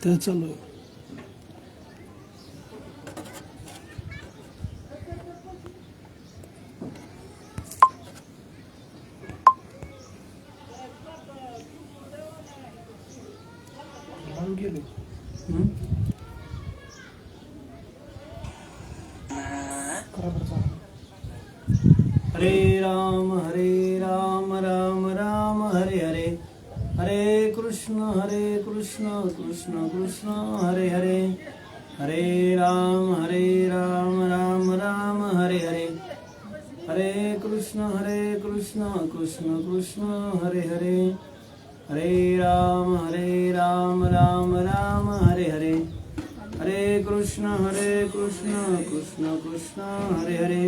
त्या चालू आहे. हरे राम राम राम हरे हरे, हरे कृष्ण कृष्ण कृष्ण हरे हरे, हरे राम राम राम हरे हरे, हरे कृष्ण कृष्ण कृष्ण हरे हरे, हरे राम राम राम हरे हरे, हरे कृष्ण कृष्ण कृष्ण हरे हरे,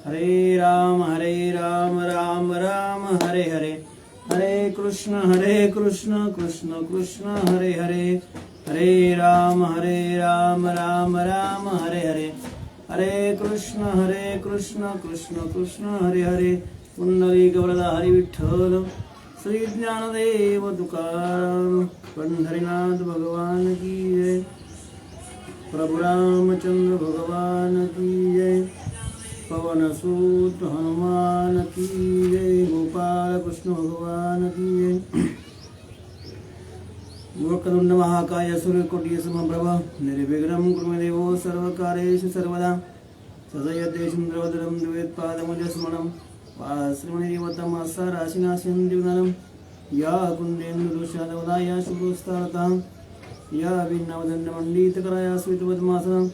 हरे राम राम राम हरे हरे, हरे कृष्ण कृष्ण कृष्ण हरे हरे, हरे राम राम राम हरे हरे, हरे कृष्ण कृष्ण कृष्ण हरे हरे. पुंडलिक वरदा हरी विठ्ठल, श्री ज्ञानदेव तुकाराम, पंढरीनाथ भगवान की जय, प्रभु रामचंद्र भगवान की जय, पवन सूत हनुमान की जय, गोपाल कृष्ण भगवान की जय. वक्रतुंड महाकाय सूर्यकोटि समप्रभ, निर्विघ्नं कुरु मे देवो सर्वकार्येषु सर्वदा. सदयते चन्द्रवदनं द्वैतपादमजस्मनं, वासृमणिदेवतमस्सराशिनाशिनं दिव्यानं, या कुन्देन्दुदुशादवदाया शुभस्तारतां, या भिन्नवदण्डमण्डितकराया श्वेतपद्मासनं,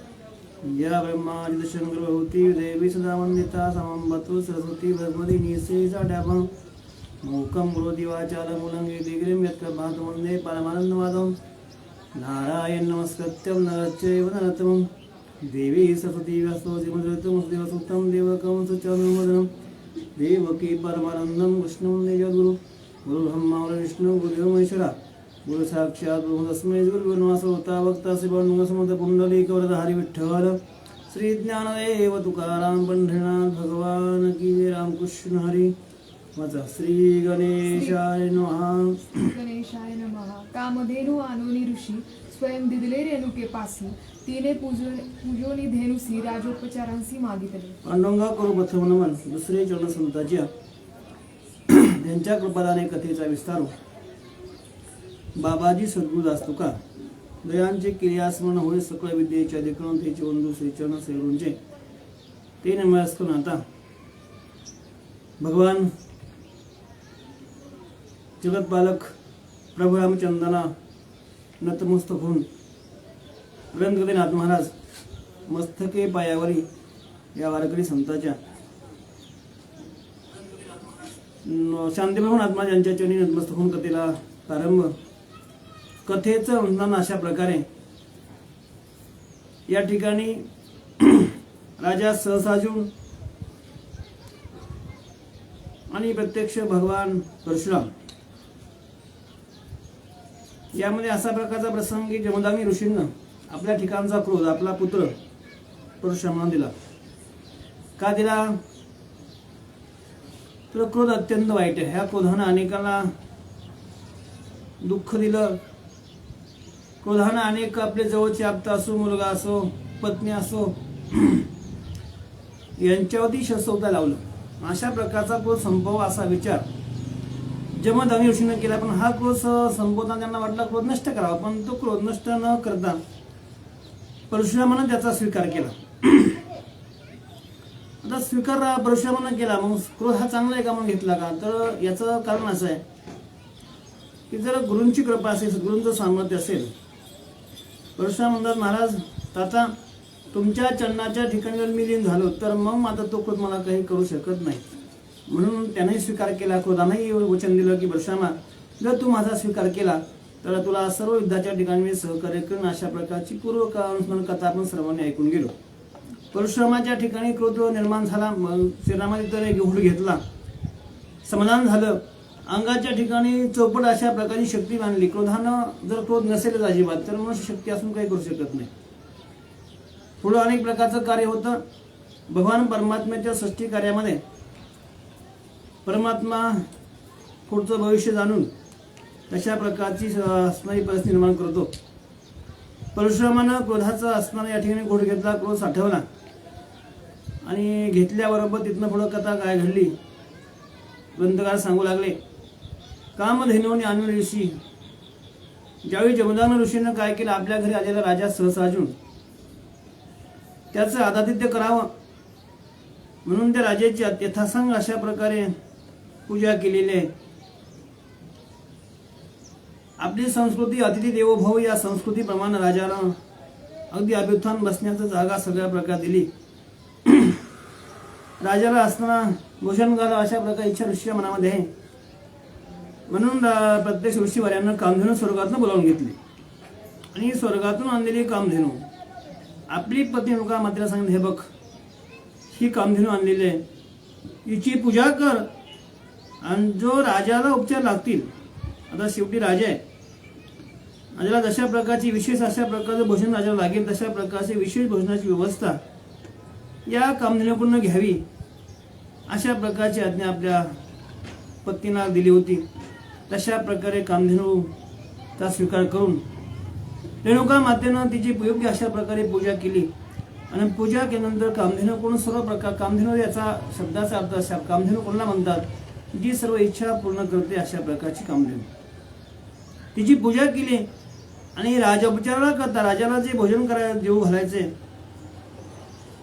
या ब्रह्मादिशंकरभूति देवी सदा वंदिता, समंबतु सरस्वती भगवती निःशेषाढ्यापं, मूकं करोति वाचालं मूलं गिरिं यत्कृपातं वन्दे परमानन्दमाधवं. नारायण नमस्कृत्यं नरं चैव नरोत्तमं, देवी सरस्वती व्यासो श्रीमद् सूक्तं देवकं सुचारुमोदनं, देवकी परमानन्दं कृष्णं वन्दे जगद्गुरुं. गुरुब्रह्मा गुरुर्विष्णुः गुरुर्देवो महेश्वरः, गुरु साक्षात् ब्रह्म तस्मै गुरुर्भ्यो नमः. वक्ता वक्ता श्रीपांडुरंगसमर्थ पुंडलिक वरद हरी विठ्ठल, श्री ज्ञानदेव तुकाराम, पंढरीनाथ भगवान की जय. रामकृष्ण हरी. वाचा. श्री गणेशाय नमः. गणेशाय नमः. कामधेनु आणोनी ऋषी, स्वयं दिदले रेणुके पासी, तिने पूजोनी धेनुसी, राजोपचारांसी मागितले. पांडुरंगा करू प्रथम नमन. दुसरे चरण संतांच्या त्यांच्या कृपादाने कथेचा विस्तारू. बाबाजी सद्गुरुदास तुका दयांचे क्रियास्मरण होय, सकळ विद्येच्या देखणतेचे बंधू श्रीचरण श्रीगुरूंचे ते नमस्कार. आता भगवान जगतपालक प्रभू रामचंद्रांना नतमस्तक होऊन ग्रंथगतीनाथ महाराज मस्तके पायावरी या वारकरी संतांच्या शांतीप्रभू आत्मा यांच्या चरणी नतमस्तक होऊन कथेला प्रारंभ. कथेचं वर्णन अशा प्रकारे. या ठिकाणी राजा सहसार्जुन आणि प्रत्यक्ष भगवान परशुराम यामध्ये असा प्रकारचा प्रसंग की जमदग्नी ऋषींना आपल्या ठिकाणचा क्रोध आपला पुत्र परशुरामांना दिला. का दिला? तर क्रोध अत्यंत वाईट आहे. ह्या क्रोधानं अनेकांना दुःख दिलं. क्रोधानं अनेक आपले जवळचे आप्त असो, मुलगा असो, पत्नी असो, यांच्यावरती शस्त्रवता लावलं. अशा प्रकारचा क्रोध संपवा असा विचार जमदग्नी ऋषीने केला. पण हा क्रोध संपवताना त्यांना वाटला क्रोध नष्ट करावा, पण तो क्रोध नष्ट न करता परशुरामानं त्याचा स्वीकार केला. आता स्वीकार परशुरामानं केला, मग क्रोध हा चांगला आहे का म्हणून घेतला का? तर याचं कारण असं आहे की जर गुरूंची कृपा असेल, सद्गुरूंचं सामर्थ्य असेल, परशुराम म्हणतात महाराज ताता तुमच्या चरणाच्या ठिकाणी जर मी लीन झालो तर मग आता तो क्रोध मला काही करू शकत नाही. म्हणून त्यानेही स्वीकार केला. क्रोधानेही वचन दिलं की परशुरामा जर तू माझा स्वीकार केला तर तुला सर्व युद्धाच्या ठिकाणी मी सहकार्य करून. अशा प्रकारची पूर्वकाळ कथा आपण सर्वांनी ऐकून गेलो. परशुरामाच्या ठिकाणी क्रोध निर्माण झाला. श्रीरामाने तर एक घोड घेतला, समाधान झालं. अंगाच्या ठिकाणी चौपट अशा प्रकारची शक्ती बांधली. क्रोधानं जर क्रोध नसेलच अजिबात तर मनुष्य शक्ती असून काही करू शकत नाही. पुढं अनेक प्रकारचं कार्य होतं. भगवान परमात्म्याच्या सृष्टी कार्यामध्ये परमात्मा पुढचं भविष्य जाणून तशा प्रकारची असणारी परिस्थिती निर्माण करतो. परशुरामानं क्रोधाचा असणारा या ठिकाणी घोट घेतला, क्रोध साठवला आणि घेतल्याबरोबर तिथनं पुढं कथा काय घडली ग्रंथकार सांगू लागले. कामधेनू आणि अनिल ऋषी ज्यावेळी जमदाग्नी ऋषीनं काय केलं, आपल्या घरी आलेला राजा सहसार्जुन त्याचं आदातिथ्य करावं म्हणून त्या राजाची यथासांग अशा प्रकारे पूजा केलेली आहे. आपली संस्कृती अतिथी देवो भव या संस्कृतीप्रमाणे राजाला अगदी अभ्युत्थान बसण्याचं जागा सगळ्या प्रकार दिली. राजाला असताना भूषण घाला अशा प्रकार इच्छा ऋषीच्या मनामध्ये आहे. म्हणून प्रत्येक ऋषीवर्यांना कामधेनू स्वर्गातून बोलावून घेतली आणि स्वर्गातून आणलेली कामधेनू आपली पत्नी नुका मात्र सांगितलं, हे बघ ही कामधेनू आणलेली आहे, हिची पूजा कर आणि जो राजाला उपचार लागतील. आता शेवटी राजा आहे, राजाला जशा प्रकारची विशेष अशा प्रकारचं भोजन राजाला लागेल तशा प्रकारची विशेष भोजनाची व्यवस्था या कामधेनूकडून घ्यावी अशा प्रकारची आज्ञा आपल्या पत्नीला दिली होती. तशा प्रकारे कामधेनूचा स्वीकार करून रेणुका मातेनं तिची योग्य अशा प्रकारे पूजा केली आणि पूजा केल्यानंतर कामधेनूकडून सर्व प्रकार, कामधेनू याचा शब्दाचा अर्थ असा, कामधेनू कोणाला म्हणतात, जी सर्व इच्छा पूर्ण करते अशा प्रकारची कामधेनू. तिची पूजा केली आणि राजोपचाराला करता राजाला जे भोजन करायला जेवू घालायचे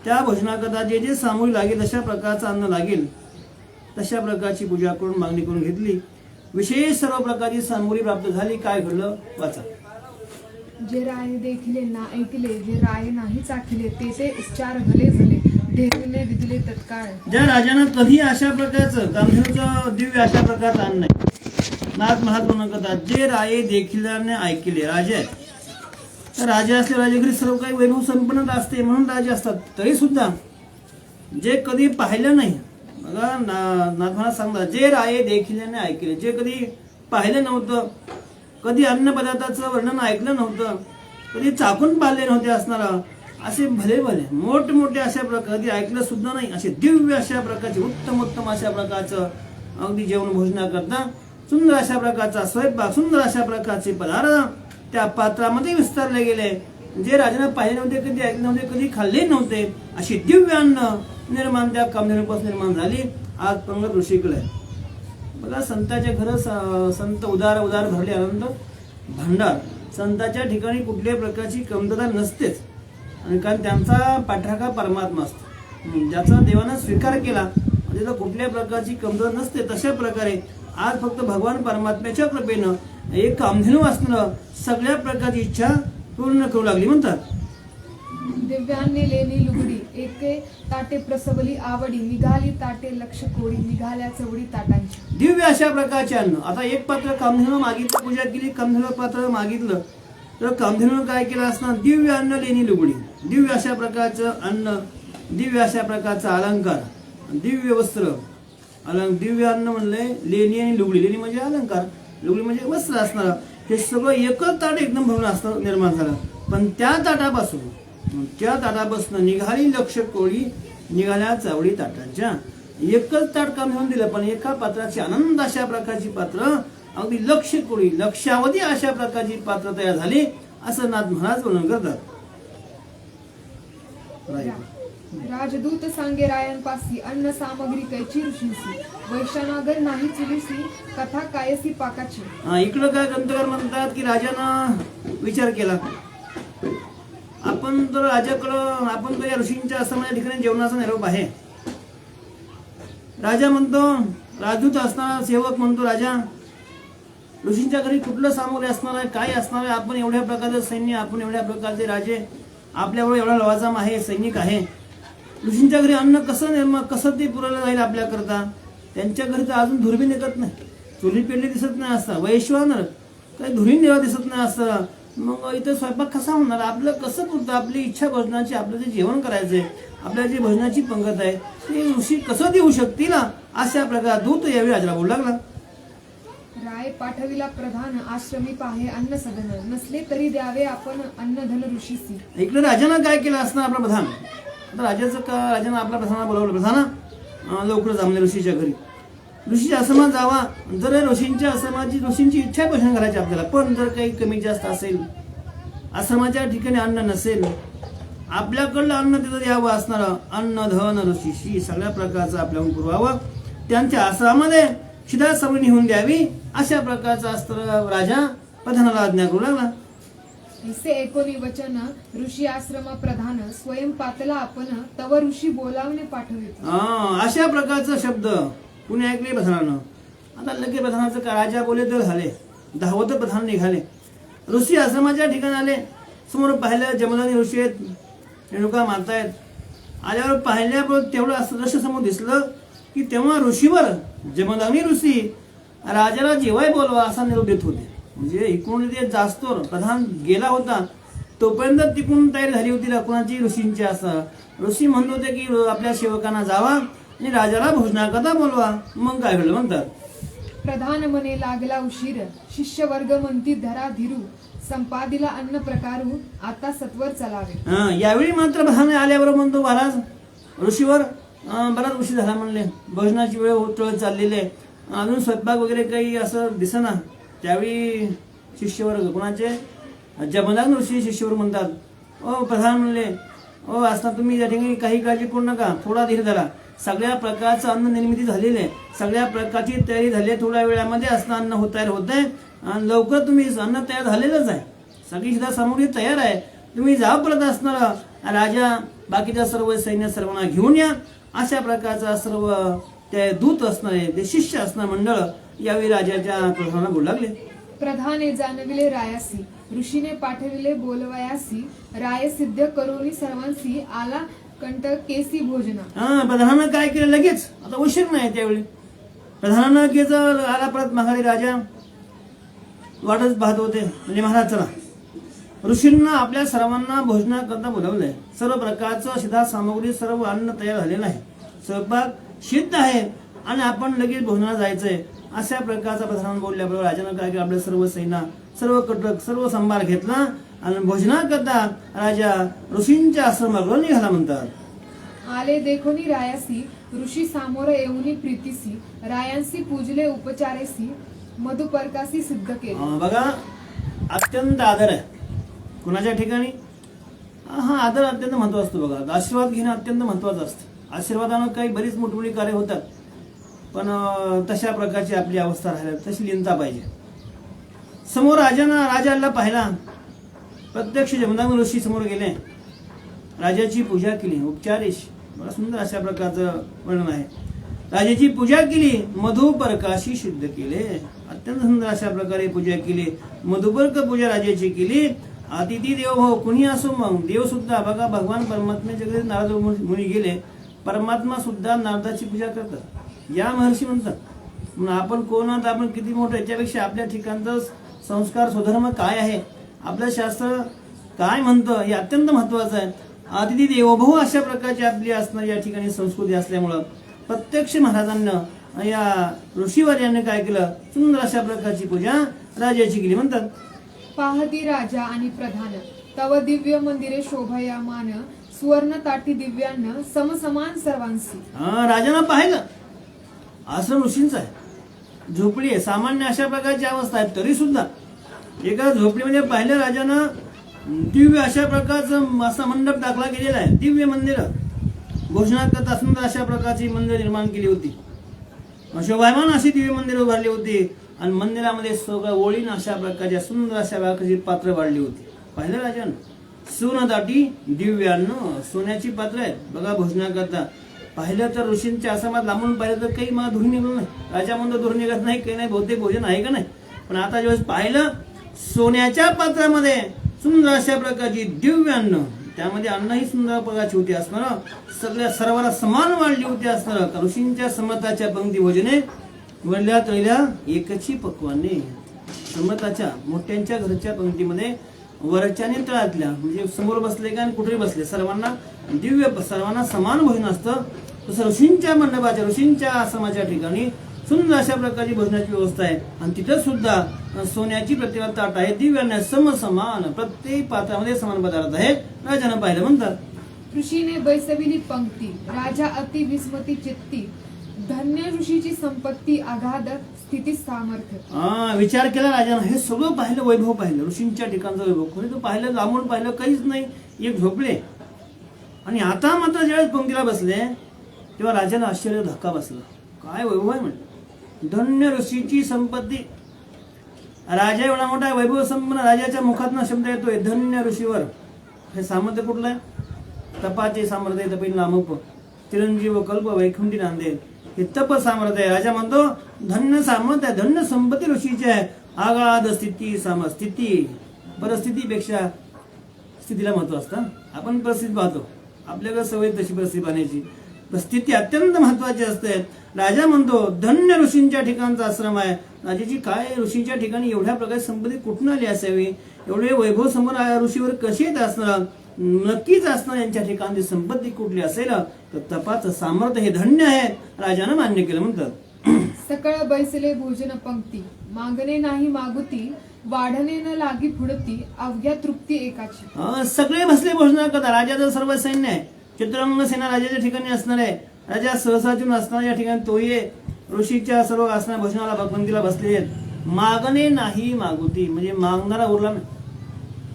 त्या भोजनाकरता जे जे सामग्री लागेल तशा प्रकारचं अन्न लागेल तशा प्रकारची पूजा करून मागणी करून घेतली. विशेष सर्व प्रकारची सामग्री प्राप्त झाली. काय घडलं वाचा. जे राये देखिले ना ऐकले, जे राये नाही चाखिले, ते ते उच्चार भले झाले, धेनुने विदले तत्काळ. ज्या राजानं कधी अशा प्रकारचं कामधेनूचं दिव्य अशा प्रकारचं अन्न नाही, नाथ महात्मा कथा जे राये देखिल्याने ऐकले. राजा आहे तर राजा असले राजगिरी सर्व काही वैभव संपन्न असते म्हणून राजे असतात. तरी सुद्धा जे कधी पाहिलं नाही, बघा नाथ महाराज सांगतात, जे राये देखिल्याने ऐकले, जे कधी पाहिलं नव्हतं, कधी अन्न पदार्थाचं वर्णन ऐकलं नव्हतं, कधी चाकून पाहिले नव्हते असणारा असे भले भले मोठमोठे अशा प्रकार कधी ऐकलं सुद्धा नाही असे दिव्य अशा प्रकारचे उत्तम उत्तम अशा प्रकारचं अगदी जेवण भोजना करता सुंदर अशा प्रकारचा स्वयंपाक, सुंदर अशा प्रकारचे पदार्थ त्या पात्रामध्ये विस्तारले गेले. जे राजाने पाहिले नव्हते, कधी ऐकले नव्हते, कधी खाल्ले नव्हते अशी दिव्य अन्न निर्माण त्या कामधेनूपासून निर्माण झाली. आज पंगत ऋषीकडे बघा, संताच्या घर संत उदार उदार भरले आनंद भांडार. संताच्या ठिकाणी कुठल्याही प्रकारची कमतरता नसतेच आणि कारण त्यांचा पाठराखा परमात्मा असतो, ज्याचा देवानं स्वीकार केला त्याला कुठल्याही प्रकारची कमतरता नसते. तशा प्रकारे आज फक्त भगवान परमात्म्याच्या कृपेनं एक कामधेनू असणं सगळ्या प्रकारची इच्छा पूर्ण करू लागली. म्हणतात दिव्याने लेणी लुगडी, एके ताटे प्रसवली आवडी, निघाली ताटे लक्ष कोडी, निघाल्या चवडी ताटांची. दिव्य अशा प्रकारचे अन्न. आता एक पात्र कामधेनू मागितलं, पूजा केली, कामधेनू पात्र मागितलं तर कामधेनू काय केलं असणार, दिव्य अन्न लेणी लुगडी, दिव्य अशा प्रकारचं अन्न, दिव्य अशा प्रकारचा अलंकार, दिव्य वस्त्र, दिव्य अन्न म्हणले लेणी आणि लुगडी. लेणी म्हणजे अलंकार, लुगडी म्हणजे वस्त्र असणार. हे सगळं एकच ताट एकदम भरून असतं निर्माण झालं. पण त्या ताटापासून निघाली लक्ष कोळी, निघाल्या चावडी ताटांच्या. एकच ताट काम घेऊन दिलं पण एका पात्राची आनंद अशा प्रकारची पात्र अगदी लक्ष कोळी, लक्षावधी अशा प्रकारची पात्र तयार झाली असं नाथ महाराज वर्णन करतात. राजदूत सांगे रायांपासी, अन्न सामग्री कैची ऋषीसी, वैशानागर नाही चुलीसी, कथा कायसी पाकाची. इकडं काय ग्रंथकार म्हणतात की राजानं विचार केला, आपण तर राजाकडं, आपण तर या ऋषींच्या आश्रमाच्या ठिकाणी जेवणाचा निरोप आहे. राजा म्हणतो, राजदूत असणारा सेवक म्हणतो, राजा ऋषींच्या घरी कुठलं सामग्री असणार आहे, काय असणार आहे, आपण एवढ्या प्रकारचे सैन्य, आपण एवढ्या प्रकारचे राजे, आपल्यावर एवढा लवाजम आहे, सैनिक आहे, ऋषींच्या घरी अन्न कसं ते पुरवलं जाईल आपल्याकरता. त्यांच्या घरी तर अजून धुरबी निघत नाही, चुली पेटली दिसत नाही असतं, वैश्वानर काही धुरी देवा दिसत नाही असतं. मग इथं स्वयंपाक कसा होणार, आपलं कसं पुरतं, आपली इच्छा भोजनाची, आपलं जे जेवण करायचंय, आपल्या जी भोजनाची पंगत आहे ते ऋषी कसं देऊ शकतील. अशा प्रकार दूत यावेळी राजाला बोलू लागला. राय पाठविला प्रधान, आश्रमी पाहे अन्न सदन, नसले तरी द्यावे आपण अन्न धन ऋषीसी. इकडे राजानं काय केलं असणार, आपला प्रधान, आता राजानं आपल्या प्रधानाला बोलावलं, प्रधाना लवकर जमले ऋषीच्या घरी. ऋषीच्या आश्रमात जावा. जर ऋषींच्या आश्रमाची ऋषींची इच्छा आहे भोजन करायची आपल्याला, पण जर काही कमी जास्त असेल, आश्रमाच्या ठिकाणी अन्न नसेल, आपल्याकडलं अन्न तिथं द्यावं असणारं अन्न धन ऋषीशी सगळ्या प्रकारचं आपल्याहून पुरवावं, त्यांच्या आश्रमामध्ये शिधा सवय निघून द्यावी, अशा प्रकारचं अस्त्र राजा प्रधानाला आज्ञा करू लागला. ऐसे एकोणी वचन ऋषी आश्रम प्रधान स्वयं पातला आपण तव ऋषी बोलावणे पाठवित. अशा प्रकारचा शब्द कुणी ऐकले प्रधानानं. आता लगेच प्रधानाचं का राजा बोले तर झाले, धावत प्रधान निघाले, ऋषी आश्रमाच्या ठिकाणी आले. समोर पाहिलं जमदग्नी ऋषी आहेत, रेणुका मारतायत. आल्यावर पाहिल्याबरोबर तेवढं असं दृश्य समोर दिसलं की तेव्हा ऋषीवर जमदग्नी ऋषी राजाला जेवाय बोलवा असा निरोप देत होते. म्हणजे इकडून ते जास्तोर प्रधान गेला होता तोपर्यंत तिकडून तयारी झाली होती कुणाची, ऋषींची. असं ऋषी म्हणत होते की आपल्या सेवकांना जावा आणि राजाला भोजनाकरता बोलवा. मग काय घडलं म्हणतात, प्रधान म्हणे लागला उशीर शिष्य वर्ग म्हणती धरा धीरू संपादिला अन्न प्रकारू आता सत्वर चलावे. यावेळी मात्र प्रधान आल्याबरोबर म्हणतो महाराज ऋषीवर बराच उशीर झाला म्हणले, भोजनाची वेळ होत चाललेली आहे, अजून स्वयंपाक वगैरे काही असं दिसेना. त्यावेळी शिष्यवर्ग कोणाचे, जमदग्नी ऋषी शिष्यवर म्हणतात, ओ प्रधान म्हणले, ओ असता तुम्ही या ठिकाणी काही काळजी करू नका, थोडा धीर धरा. सगळ्या प्रकारचं अन्न निर्मिती झालेली आहे, सगळ्या प्रकारची तयारी झाली आहे, थोड्या वेळामध्ये असं अन्न तयार होत आहे आणि लवकर तुम्ही अन्न तयार झालेलंच आहे, सगळी सुद्धा सामग्री तयार आहे, तुम्ही जा परत असणार राजा बाकीच्या सर्व सैन्य सर्वांना घेऊन या. अशा प्रकारचा सर्व ते दूत असणारे ते शिष्य असणार मंडळ यावेळी राजाच्या प्रधानाला बोलू लागले. प्रधाने जाणविले रायासी ऋषीने पाठविले बोलवयासी राय सिद्ध करोनी सर्वांसी आला कंटक केसी भोजना. प्रधानानं काय केलं लगेच, आता उशीर नाही त्यावेळी प्रधानानं लगेच आला परत माघारी. राजा वाटच पाहत होते, म्हणजे महाराज चला ऋषींना आपल्या सर्वांना भोजनाकरता बोलावलंय, सर्व प्रकारचं शिधा सामग्री सर्व अन्न तयार झालेलं आहे, स्वयंपाक सिद्ध आहे आणि आपण लगेच भोजनाला जायचंय. अशा प्रकारचा प्रधान बोलल्याबरोबर राजानं काय केलं, आपल्या सर्व सेना सर्व कटक सर्व संभार घेतला आणि भोजनाकरता राजा ऋषींच्या आश्रमाकडून निघाला म्हणतात. आले देखोनी रायासी ऋषी सामोर येऊनी प्रीतीसी रायांसी पूजले उपचारेसी मधुपर्कासी सिद्ध केले. बघा अत्यंत आदर आहे कुणाच्या ठिकाणी, हा आदर अत्यंत महत्वाचा असतो. बघा आशीर्वाद घेणं अत्यंत महत्वाचं असतं. आशीर्वादानं काही बरीच मोठमोठी कार्य होतात, पण तशा प्रकारची आपली अवस्था राहिली तशी लिनता पाहिजे. समोर राजाला पाहिला, प्रत्यक्ष जमदग्नी ऋषी समोर गेले, राजाची पूजा केली, उपचारेश बघा सुंदर अशा प्रकारचं वर्णन आहे. राजाची पूजा केली, मधुपर्काशी सिद्ध केले, अत्यंत सुंदर अशा प्रकारे पूजा केली, मधुपर्क पूजा राजाची केली. अतिथी देव भाव कुणी असो, मग देव सुद्धा बघा भगवान परमात्म्याच्या नारद मुनी गेले, परमात्मा सुद्धा नारदाची पूजा करतात, या महर्षी म्हणतात. म्हणून आपण कोण आहात, आपण किती मोठं, याच्यापेक्षा आपल्या ठिकाणचं संस्कार स्वधर्म काय आहे, आपलं शास्त्र काय म्हणतं हे अत्यंत महत्वाचं आहे. अतिथी देवोभव अशा प्रकारची आपली असणार या ठिकाणी संस्कृती असल्यामुळं प्रत्यक्ष महाराजांना या ऋषीवर्याने काय केलं, सुंदर अशा प्रकारची पूजा राजाची केली म्हणतात. पाहती राजा आणि प्रधान तव दिव्य मंदिरे शोभयामान सुवर्ण ताटी दिव्यान्न समसमान सर्वांसी. राजानं पाहिलं आश्रम ऋषींचा आहे, झोपडी आहे, सामान्य अशा प्रकारची अवस्था आहे, तरी सुद्धा एका झोपडीमध्ये पाहिलं राजानं दिव्य अशा प्रकारचं असा मंडप टाकला गेलेला आहे, दिव्य मंदिर भोजनाकरता सुंदर अशा प्रकारची मंदिर निर्माण केली होती, शोभायमान अशी दिव्य मंदिर उभारली होती आणि मंदिरामध्ये सगळं ओळीन अशा प्रकारच्या सुंदर अशा प्रकारची पात्र वाढली होती. पाहिलं राजानं सोनदाटी दिव्यान्न सोन्याची पात्र आहेत बघा भोजनाकरता. पाहिलं तर ऋषींच्या आश्रमात लांबून पाहिलं तर काही मला धुरी निघलं नाही, राजा म्हणतो धुरी निघत नाही, काही नाही, बहुतेक भोजन आहे का नाही. पण आता ज्यावेळेस पाहिलं सोन्याच्या पात्रामध्ये सुंदर अशा प्रकारची दिव्यान्न, त्यामध्ये अन्नही सुंदर प्रकारची होती असणार, सगळ्या सर्वांना समान वाढली होती असणार. ऋषींच्या समताच्या पंक्ती भोजने वळल्या तळल्या एकची पक्वाने. समताच्या मोठ्यांच्या घरच्या पंक्तीमध्ये वरच्याने तळातल्या म्हणजे समोर बसले का आणि कुठे बसले सर्वांना दिव्य सर्वांना समान भोजन असतं. तसं ऋषींच्या मंडपाच्या ऋषींच्या आश्रमाच्या ठिकाणी सुंदर अशा प्रकारची भोजनाची व्यवस्था आहे आणि तिथं सुद्धा सोन्याची प्रतिमा ताट आहे, दिव्याने समसमान प्रत्येक पात्रामध्ये समान पदार्थ आहे. राजानं पाहिलं म्हणतात. ऋषीने बैसविली पंक्ती राजा अति विस्मती चित्ती धन्य ऋषीची संपत्ती अगाध स्थिती सामर्थ्य. विचार केला राजानं, हे सगळं पाहिलं, वैभव पाहिलं, ऋषींच्या ठिकाणचं वैभव, कोणी तो पाहिलं, लांबून पाहिलं, काहीच नाही, एक झोपले. आणि आता मात्र ज्यावेळेस पंक्तीला बसले तेव्हा राजाला आश्चर्य धक्का बसला. काय वैभव आहे म्हणे, धन्य ऋषीची संपत्ती. राजा एवढा मोठा वैभव संपन्न, राजाच्या मुखातनं शब्द येतोय धन्य ऋषीवर. हे सामर्थ्य कुठलं आहे? तपाचे सामर्थ्य, तपीन लामप चिरंजीव कल्प वैकुंठी नांदे, हे तप सामर्थ्य आहे. राजा म्हणतो धन्य सामर्थ्य आहे, धन्य संपत्ती ऋषीची आहे. आगाध स्थिती स्थिती, परिस्थितीपेक्षा स्थितीला महत्व असतं. आपण परिस्थिती पाहतो, आपल्याकडे सवय तशी परिस्थिती पाहण्याची, स्थिती अत्यंत महत्वाची असते. राजा म्हणतो धन्य ऋषींच्या ठिकाणचा आश्रम आहे. राजाची काय ऋषींच्या ठिकाणी एवढ्या प्रकारची संपत्ती कुठून आली असावी, एवढे वैभव समोर ऋषीवर कशी येत असणार, नक्कीच असणार यांच्या ठिकाणची संपत्ती कुठली असेल तर तपाचं सामर्थ्य हे धन्य आहे. राजानं मान्य केलं. म्हणतात सकळ बैसले भोजन पंक्ती, मागणे नाही मागुती, वाढणे न लागी फुडती, अवघ्या तृप्ती एकाची. सगळे बसले भोजन करतात. राजाचं सर्व सैन्य आहे, चित्रंग सेना राजाच्या ठिकाणी असणार आहे. राजा सहसातून असणार या ठिकाणी तोये ऋषीच्या सर्व असणार भोजनाला पंक्तीला बसले आहेत. मागणे नाही मागुती म्हणजे मागणारा उरला नाही.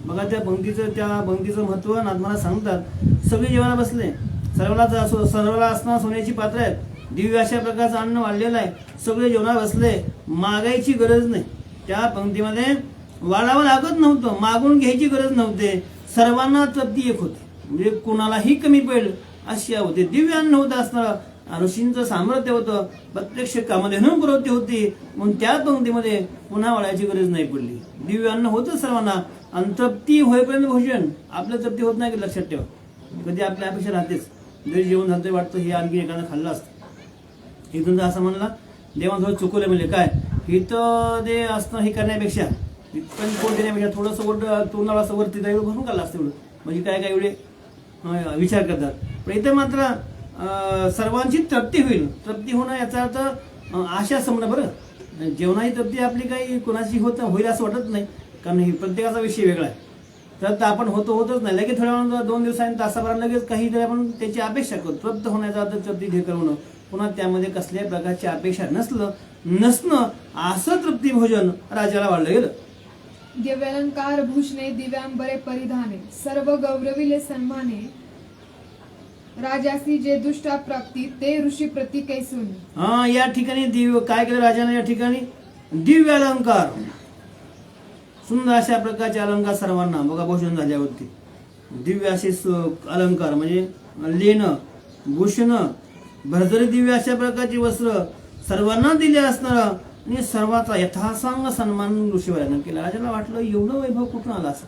बघा त्या पंक्तीचं महत्व नाथमाला सांगतात. सगळे जेवायला बसले, सर्वाला असणार सोन्याची पात्र आहेत, दिव्य अशा प्रकारचं अन्न वाढलेलं आहे, सगळे जेवणाला बसले, मागायची गरज नाही. त्या पंक्तीमध्ये वाढावं लागत नव्हतं, मागून घ्यायची गरज नव्हते, सर्वांना तृप्ती एक होती, म्हणजे कुणालाही कमी पडेल अशी होते. दिव्य अन्न होतं असणार, ऋषींचं सामर्थ्य होतं, प्रत्यक्ष कामधेनू प्रवृत्ती होती, म्हणून त्या पंक्तीमध्ये पुन्हा वाढायची गरज नाही पडली. दिव्य अन्न होतं सर्वांना, आणि तृप्ती होईपर्यंत भोजन. आपलं तृप्ती होत नाही की लक्षात ठेवा, कधी आपल्या अपेक्षा राहतेच. जरी जेवण झालं तरी वाटतं हे आणखी एखादं खाल्लं असतं. इथून असं म्हणला देवान थोडं चुकवलं म्हणजे काय, इथं ते असतं हे करण्यापेक्षा, इतकं पोट देण्यापेक्षा थोडंसं तोंडाला असं वरती एवढं भरून काढलं असतं एवढं, म्हणजे काय काय एवढे विचार करतात. पण इथं मात्र सर्वांची तृप्ती होईल. तृप्ती होणं याचा अर्थ आशा समजा. बरं, जेवणाची तृप्ती आपली काही कोणाची होईल असं वाटत नाही, कारण ही प्रत्येकाचा विषय वेगळा आहे. तर आपण होतच नाही, लगेच थोड्या वेळा 2 दिवसांनी तासाभरात लगेच काहीतरी आपण त्याची अपेक्षा करतो. तृप्त होण्याचा अर्थ तृप्ती हे करणं, पुन्हा त्यामध्ये कसल्याही प्रकारची अपेक्षा नसणं असं तृप्ती भोजन राजाला वाढलं गेलं. दिव्यालंकार भूषणे दिव्यांबरे परिधाने, सर्व गौरविले सन्माने, राजासी जे दुष्टा प्राप्ती ते ऋषी प्रति कैसोनी. या ठिकाणी दिव्य काय केलं राजाने, या ठिकाणी दिव्य अलंकार, सुंदर अशा प्रकारचे अलंकार सर्वांना. बघा भूषण झाल्यावरती दिव्य असे अलंकार म्हणजे लेणं भूषणं भरजरी दिव्य अशा प्रकारची वस्त्र सर्वांना दिले असणार, आणि सर्वाचा यथासांग सन्मान ऋषीवरांना केला. राजाला वाटलं एवढं वैभव कुठून आला असं,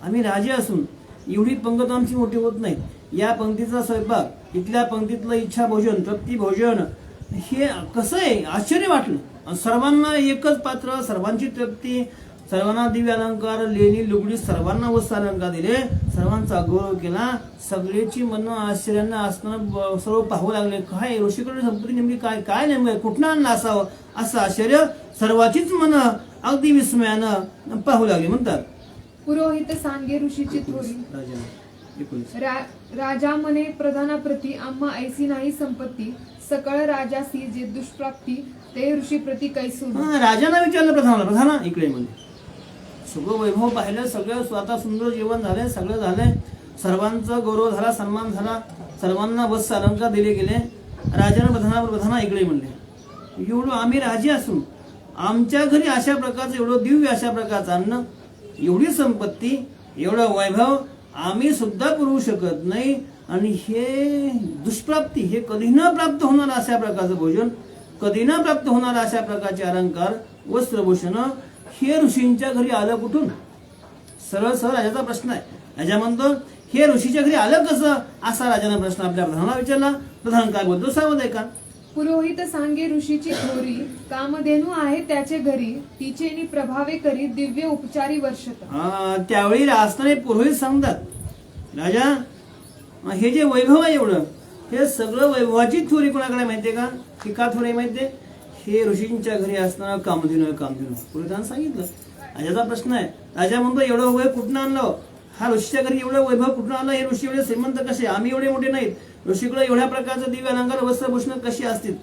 आम्ही राजे असून एवढी पंगत आमची मोठी होत नाही. या पंक्तीचा स्वयंपाक, इथल्या पंक्तीतलं इच्छा भोजन, तृप्ती भोजन, हे कसं आहे आश्चर्य वाटलं. सर्वांना एकच पात्र, सर्वांची तृप्ती, सर्वांना दिव्य अलंकार, लेणी लुगडी, सर्वांना वस्त्र अलंकार दिले, सर्वांचा गौरव केला. सगळ्याची मन आश्चर्यानं असताना सर्व पाहू लागले, काय ऋषीकडे संपत्ती नेमकी काय नेमकं कुठनं आणलं असावं असं आश्चर्य सर्वाचीच मन अगदी विस्मयानं पाहू लागली. म्हणतात पुरोहित सांगे ऋषीची थोरी, राजा म्हणे प्रधानाप्रती आम्हा ऐसी नाही संपत्ती, सकळ राजासी जे दुष्प्राप्ती ते ऋषी प्रति कैसून. राजाने विचारलं प्रधाना इकडे म्हणजे सगळं वैभव पाहिलं, सगळं स्वतः सुंदर जेवण झालंय, सगळं झालंय, सर्वांचा गौरव झाला, सन्मान झाला, सर्वांना वस्त्र अलंकार दिले गेले. राजाने प्रधाना इकडे म्हणले, एवढं आम्ही राजे असून आमच्या घरी अशा प्रकारचं एवढं दिव्य अशा प्रकारचं अन्न, एवढी संपत्ती, एवढं वैभव आम्ही सुद्धा पुरवू शकत नाही, आणि हे दुष्प्राप्ती, हे कधी न प्राप्त होणार अशा प्रकारचं भोजन, कधी न प्राप्त होणार अशा प्रकारचे अलंकार वस्त्रभूषण हे ऋषींच्या घरी आलं कुठून. सरळ राजाचा प्रश्न आहे. राजा म्हणतो हे ऋषीच्या घरी आलं कसं, असा राजाने प्रश्न आपल्या प्रधानाला विचारला. प्रधान काय बोलतो सावध आहे का. पुरोहित सांगे ऋषीची थोरी, कामधेनू आहे त्याचे घरी, तिचेनी प्रभावे करी दिव्य उपचारी वर्षत. त्यावेळी असणारे पुरोहित सांगतात, राजा हे जे वैभव आहे एवढं, हे सगळं वैभवाची थोरी कोणाकडे माहितीये का, ही का थोडी माहितीये, हे ऋषींच्या घरी असणारा कामधेनू. पुरोहितांनी सांगितलं. राजाचा प्रश्न आहे. राजा म्हणतो एवढं वैभव कुठून आणलं, हा ऋषीच्या घरी एवढं वैभव कुठून आलं, हे ऋषी एवढे श्रीमंत कसे, आम्ही एवढे मोठे नाहीत, ऋषीकडे एवढ्या प्रकारचं दिव्य अलंकार वस्त्रभूषण कशी असतील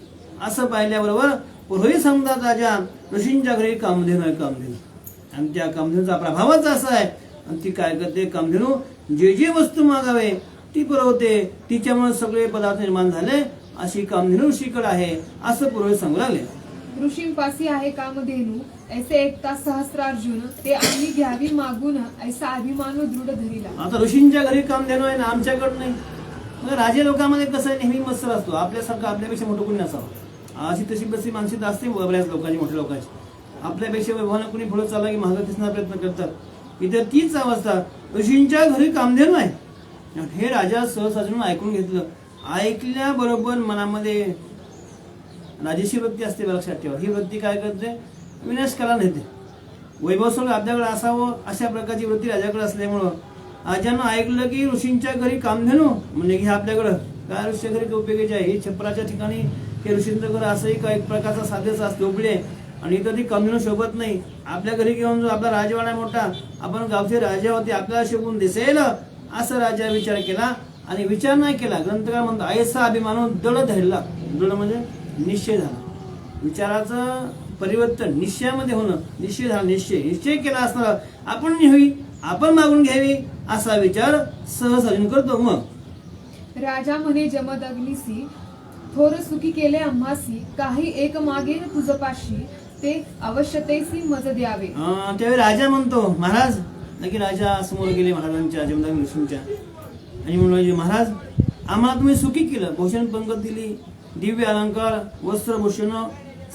असं पाहिल्याबरोबर पुरोहित सांगतात राजा ऋषींच्या घरी कामधेनू आहे कामधेनू. आणि त्या कामधेनूचा प्रभावच असा आहे. आणि ती काय करते कामधेनू जे जे वस्तू मागावे ती पुरवते. तिच्यामुळे सगळे पदार्थ निर्माण झाले. अशी कामधेनू ऋषीकडे आहे असं पुरोहित सांगू लागले. ऋषींपासी आहे कामधेनू ऐसे एकता सहस्त्रार्जुन ते आम्ही घ्यावी मागून ऐसा अभिमान दृढ धरिला. आता ऋषींच्या घरी कामधेनू आहे ना आमच्याकडे नाही. मग राजे लोकांमध्ये कसं आहे नेहमी मत्सर असतो. आपल्यासारखं आपल्यापेक्षा मोठं कोणी नसावं अशी तशी बसी मानसिकता असते बऱ्याच लोकांची मोठ्या लोकांची. आपल्यापेक्षा वैभवानं कोणी पुढे चालला की मागं दिसण्याचा प्रयत्न करतात. इथे तीच अवस्था ऋषींच्या घरी कामधेनू आहे. हे राजा सहसाजून ऐकून घेतलं. ऐकल्याबरोबर मनामध्ये राजेशी वृत्ती असते लक्षात ठेवा. ही वृत्ती काय करते विनाश कला नेते. वैभव सगळं आपल्याकडे असावं अशा प्रकारची वृत्ती राजाकडे असल्यामुळं राजानं ऐकलं की ऋषींच्या घरी कामधेनू म्हणजे की आपल्याकडं काय ऋषीच्या घरी काय उपयोगाचे आहे. हे छपराच्या ठिकाणी हे ऋषींचं घर असंही काही प्रकारचा साधेचा झोपडी आहे आणि इथं ती कामधेनू शोभत नाही. आपल्या घरी घेऊन जो आपला राजवाडा मोठा आपण गावचे राजा होते आपल्याला शोभून दिसेल असं राजा विचार केला. आणि विचार नाही केला ग्रंथकार म्हणतो ऐसा अभिमान दृढ धरला. दृढ म्हणजे निश्चय झाला. विचाराचं परिवर्तन निश्चयामध्ये होणं. निश्चय झाला. निश्चय केला असणार आपण न्यावी आपण मागून घ्यावी असा विचार सहज अर्जुन करतो. मग राजा म्हणे जमदग्नीसी थोर सुखी केले आम्हासी काही एक मागेन तुझपाशी ते अवश्यतेसी मज द्यावे. त्यावेळी राजा म्हणतो महाराज नक्की राजा समोर गेले महाराजांच्या जमदग्नी ऋषींच्या आणि म्हणलं महाराज आम्हाला तुम्ही सुखी केलं. भूषण पंगत दिली दिव्य अलंकार वस्त्रभूषण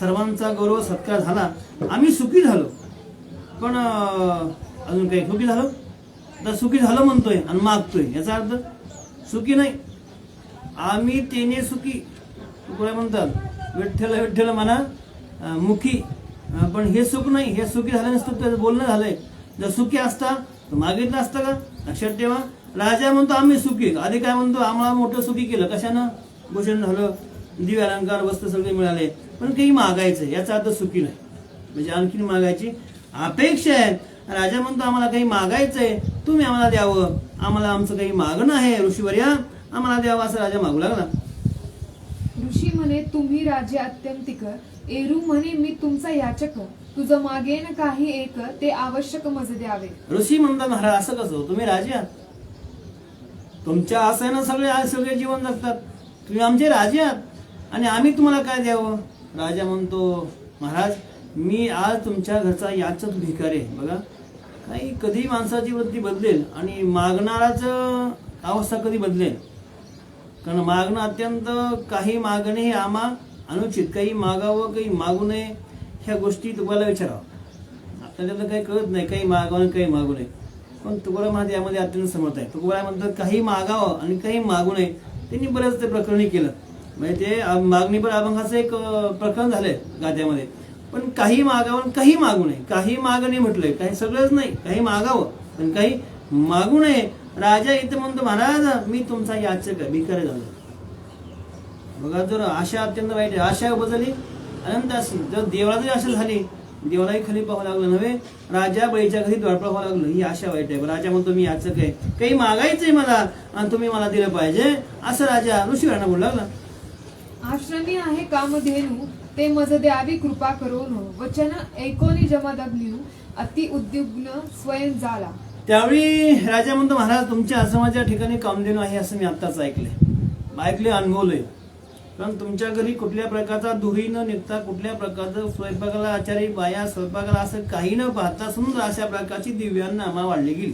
सर्वांचा गौरव सत्कार झाला. आम्ही सुखी झालो. पण अजून काही सुखी झालो तर सुखी झालो म्हणतोय आणि मागतोय याचा अर्थ सुखी नाही. आम्ही तेने सुखी काय म्हणतात विठ्ठल विठ्ठल म्हणा मुखी. पण हे सुख नाही. हे सुखी झालं नसतं त्याचं बोलणं झालंय. जर सुखी असता तर मागितलं असतं का. लक्षात ठेवा. राजा म्हणतो आम्ही सुखी. आधी काय म्हणतो आम्हाला मोठं सुखी केलं कशानं भूषण झालं दिव्य अलंकार वस्त्र सगळे मिळाले. पण काही मागायचं याचा अर्थ सुखी नाही. म्हणजे आणखीन मागायची अपेक्षा आहे. राजा म्हणतो आम्हाला काही मागायचंय तुम्ही आम्हाला द्यावं. आम्हाला आमचं काही मागणं आहे ऋषीवर्या आम्हाला द्यावं असं राजा मागू लागला. ऋषी म्हणे तुम्ही राजे अत्यंतिक एरू म्हणे मी तुमचा याचक तुझं मागेन काही एक ते आवश्यक मज द्यावे. ऋषी म्हणतात महाराज असं कसं तुम्ही राजे आहात. तुमच्या आशेनं सगळे जीवन जगतात. तुम्ही आमचे राजे आहात आणि आम्ही तुम्हाला काय द्यावं. राजा म्हणतो महाराज मी आज तुमच्या घरचा याचक भिकारी आहे. बघा काही कधी माणसाची वृत्ती बदलेल आणि मागणाराच अवस्था कधी बदलेल. कारण मागणं अत्यंत काही मागणे हे आम्हा अनुचित. काही मागावं काही मागू नये ह्या गोष्टी तुम्हाला विचारावं. आपल्याला काही कळत नाही काही मागावं काही मागू नये. पण तुकोबा महाराज यामध्ये अत्यंत समर्थ आहे. तुकोबा म्हणतात काही मागावं आणि काही मागू नये. त्यांनी बरेच ते प्रकरणी केलं. म्हणजे ते मागणीपर अभंगाचं एक प्रकरण झालंय गाद्यामध्ये. पण काही मागावं काही मागू नये. काही मागणे म्हटलंय काही सगळंच नाही. काही मागावं पण काही मागू नये. राजा इथे म्हणतो महाराज मी तुमचा याचक आहे भिकारी झालो. बघा जर आशा अत्यंत वाईट आहे. आशा बदलली अनंत अशी. जर देवळाची आशा झाली देवालाही खाली पाहावं लागलं नव्हे राजा बळीच्या घरी द्वार पाहावं लागलं. ही आशा वाईट आहे. राजा म्हणतो मी याचक आहे काही मागायचंय मला आणि तुम्ही मला दिलं पाहिजे असं राजा ऋषीवरांना बोलू लागला. आश्रमी आहे कामधेनू ते मज द्यावी कृपा करून वचन ऐकोनी जमदग्नी अति उद्विग्न स्वयं झाला. त्यावेळी राजा म्हणतो महाराज तुमच्या आश्रमाच्या ठिकाणी कामधेनू आहे असं मी आत्ताच ऐकले अनुभवलंय. कारण तुमच्या घरी कुठल्या प्रकारचा दुही न निघता कुठल्या प्रकारचं स्वयंपाकाला आचारी बाया स्वयंपाकाला असं काही न पाहता सुंदर अशा प्रकारची दिव्यांना आम्हाला वाढली गेली.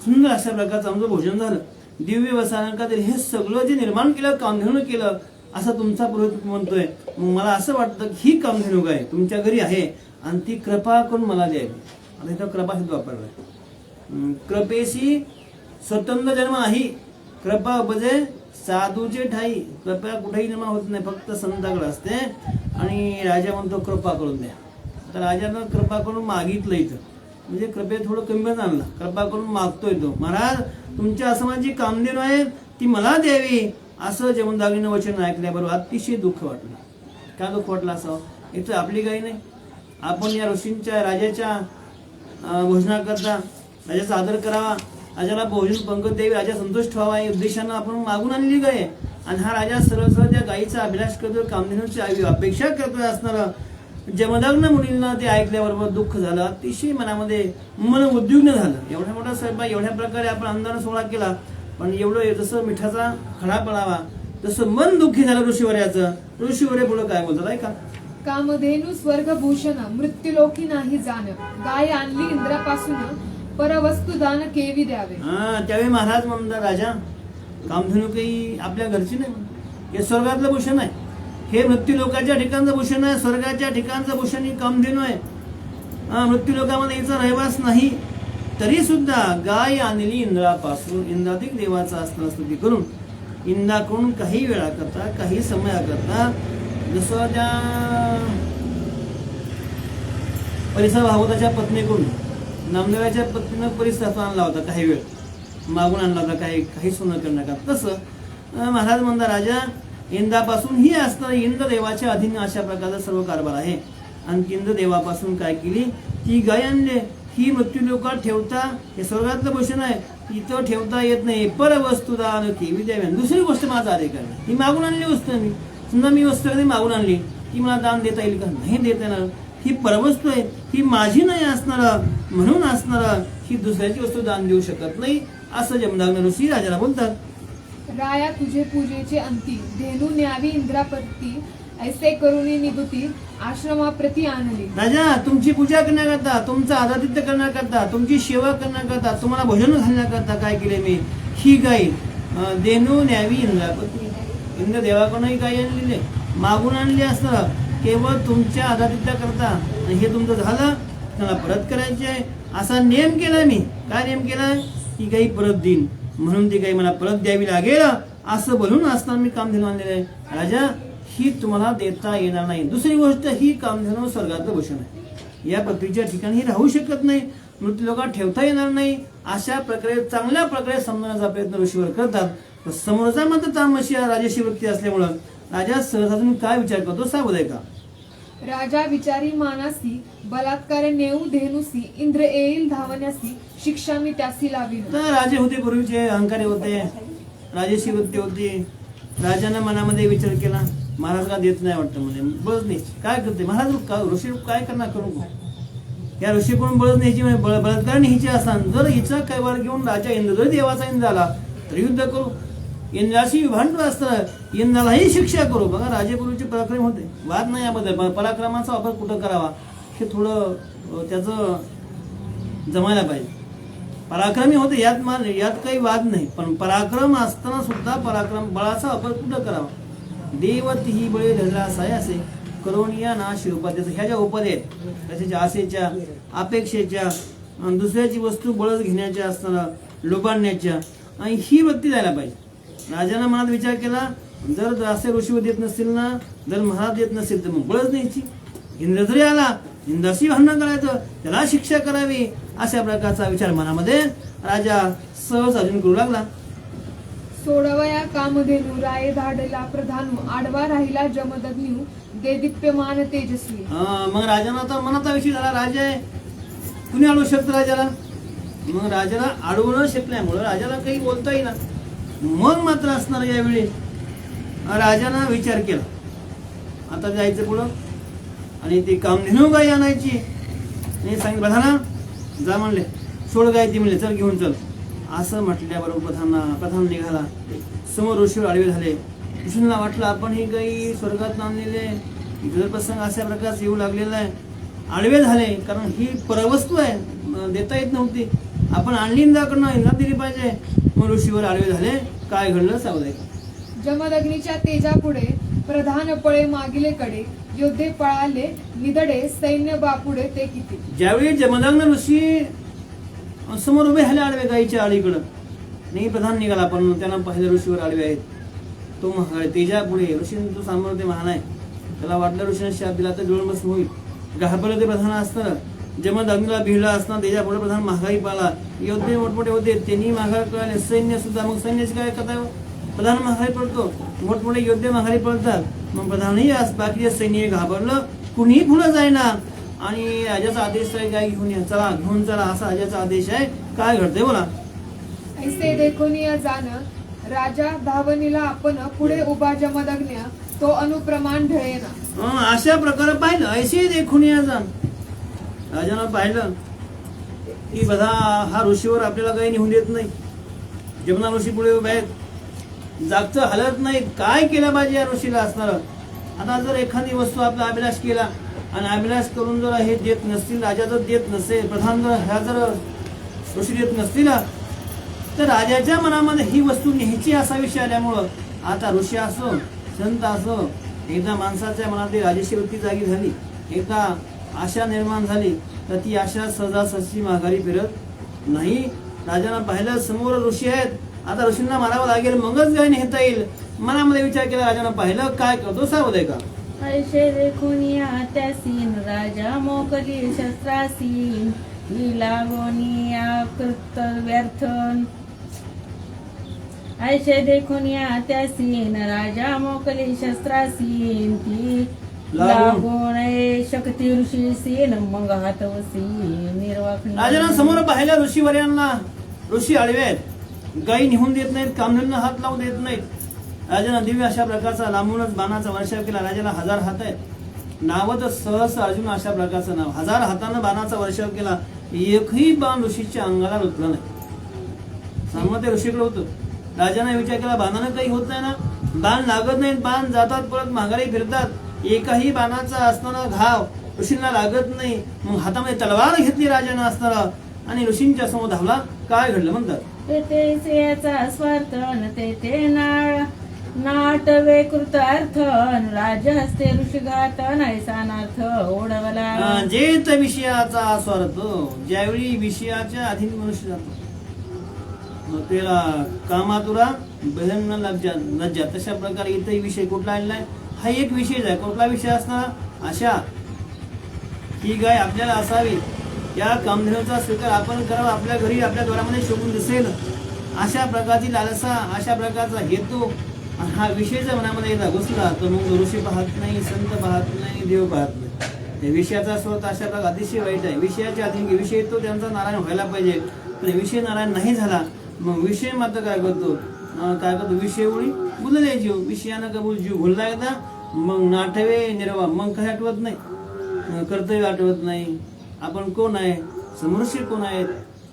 सुंदर अशा प्रकारचं आमचं भोजन झालं. दिव्य वसानका हे सगळं जे निर्माण केलं कामधेनू केलं असं तुमचा पुरोहित म्हणतोय. मला असं वाटतं की ही कामधेनू काय तुमच्या घरी आहे आणि ती कृपा करून मला द्यावी. आता इथं कृपा शब्द वापरलाय. कृपेशी स्वतंत्र जन्म नाही. कृपा म्हणजे साधूचे ठाई. कृपा कुठेही निर्माण होत नाही फक्त संतांकडे असते. आणि राजा म्हणतो कृपा करून द्या. तर राजानं कृपा करून मागितलं इथं म्हणजे कृपे थोडं कमी आणलं. कृपा करून मागतोय तो महाराज तुमच्या आश्रमाची कामधेनू आहे ती मला द्यावी असं जमदग्नीनं वचन ऐकल्याबरोबर अतिशय दुःख वाटलं. का दुःख वाटलं असावं. इथं आपली काही नाही. आपण या ऋषींच्या राजाच्या भोजनाकरता राजाचा आदर करावा. राजाला भोजन पंगत द्यावी राजा संतुष्ट व्हावा या उद्देशानं आपण मागून आणली काय आणि हा राजा सरळ सरळ त्या गायीचा अभिलाष करतोय, कामधेनूची अपेक्षा करतोय असणारा जमदग्न मुनींना ते ऐकल्याबरोबर दुःख झालं, अतिशय मनामध्ये मन उद्विग्न झालं. एवढा मोठा स्वयंपाक एवढ्या प्रकारे आपण अन्नदान सोहळा केला, पण एवढं जसं मिठाचा खडा पडावा तसं मन दुःखी झालं ऋषीवर्याचं. ऋषीवर्य पुढे काय बोलतात ऐका. कामधेनु स्वर्गभूषण मृत्यूलोकी नाही जाण, गाय आणली इंद्रापासून परवस्तू दान केवी द्यावे. त्यावेळी महाराज म्हणतात, राजा कामधेनू काही आपल्या घरची नाही, हे स्वर्गातलं भूषण आहे, हे मृत्यू लोकाच्या ठिकाणचं भूषण आहे, स्वर्गाच्या ठिकाणचं भूषण ही कामधेनू आहे. मृत्यू लोकामध्ये याचा रहवास नाही, तरी सुद्धा गाय आणली इंद्रापासून, इंद्राधिक देवाचा असताना स्तुती करून इंद्राकडून काही वेळा करता काही समयाकरता, जसं त्या परिसर भागवताच्या पत्नीकडून नामदेवाच्या पत्नीनं परिसर आणला होता, काही वेळ मागून आणला होता, काही सोनं करण्याकरता. तसं महाराज म्हणता, राजा इंद्रापासून ही असणारी इंद्रदेवाच्या अधीन अशा प्रकारचा सर्व कारभार आहे. आणि इंद्रदेवापासून काय केली, ती गाय आणली, ही मृत्यू लोकात ठेवता, हे स्वर्गातलं भूषण आहे, इथं ठेवता येत नाही, पर वस्तू दान केवी द्यावी. दुसरी गोष्ट माझा अधिकार आहे, ही मागून आणली वस्तू, मी समजा मी वस्तू कधी मागून आणली, ती मला दान देता येईल का, नाही देता येणार. ही परवस्तू आहे, ही माझी नाही असणारा, म्हणून असणारा ही दुसऱ्याची वस्तू दान देऊ शकत नाही, असं जमदग्न ऋषी राजाला बोलतात. राया तुझे पूजेचे अंती, धेनू न्यावी इंद्रापती, ऐसे करुणी निभूती आश्रमाप्रती आणली. राजा तुमची पूजा करण्याकरता, तुमचं आराधित्य करण्याकरता, तुमची सेवा करण्याकरता, तुम्हाला भोजन घालण्याकरता काय केले मी, ही गाय धेनू न्यावी इंद्रापती, इंद्रदेवाकडूनही गाय आणलेली, मागून आणली असतं, केवळ तुमच्या आराधित्य करता. हे तुमचं झालं, त्याला परत करायचे आहे असा नियम केलाय मी. काय नियम केलाय, ही गाई परत देईन, म्हणून ती गाई मला परत द्यावी लागेल असं बोलून असताना मी कामधेनू आणलेलं आहे. राजा ही तुम्हाला देता येणार नाही. दुसरी गोष्ट, ही कामधेनू स्वर्गातलं भूषण आहे, या पृथ्वीच्या ठिकाणी ही राहू शकत नाही, मृत्यू लोकात ठेवता येणार नाही. अशा प्रकारे चांगल्या प्रकारे समजण्याचा प्रयत्न ऋषीवर करतात. समोरचा मात्र तामसी राजशी वृत्ती असल्यामुळं राजा सहजातून काय विचार करतो सांगू का. राजा विचारी मानासी, बलात्कारे नेऊ धेनुसी, इंद्र येईल धावण्यासी, शिक्षा मी त्यासी लावी. तर राजे होते पूर्वीचे, अहंकारी होते, राजेशी वृत्ती होती. राजाने मनामध्ये विचार केला, महाराज का देत नाही वाटतं म्हणे, बळच नाही काय करते महाराज, ऋषी काय करणार करू, या ऋषीकडून बळच न्यायची, बलात्कार न्यायची असताना जर हिचा कैवार घेऊन राजा इंद्र जरी देवाचा इंद्र आला तर युद्ध करू, इंद्राशी विभांड असतं, इंद्रालाही शिक्षा करू. बघा राजेपूर्वीचे पराक्रम होते, वाद नाही याबद्दल, पराक्रमाचा वापर कुठं करावा हे थोडं त्याचं जमायला पाहिजे. पराक्रमी होते यात काही वाद नाही, पण पराक्रम असताना सुद्धा पराक्रम बळाचा वापर कुठं करावा. देवत ही बळे धरला साय असे करोनिया नाश उपाध्याचं, ह्या ज्या उपाध्या आहेत त्याच्या आशेच्या, अपेक्षेच्या, दुसऱ्याची वस्तू बळच घेण्याच्या असताना लोबाडण्याच्या, आणि ही वृत्ती जायला पाहिजे. राजाने मनात विचार केला, जर असे ऋषी देत नसतील ना, जर महाराज देत नसेल तर मग बळच न्यायची, इंद्र जरी आला इंद्राशी भांडण करायचं, त्याला शिक्षा करावी, अशा प्रकारचा विचार मनामध्ये राजा सहज अर्जुन करू लागला. सोडवया कामधेनू, राये धाडला प्रधानू, आडवा राहिला जमदग्न्यू, दे दिप्यमान तेजस्वी. मग राजाला आता मनाचा विषय झाला, राजा आहे, कुणी अडवू शकतं राजाला. मग राजाला अडवू न शकल्यामुळं राजाला काही बोलता येईना. मग मात्र असणार यावेळी राजानं विचार केला, आता जायचं पुढं, आणि ती कामधेनू गाय आणायची. आणि सांगितलं प्रधाना जा म्हणले, सोड गाय, ती म्हणले चल घेऊन चल. असं म्हटल्याबरोबर प्रधान निघाला. समोर ऋषी आडवे झाले. ऋषींना वाटलं आपण ही गाई स्वर्गात आणलेले, इतर प्रसंग अशा प्रकारचा येऊ लागलेला आहे. आडवे झाले, कारण ही परवस्तू आहे, देता येत नव्हती, आपण आणली इंद्राकडनं, इंद्रा दिली पाहिजे. मग ऋषीवर आडवे झाले. काय घडलं सांगू. जमदग्नीच्या तेजा पुढे प्रधान पळे मागिले कडे, योद्धे पळाले निदडे, सैन्य बापुडे ते किती. ज्यावेळी जमदग्न ऋषी समोर उभे झाले आडवे गाईच्या आळीकडं, नाही प्रधान निघाला, पण त्यांना पाहिलं ऋषीवर आडवे आहेत. तो महागाय तेजा पुढे ऋषी, तो समोर ते महान आहे, त्याला वाटलं ऋषीने शाप दिला तर जुळमस होईल. घाबरलं ते प्रधान असताना, जमदग्नीला भिडला असताना तेजा पुढे प्रधान महागाई पाला. योद्धे मोठमोठे होते, त्यांनी माघार कळाले, सैन्य सुद्धा. मग सैन्याची काय कथा, प्रधान माघारी पडतो, मोठमोठे योद्धे माघारी पडतात. मग प्रधानही बाकीचे सैन्य घाबरलं, कुणीही पुढे जायना. आणि राजाचा आदेश आहे, काय घेऊन या, चला घेऊन चला, असा राजाचा आदेश आहे. काय घडतंय बोला. ऐसे देखोनिया जाण, राजा धावनीला आपण पुढे उभा जमदग्न्या तो अनुप्रमाण ढळेना. अशा प्रकारे पाहिलं ऐशी देखून याचा राजानं पाहिलं की बघा हा ऋषीवर आपल्याला काही निघून देत नाही. जमुना ऋषी पुढे उभे आहेत, जागचं हलत नाही. काय केलं पाहिजे या ऋषीला असणार. आता जर एखादी वस्तू आपला अभिलाष केला आणि अभिलाष करून जर हे देत नसतील, राजा जर देत नसेल, प्रधान जर ह्या जर ऋषी देत नसतील, तर राजाच्या मनामध्ये ही वस्तू न्यायची असा विषय आल्यामुळं आता ऋषी असो संत असो, एकदा माणसाच्या मनातली राजेशी वृत्ती जागी झाली, एकदा आशा निर्माण झाली, तर ती आशा सहजासहजी माघारी फिरत नाही. राजानं पाहिलं समोर ऋषी आहेत, आता ऋषींना मारावं लागेल मगच काय नेता येईल. मनामध्ये विचार केला, राजानं पाहिलं काय करतो सावध का. ऐशे देखून या त्यासीन राजा मोकली शस्त्रासीन ती लागोनी या कृत व्यर्थन. ऐशे देखून या त्यासीन राजा मोकली शस्त्रासीन ती लागून शक्ती ऋषी सीन मग हातवसी निर्वाख. राजानं समोर पाहिलं ऋषीवर्यांना. ऋषी आडवे आहेत, गायी निघून देत नाहीत, कामधेनूंना हात लावून देत नाहीत. राजानं दिव्य अशा प्रकारचा लांबूनच बाणाचा वर्षाव केला. राजाला 1000 हात आहेत, नावत सहस अर्जुन अशा प्रकारचं नाव. 1000 हातानं बाणाचा वर्षाव केला, एकही बाण ऋषीच्या अंगाला रुतला नाही. सामर्थ्य ऋषीकडे होतं. राजाने विचार केला बाणानं काही होत नाही ना, बाण लागत नाहीत, बाण जातात परत माघारी फिरतात, एकही बाणाचा असणारा घाव ऋषींना लागत नाही. मग हातामध्ये तलवार घेतली राजानं असणारा आणि ऋषींच्या समोर धावला. काय घडलं म्हणतात, ते याचा स्वार्थ ते नाटवे कृत अर्थ राजहस्ते ऋषिघात नैसानार्थ ओढवला. जेत विषयाचा स्वार्थ, ज्यावेळी विषयाच्या अधीन मनुष्य जातो त्याला कामातुरा बहन लज्जा. तशा प्रकारे इथंही विषय कुठला आलेला आहे, हा एक विषय आहे. कुठला विषय असणार, आशा. ही गाय आपल्याला असावी, या कामधेनूचा स्वीकार आपण करावा, आपल्या घरी आपल्या द्वारामध्ये शोभून दिसेल, अशा प्रकारची लालसा, अशा प्रकारचा हेतू हा विषयाच्या मनामध्ये एकदा घुसला तर मग ऋषी पाहत नाही, संत पाहत नाही, देव पाहत नाही. त्या विषयाचा स्रोत अशा प्रकार अतिशय वाईट आहे. विषयाच्या अधीन विषय तो त्यांचा नारायण व्हायला पाहिजे, पण विषय नारायण नाही झाला मग विषय मात्र काय करतो, विषय ओळी बोलले जीव. विषयानं कबूल जीव भुलला एकदा मग नाठवे निर्वा, मग काही आठवत नाही, कर्तव्य आठवत नाही, आपण कोण आहे, समोरशी कोण आहेत,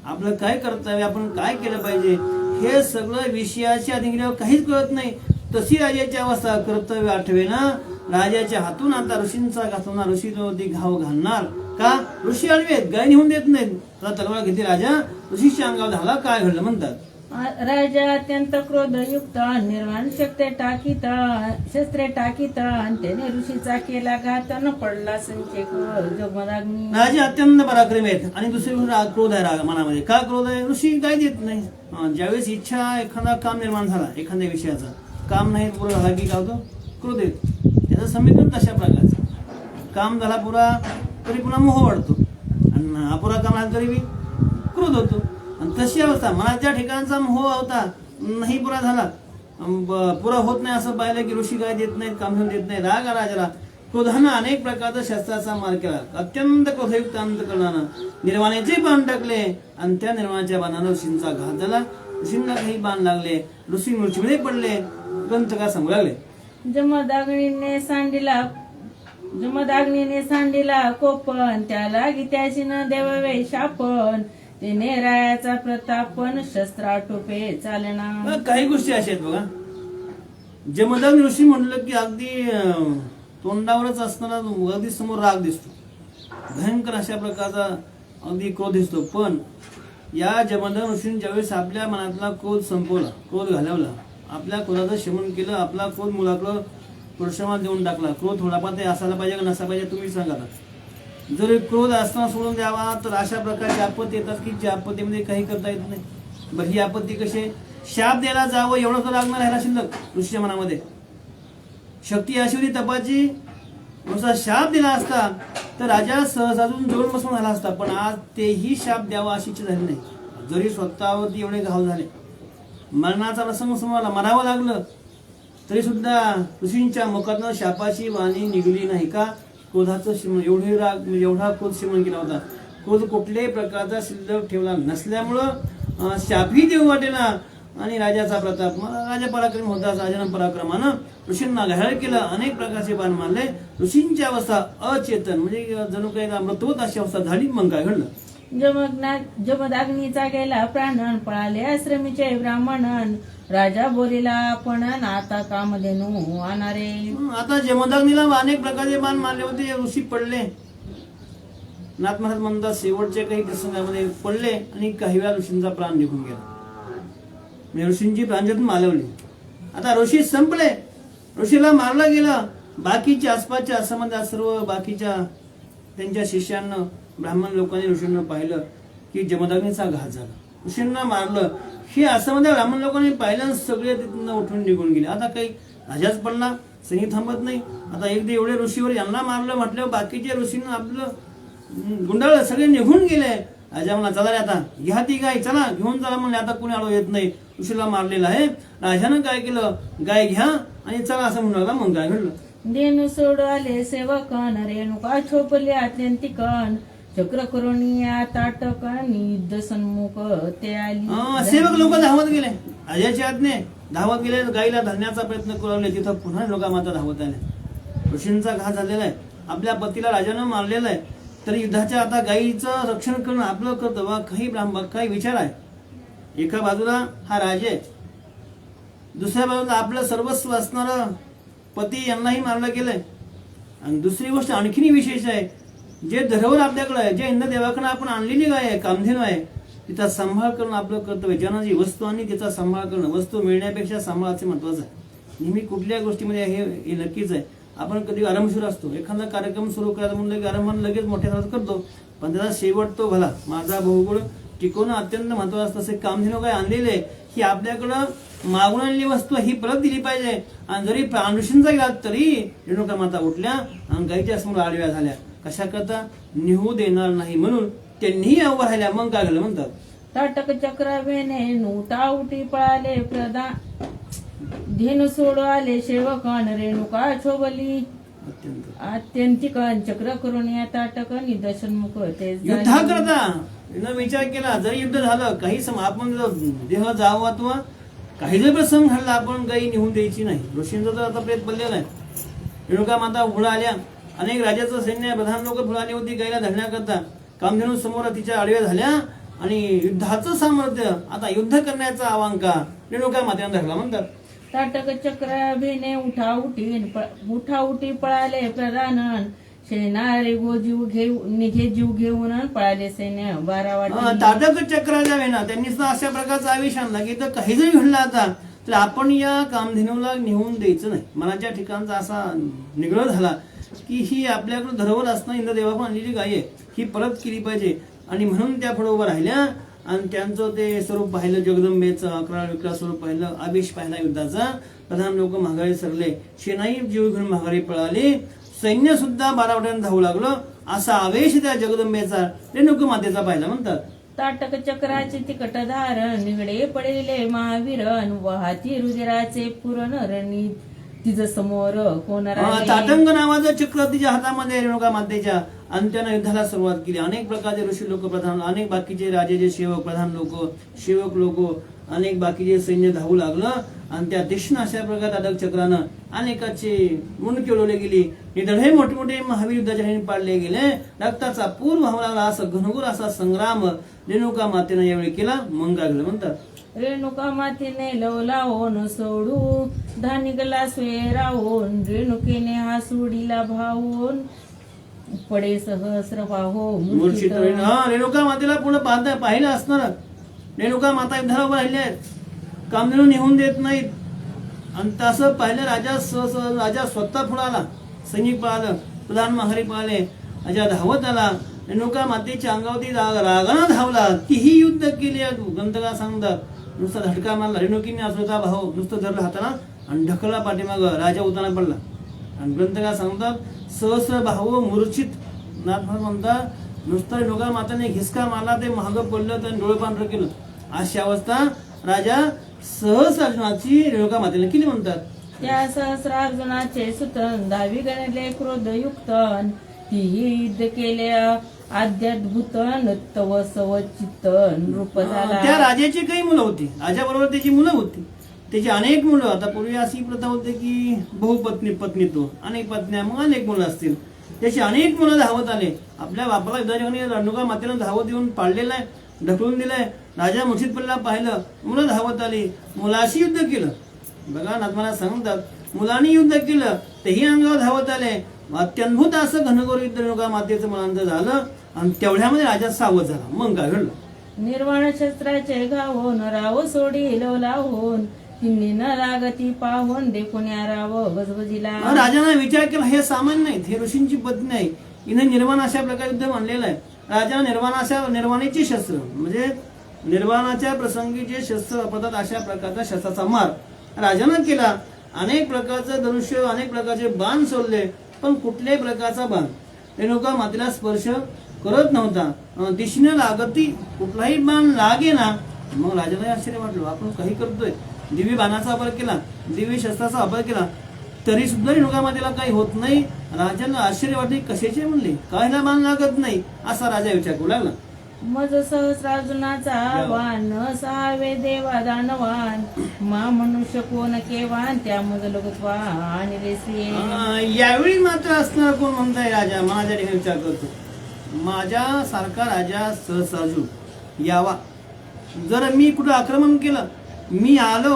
आपलं काय कर्तव्य, आपण काय केलं पाहिजे, हे सगळं विषयाच्या अधीन गेल्यावर काहीच कळत नाही. तशी राजाची अवस्था, कर्तव्य आठवे ना. राजाच्या हातून आता ऋषींचा घातवणार, ऋषी घाव घालणार का, ऋषी आडवेत, गाय निघून देत नाहीत. तलवार घेतली राजा, ऋषीच्या अंगावर धावला. काय घडलं म्हणतात, राजा अत्यंत क्रोधयुक्त निर्वाण शस्त्रे टाकीत त्याने ऋषीचा केला घात न पडला संचे जगमदाग्नी. राजा अत्यंत पराक्रमी आहेत आणि दुसरी क्रोध आहे राग मनामध्ये. का क्रोध आहे, ऋषी काय देत नाही. ज्यावेळेस इच्छा एखादा काम निर्माण झाला, एखाद्या विषयाचा काम नाही पुरा झाला की काय होतो, क्रोध येतो. त्याचं समीकरण तशा प्रकारचं, काम झाला पुरा तरी पुन्हा मोह वाढतो आणि अपुरा काम झाला तरी क्रोध होतो. आणि तशी अवस्था मनाच्या ठिकाणचा मोह होता, नाही पुरा झाला, पुरा होत नाही असं पाहिलं की ऋषी काय देत नाहीत, काम देत नाही. राग आला राजाला, क्रोधानं अनेक प्रकारचा शस्त्राचा मार केला. अत्यंत क्रोधयुक्त अंतकरणानं निर्वाणाचे बाण टाकले आणि त्या निर्वाणाच्या बाणानं ऋषींचा घात झाला. ऋषींना काही बाण लागले, ऋषी मृत्यूमध्ये पडले. ग्रंथ का सांगू लागले, जमदाग्नीने सांडिला कोपन त्याला गीत्याची न देवावे शापन तिने रायाचा प्रतापन शस्त्रा टोपे चालना. काही गोष्टी अशा आहेत बघा. जमदग्नी ऋषी म्हणलं की अगदी तोंडावरच असणारा अगदी समोर राग दिसतो, भयंकर अशा प्रकारचा अगदी क्रोध दिसतो. पण या जमदग्नी ऋषीने ज्यावेळेस आपल्या मनातला क्रोध संपवला, क्रोध घालवला, आपल्या क्रोधाचं शमन केलं, आपला क्रोध मुलाकडं पुरुषांना देऊन टाकला. क्रोध थोडाफार ते असायला पाहिजे का नसा पाहिजे तुम्ही सांगा. जर क्रोध असताना सोडून द्यावा तर अशा प्रकारची आपत्ती येतात की ज्या आपत्तीमध्ये काही करता येत नाही. बरं ही आपत्ती कशी, शाप द्यायला जावं एवढं तर लागणार ह्याला शिल्लक. ऋषीच्या मनामध्ये शक्ती अशी होती तपाची, नुसता शाप दिला असता तर राजा सहजाजून जोड बसून झाला असता. पण आज तेही शाप द्यावा अशी इच्छा झाली नाही. जरी स्वतःवरती एवढे घाव झाले, मरणाचा प्रसंग समोर मरावं लागलं, तरी सुद्धा ऋषींच्या मुखातनं शापाची वाणी निघली नाही. का, क्रोधाचं शमन, एवढी राग एवढा क्रोध शमन केला होता. क्रोध कुठल्याही प्रकारचा शिल्लक ठेवला नसल्यामुळं शापही देऊ वाटेना आणि राजाचा प्रताप राजा पराक्रम होता. राजानं पराक्रमानं ऋषींना घायल केलं. अनेक प्रकारचे बाण मारले. ऋषींची अवस्था अचेतन म्हणजे जणू काही मृतवत अशी अवस्था झाली. मग काय घडलं? जमदाग्नीचा गेला प्राणन, पळाले आश्रमीचे ब्राह्मणन. राजा बोलिला आपण आता कामधेनू आणारे. आता जमदग्नीला अनेक प्रकारचे बाण मारले होते. ऋषी पडले. नाथ महाराज म्हणतात शेवटच्या काही प्रसंगामध्ये पडले आणि काही वेळा ऋषींचा प्राण निघून गेला. म्हणजे ऋषींची प्राणज्योत मालवली. आता ऋषी संपले. ऋषीला मारलं गेलं. बाकीच्या आसपासच्या आश्रमात सर्व बाकीच्या त्यांच्या शिष्यांना ब्राह्मण लोकांनी ऋषींना पाहिलं की जमदग्नीचा घात झाला. ऋषींना मारलं. हे आश्रमाच्या ब्राह्मण लोकांनी पाहिलं. सगळे तिथून उठून निघून गेले. आता काही राजाच पडला. सैनिक थांबत नाही. आता एकदा एवढे ऋषीवर यांना मारलं म्हटल्यावर बाकीच्या ऋषींना आपलं गुंडाळलं. सगळे निघून गेले. राजा म्हणला चला रे आता घ्या ती गाय, चला घेऊन चला म्हणले. आता कुणी आडो येत नाही. ऋषीला मारलेला आहे. राजानं काय केलं, गाय घ्या आणि चला असं म्हणू लागला. मग काय घडलं? देणू सोडू आले सेवकन, रेणुका छोपले अत्यंतिकन. चक्र करुणिया ताटकन, युद्ध सन्मुख ते आली. सेवक लोक धावत गेले. राजाच्या आज्ञे धावत गेले. गायीला धरण्याचा प्रयत्न करू लागले. तिथं पुन्हा लोक माता धावत आले. ऋषींचा घात झालेला आहे. आपल्या पतीला राजानं मारलेला आहे. तरी युद्धाच्या आता गायीचं रक्षण करणं आपलं कर्तव्य. काही विचार आहे. एका बाजूला हा राजे, दुसऱ्या बाजूला आपलं सर्वस्व असणारं पती यांनाही मारलं गेलंय. आणि दुसरी गोष्ट आणखीन विशेष आहे, जे धरोहर आपल्याकडे आहे, जे इंद्रदेवाकडे आपण आणलेली गाय आहे, कामधेनू आहे, तिचा सांभाळ करणं आपलं कर्तव्य. ज्यांना जी वस्तू आणि तिचा सांभाळ करणं, वस्तू मिळण्यापेक्षा सांभाळाचे महत्वाचं आहे. नेहमी कुठल्या गोष्टीमध्ये हे नक्कीच आहे. आपण कधी आरंभशूर असतो. एखादा कार्यक्रम सुरू करायला म्हणलं की आरंभाने लगेच मोठ्या हातात करतो, पण त्याचा शेवट तो भला. माझा बहुगुण टिकवणं अत्यंत महत्वाचं असतं. असे कामधेनू काय आणलेले ही आपल्याकडं मागून आणलेली वस्तू ही परत दिली पाहिजे. आणि जरी प्राणऋषींचा गेला तरी रेणुका माता उठल्या आणि गायीच्या समोर आडव्या झाल्या. कशा करता? निहू देणार नाही म्हणून त्यांनीही उभं राहिल्या. मग काय झालं म्हणतात, ताटक चक्रावेने नुटा उठी पळाले प्रधान. धेनु सोडू आले सेवकन, रेणुका छोबली अत्यंतिकन. चक्र करून या ताटक निदर्शनमुख ते युद्धा करता विचार केला. जरी युद्ध झालं, काही आपण देह जावं काही जरी प्रसंग घडला, आपण गायी निघून द्यायची नाही. ऋषींचा तर आता प्रेत पडलेला आहे. रेणुका माता पुढे आल्या. अनेक राजाचं सैन्य, प्रधान लोक पुढे आली होती गायीला धरण्याकरता. कामधेनू समोर तिच्या आडव्या झाल्या आणि युद्धाचं सामर्थ्य, आता युद्ध करण्याचा आवांका रेणुका मातेने धरला म्हणतात. ताटक चक्राभिने उठाउटी पळाले प्रधानन. सेनारी जीव घेऊन पळाले सैन्य 12 वाटी. ताटक चक्राच्या वेना त्यांनी अशा प्रकारचा आवेश आणला की काही जरी घडला आता तर आपण या कामधेनूला निघून द्यायचं नाही. मनाच्या ठिकाणचा असा निग्रह झाला की ही आपल्याकडे धरोहर असणं इंद्रदेवाकडून आणलेली गाय आहे, ही परत केली पाहिजे. आणि म्हणून त्या पुढे उभं राहिल्या आणि त्यांचं ते स्वरूप पाहिलं. जगदंबेचं 11 स्वरूप पाहिलं. आवेश पाहिला युद्धाचा. प्रधान लोक माघारी सरले. सेनाही जीव घेऊन माघारी पळाली. सैन्य सुद्धा 12 वाट्यानं धावू लागलं. असा आवेश त्या जगदंबेचा रेणुका मातेचा पाहिला म्हणतात. ताटक चक्राचे तिकट धारण, निगडे पडलेले महावीरन. वाहती रुधिराचे पुरण रणी, तिचं समोर कोण राहिले. ताटंग नावाचं चक्र तिच्या हातामध्ये रेणुका मातेच्या. आणि त्यानं युद्धाला सुरुवात केली. अनेक प्रकारचे ऋषी लोक, प्रधान, अनेक बाकीचे राजेचे सेवक, प्रधान सेवक लोक, अनेक बाकीचे सैन्य धावू लागलं. आणि त्या तीक्ष्ण अशा प्रकारे ताटक चक्रानं अनेकाचे मुंडके उडवले गेली. निधडे मोठमोठे महावीर युद्धाच्या ठिकाणी पाडले गेले. रक्ताचा पूर व्हावा लागला. असा घनघोर असा संग्राम रेणुका मातेनं यावेळी केला. मग काय झालं म्हणतात, रेणुका मातेने लवलावून सोडू धानिकला स्वेरावून. रेणुकेने हा सोडीला भावून, पडे सहस्र बाहो मूर्छित. रेणुका मातेला पुढे पाहिलं असणार. रेणुका माता युद्धाला उभं राहिल्या आहेत. कामधेनू निघून देत नाहीत. आणि तसं पाहिलं राजा स्वतः पुढे आला. सैनिक पळालं. प्रधान माघारी पळाले. राजा धावत आला. रेणुका मातेच्या अंगावरती रागानं धावला. तीही युद्ध केली. ग्रंथकार सांगतात नुसता धडका मारला. रेणुकीने असोचा भाऊ नुसतं धरलं हाताला आणि ढकलला पाठीमाग. राजा उताना पडला. आणि ग्रंथकार सांगतात सहस्र भाऊ मूर्छित. नाथ म्हणतात नुसतं रेणुका माताने घिसका मारला, ते महाग पडलं, त्याने डोळे पांढरं केलं. अशी अवस्था राजा सहस्रार्जुनाची रेणुका मातेने केली म्हणतात. त्या सहस्रार्जुनाचे सुतन, 10 गणले क्रोधयुक्तन. तीही युद्ध केल्या अद्याद्भुत तव सवचित्त नृप त्या झाला. राजाची काही मुलं होती, राजाबरोबर त्याची मुलं होती, त्याची अनेक मुलं. आता पूर्वी अशी प्रथा होती की पत्नीत्व, अनेक पत्न्या, मग अनेक मुलं असतील. त्याची अनेक मुलं धावत आले. आपल्या बापाला युद्धाच्या रेणुका मातेनं धावत येऊन पाडलेलं आहे, ढकलून दिलंय. राजा मुठीत पडला, पाहिलं, मुलं धावत आली, मुलाशी युद्ध केलं. बघा नाथमाला सांगतात मुलांनी युद्ध केलं, तेही अंगावर धावत आले. अत्यंभूत असं घनघोर युद्ध रेणुका मातेचं मुलांचं झालं आणि तेवढ्यामध्ये राजा सावध झाला. मग काय घडलं? निर्वाण शस्त्राचे घावून राव सोडी लावून तिन्ही न लागती पाहून देखून राव गजबजीला. राजाने विचार केला, हे सामान्य नाहीत, हे ऋषींची पत्नी आहे, हिने निर्वाण अशा प्रकारे युद्ध मानलेलं आहे. राजाने निर्वाणीची शस्त्र म्हणजे निर्वाणाच्या प्रसंगी जे शस्त्र वापरतात अशा प्रकारचा शस्त्राचा मार राजानं केला. अनेक प्रकारचं धनुष्य, अनेक प्रकारचे बाण सोडले, पण कुठल्याही प्रकारचा बाण रेणुका मातेला स्पर्श करत नव्हता. दिशेने लागती कुठलाही बाण लागे ना. मग राजाला आश्चर्य वाटलं, आपण काही करतोय, दिव्य बाणाचा वापर केला, दिव्य शस्त्राचा वापर केला, तरी सुद्धा रेणुका मातेला काही होत नाही. राजाला आश्चर्य वाटले, कशाचे म्हणले, कायला बाण लागत नाही, असा राजा विचार करू लागला. मज सहस्रार्जुनाचा वान सावे देवा दानवान मा मनुष्य कोण केवान त्या मज लगतवा आणि रेसे. यावेळी मात्र असणार कोण म्हणताय राजा? माझ्या ठिकाणी विचार करतो, माझ्या सारखा राजा सहस्रार्जुन यावा. जर मी कुठं आक्रमण केलं, मी आलो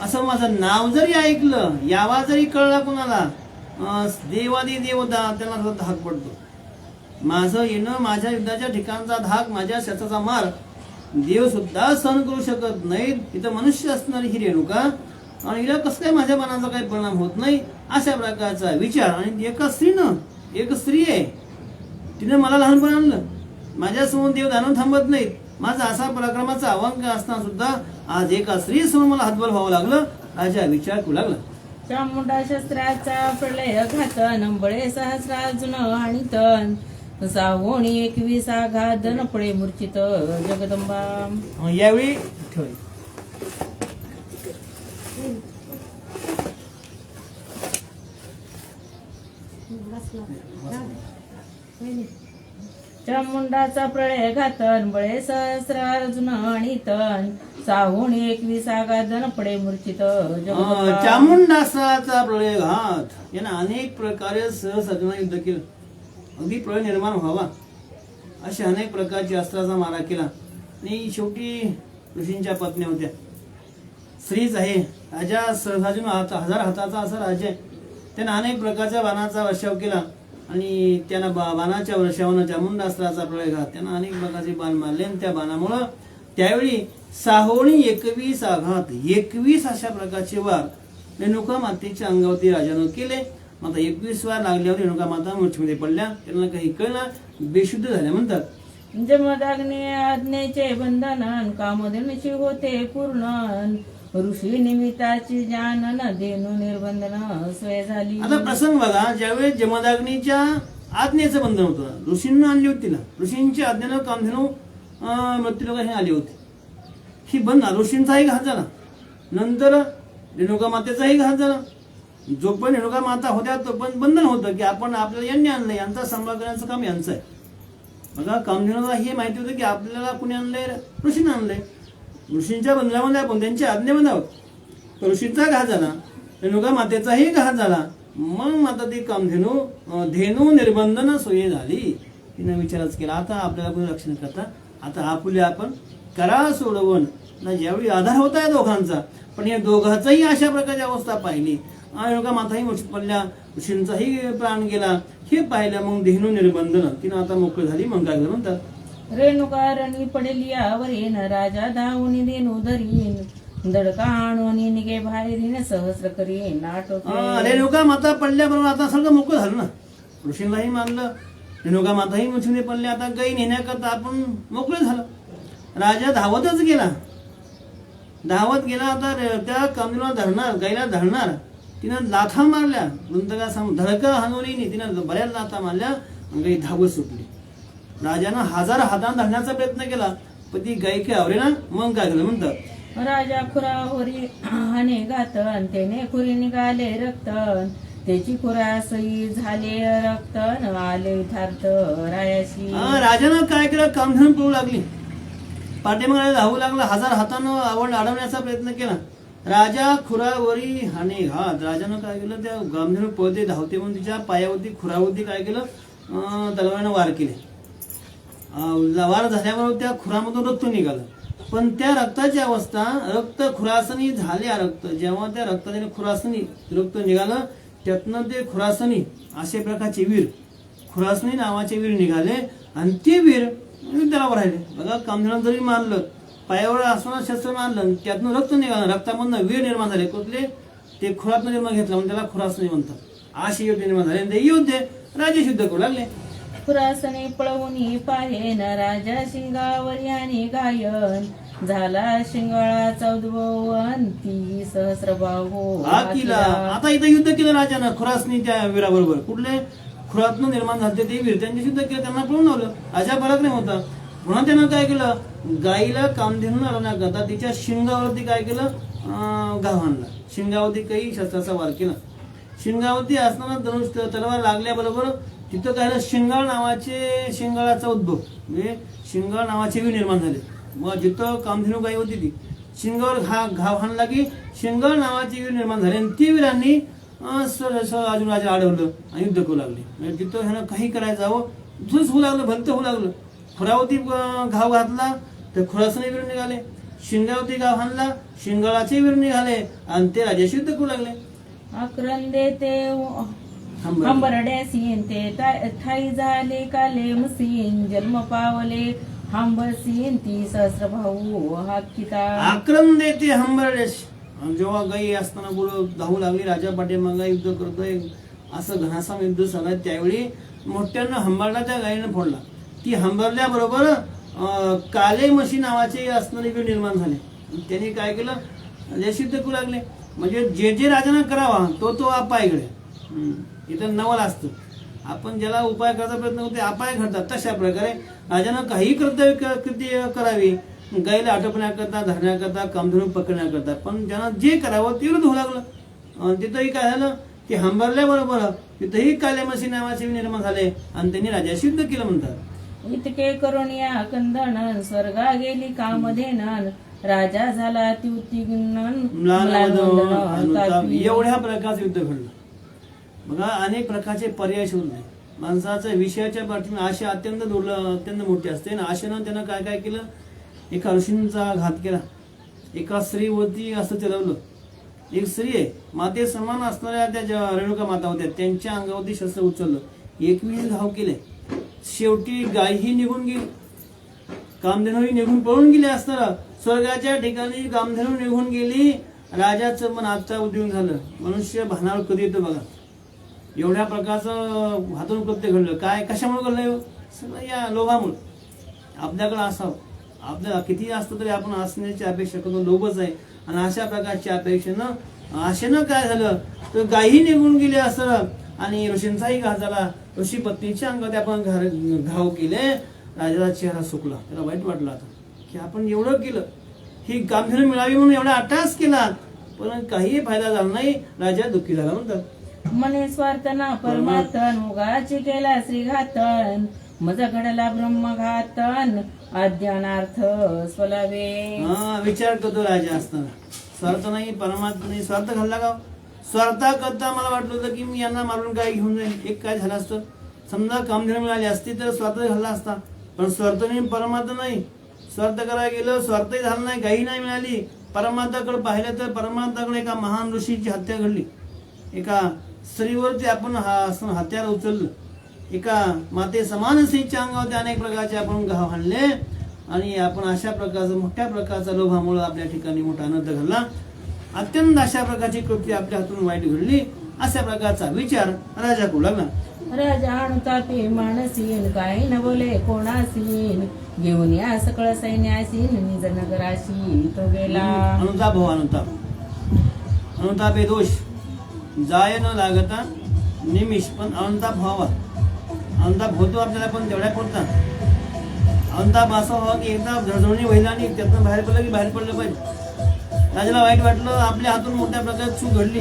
असं माझं नाव जरी ऐकलं, यावा जरी कळला कोणाला, देवादी देवता त्यांना धाक पडतो. माझं येणं, माझ्या युद्धाच्या ठिकाणचा धाक, माझ्या शस्त्राचा मार देव सुद्धा सहन करू शकत नाहीत. इथं मनुष्य असणारी ही रेणुका आणि हिला कसं काय माझ्या मनाचा काही परिणाम होत नाही, अशा प्रकारचा विचार. आणि एक स्त्री आहे, तिने मला लहानपण आणलं, माझ्या समोर देव दानव थांबत नाहीत. माझा असा पराक्रमाचा अवंक असताना सुद्धा आज एका स्त्री समोर मला हातबल व्हावं लागलं. राजा विचार करू लागला. चामुंडा शस्त्राचा प्रलय घातन बळे सहस्रार्जुन आणि तन सावोणी 21 आघात नपळे मूर्छित जगदंबा. यावेळी ठेव. चामुंडाचा प्रलय घातन बळे सहस्रार्जुन आणि तन सावोणी 21 आघात नपळे मूर्छित जगदंबा. चामुंडाचा प्रलय घात यानं अनेक प्रकारे सहस्रार्जुना युद्ध केलं. अगदी प्रलय निर्माण व्हावा अशा अनेक प्रकारची अस्त्राचा मारा केला. आणि शेवटी ऋषींच्या पत्नी होत्या, स्त्रीच आहे. राजा सहस्रार्जुन 1000 हाताचा असा राजा आहे. त्यानं अनेक प्रकारच्या बाणाचा वर्षाव केला आणि त्यानं बाणाच्या वर्षावानं चामुंडास्त्राचा प्रलय घात, त्यानं अनेक प्रकारचे बाण मारले. आणि त्या बाणामुळं त्यावेळी साहोणी 21 आघात, 21 अशा प्रकारचे वार रेणुका मातेच्या अंगावरती राजानं केले. माता 21 वार लागल्यावर रेणुका माता मूर्छेमध्ये पडल्या. त्यांना काही कळलं, बेशुद्ध झाल्या म्हणतात. जमदाग्नी आज्ञेचे बंधन कामधेनुची होते पूर्ण ऋषी निमित्ताची जानन देणू निर्बंधन सोय झाली. आता प्रसंग बघा, ज्यावेळेस जमदाग्नीच्या आज्ञेचं बंधन होतं, ऋषींना आणली होती तिला, ऋषींच्या आज्ञेनं कामधेनू मृत्यूलोक हे आली होती. ही बंधन ऋषींचाही घात झाला, नंतर रेणुका मातेचाही घात झाला. जो पण रेणुका माता होत्या तो पण बंधन होतं की आपण आपल्याला यांनी आणलंय, यांचा सांभाळ करण्याचं काम यांचं आहे. बघा कामधेनूला हे माहिती होतं की आपल्याला कुणी आणलंय, ऋषीने आणलंय. ऋषींच्या बंधनामध्ये आपण त्यांच्या आज्ञेमध्ये आहोत. ऋषींचा घात झाला, रेणुका मातेचाही घात झाला. मग माता ती धेनू निर्बंधन सोयी झाली. तिने विचारच केला, आता आपल्याला कोणी रक्षण करता, आता आपुले आपण करा सोडवण. ज्यावेळी आधार होता या दोघांचा, पण या दोघांचाही अशा प्रकारची अवस्था पाहिली. रेणुका माताही मूर्छित पडल्या, ऋषींचाही प्राण गेला. हे पाहिलं मग धेनू निर्बंधन, तिनं आता मोकळी झाली. मग काय म्हणतात, रेणुका रणी पडली यावरीन राजा धावून धेनू धरीन दडका आणून निघे बाहेरीन सहस्र करीन आटोपे. रेणुका माता पडल्याबरोबर आता सगळं मोकळं झालं ना. ऋषींनाही मानलं, रेणुका माताही मूर्छेने पडली. आता गाई नेण्याकरता आपण मोकळं झालं. राजा धावतच गेला. आता त्या कामधेनूला धरणार, गाईला धरणार. तिनं लाथा मारल्या, धडका हानवलीने तिनं बऱ्याच लाथा मारल्या. गाई धावत सुटली. राजानं 1000 हातानं धरण्याचा प्रयत्न केला, पण ती गाई काय आवरे ना. मग काय झालं म्हणतात, राजा खुराहोरी हाने घातन तेने खुरी निघाले रक्तन त्याची खुरासई झाले रक्त न आले यथार्थ रायाशी. राजानं काय केलं, कामधेनू पळू लागली, पाठीमागे धावू लागला, 1000 हातानं आवड अडवण्याचा प्रयत्न केला. राजा खुरावरी हाने घात. राजानं काय केलं, त्या कामधेनू पळते धावते म्हणून तिच्या पायावरती खुरावरती काय केलं, तलवारीनं वार केले. वार झाल्यावर त्या खुरामधून रक्त निघालं. पण त्या रक्ताची अवस्था, रक्त खुरासनी झाल्या, रक्त जेव्हा त्या रक्ताने खुरासनी रक्त निघालं, त्यातनं ते खुरासनी अशा प्रकारचे वीर, खुरासनी नावाचे वीर निघाले आणि ते वीर युद्धावर राहिले. बघा, कामधेनूला जरी मारलं, पायावर असणारं शस्त्र मारलं, त्यातनं रक्त निघालं, रक्तामधनं वीर निर्माण झाले. कुठले, ते खुरातनं जन्म घेतला म्हणून त्याला खुरासनी म्हणतात. असे युद्ध निर्माण झाले. ते युद्ध राजे युद्ध करू लागले. खुरासने पळवून पाहेन राजा शिंगावर याने गायन झाला शिंगाळाचा उद्भवंती सहस्रबाहू हाकीला. आता इथं युद्ध केलं राजानं खुरासनी त्या वीराबरोबर. कुठले, खुरातनं निर्माण झाले ते वीर, त्यांचे युद्ध केलं, त्यांना पळून लावलं. राजा फरक नाही होता. म्हणून त्यानं काय केलं, गाईला कामधेनूला अडवण्याकरता तिच्या शिंगावरती काय केलं, घाव आणला. शिंगावरती काही शस्त्राचा वार केला. शिंगावरती असताना धनुष तलवार लागल्याबरोबर तिथं काय झालं, शिंगाळ नावाचे, शिंगाळाचा उद्भव म्हणजे शिंगाळ नावाचे वीर निर्माण झाले. मग जिथं कामधेनू गाई होती ती शिंगावर घाव हाणला की शिंगाळ नावाचे वीर निर्माण झाले. आणि ती वीरांनी अजून राजा अडवलं आणि युद्ध करू लागले. म्हणजे तिथं ह्यानं काही करायचं हवं, धूस होऊ लागलं, भलतं होऊ लागलं. खुरावरती घाव घातला तर खुरासने वीर निघाले, शिंगावरती घाव हाणला, शिंगाळाचे वीर निघाले आणि ते राजाशी युद्ध करू लागले. आक्रंदे ते हंबरड्यासीन ते ठाई झाले काले मसीन जन्म पावले हंबरसीन ती सहस्रभाऊ हाकिता. आक्रम देते हंबरड्यास. जेव्हा गाई असताना बोल धावू लागली, राजा पाठीमागे युद्ध करतोय, असं घनासाम युद्ध सगळं. त्यावेळी मोठ्यानं हंबरला त्या गायीनं फोडला. ती हंबरल्याबरोबर काले मशी नावाचे असणारे वीर निर्माण झाले. त्यांनी काय केलं, राजाशी युद्ध करू लागले. म्हणजे जे जे राजानं करावा तो अपायकडे. इथं नवल असतं, आपण ज्याला उपाय करायचा प्रयत्न करतो अपाय घडतात. तशा प्रकारे राजानं काही कृती करावी, गाईला आटोपण्याकरता, धरण्याकरता, कामधेनू पकडण्याकरता. पण ज्यांना जे करावं ते विरोध होऊ लागलं. तिथंही काय झालं, ते हंबरल्याबरोबर तिथंही कालेमसी नावाचे निर्माण झाले आणि त्यांनी राजाशी युद्ध केलं म्हणतात. इतके करून या कंदन स्वर्गा गेली कामधेनन राजा झाला एवढ्या प्रकारचं युद्ध घडलं. बघा, अनेक प्रकारचे पर्याय शोधले. माणसाच्या विषयाच्या पाठीने आशा अत्यंत अत्यंत मोठी असते. आणि आशेनं त्यानं काय काय केलं, एका ऋषींचा घात केला, एका स्त्रीवरती असं चलवलं. एक स्त्री आहे, माते समान असणाऱ्या त्या रेणुका माता होत्या, त्यांच्या अंगावरती शस्त्र उचललं, 21 घाव केले. शेवटी गायही निघून गेली, कामधेनूही निघून पळून गेले असताना स्वर्गाच्या ठिकाणी कामधेनू निघून गेली. राजाचं मन आता उद्योग झालं. मनुष्य भानावर कधी येतं बघा. एवढ्या प्रकारचं हातून कृत्य घडलं. काय, कशामुळे घडलं, सगळं या लोभामुळे. आपल्याकडे असावं, आपल्याला किती असतं तरी आपण असण्याची अपेक्षा करतो, लोभच आहे. आणि अशा प्रकारची अपेक्षेनं आशेनं काय झालं, तर गायही निघून गेली असं आणि ऋषींचाही घात झाला. ऋषी पत्नीच्या अंगात आपण घाव केले. राजाचा चेहरा सुकला, त्याला वाईट वाटलं आता की आपण एवढं केलं, ही कामधेनू मिळावी म्हणून एवढा अट्टास केला, पण काही फायदा झाला नाही. राजा दुःखी झाला म्हणतात. मने स्वार्थना परमार्थन उगाची केला श्रीघातन मजा घडला ब्रह्मघातन अज्ञानार्थ स्वलावे. विचार करतो राजा असताना, स्वार्थ नाही, परमार्थ नाही, स्वार्थ घालला का. स्वार्था करता मला वाटलं होतं की मी यांना मारून काय घेऊन जाईल. एक काय झालं असतं, समजा कामधेनू मिळाली असती तर स्वार्थ घालला असता. पण स्वार्थ नाही, परमार्थ नाही. स्वार्थ करायला गेलं, स्वार्थही झाला नाही, गाई नाही मिळाली. परमार्थाकडे पाहिलं तर परमार्थाकडे एका महान ऋषीची हत्या घडली. एका स्त्रीवरती आपण हत्यार उचललं. एका माते समान स्त्रीच्या अंगावरती अनेक प्रकारचे आपण घाव हाणले. आणि आपण अशा प्रकारचं मोठ्या प्रकारचा लोभामुळे आपल्या ठिकाणी मोठा अनर्थ घडला. अत्यंत अशा प्रकारची कृती आपल्या हातून वाईट घडली. अशा प्रकारचा विचार राजा करू लागला. राजा अनुतापे मानसीन काही न बोले कोणासीन घेऊन या सकळ सैन्यासीन निज नगराशी तो गेला. अनुताप हो, अनुताप. अनुताप हे दोष जाय न लागता निमिष, पण अनुताप व्हावा. अनुताप होतो आपल्याला, पण तेवढ्या पुरता. अनुताप असा व्हावा की एकदा झळझळणी व्हायला आणि त्यातनं बाहेर पडलं की बाहेर पडलं पाहिजे. राजाला वाईट वाटलं, आपल्या हातून मोठ्या प्रकारे चूक घडली.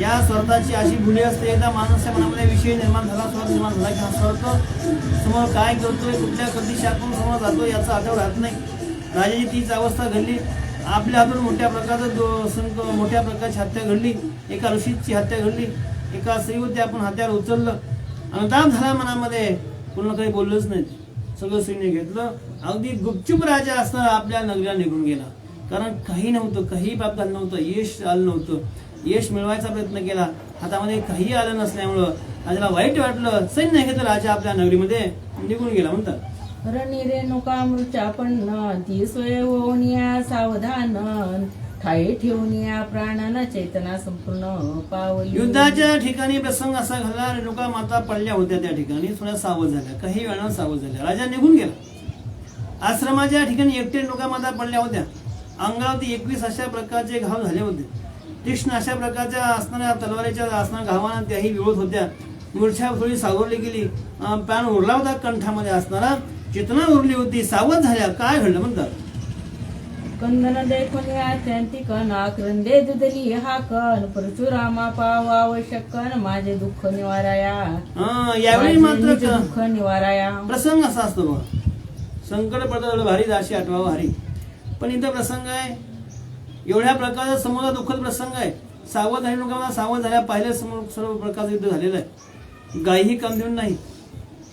या स्वार्थाची अशी भुली असते. एकदा माणसाच्या मनामध्ये विषय निर्माण झाला, स्वार्थ निर्माण झाला की हा स्वार्थ समोर काय करतोय, कुठल्या कधी शाखून समोर जातो याचा आठवड राहत नाही. राजाची तीच अवस्था घडली. आपल्या हातून मोठ्या प्रकारचं मोठ्या प्रकारची हत्या घडली. एका ऋषीची हत्या घडली. एका स्त्रीवरती आपण हत्यार उचललं. अनुताप झाला मनामध्ये. कोणाला काही बोललंच नाही. सगळं सैन्य घेतलं. अगदी गुपचूप राजा असताना आपल्या नगरीला निघून गेला. कारण काही नव्हतं, काही प्राप्त झालं नव्हतं, यश आलं नव्हतं. यश मिळवायचा प्रयत्न केला, हातामध्ये काही आलं नसल्यामुळं राजाला वाईट वाटलं. सैन्य घेतलं, राजा आपल्या नगरीमध्ये निघून गेला म्हणतात. रणी रेणुका मृचापन्न ती सोय होऊन या सावधान ठाई ठेवून या प्राणानं चेतना संपूर्ण पावली. युद्धाच्या ठिकाणी प्रसंग असा घडला. रेणुका माता पडल्या होत्या त्या ठिकाणी. थोड्या सावध झाल्या, काही वेळानं सावध झाल्या. राजा निघून गेला. आश्रमाच्या ठिकाणी एकटे रेणुका माता पडल्या होत्या. अंगावरती 21 अशा प्रकारचे घाव झाले होते. तीक्ष्ण अशा प्रकारच्या असणाऱ्या तलवारीच्या असणाऱ्या घावांना त्याही विरोध होत्या. मूर्छा थोडी सावरली गेली. प्राण उरला होता कंठामध्ये असणारा. चेतना उरली होती. सावध झाल्या. काय घडलं म्हणतात. कंदन देखून या त्यांतिकन आक्रंदे दुधली हा कण परशुरामा पावाव शकन माझे दुःख निवाराया. यावेळी मात्र दुःख निवाराया. प्रसंग असा असतो बघा. संकट पडतं भारी दाशी आठवावं हरी. पण इथं प्रसंग आहे एवढ्या प्रकारचा समोरचा दुःखद प्रसंग आहे. सावध आहे लोकांना सावध झाल्या पाहिलं समोर सर्व प्रकारचं युद्ध झालेलं आहे. गायही काम देऊन नाही.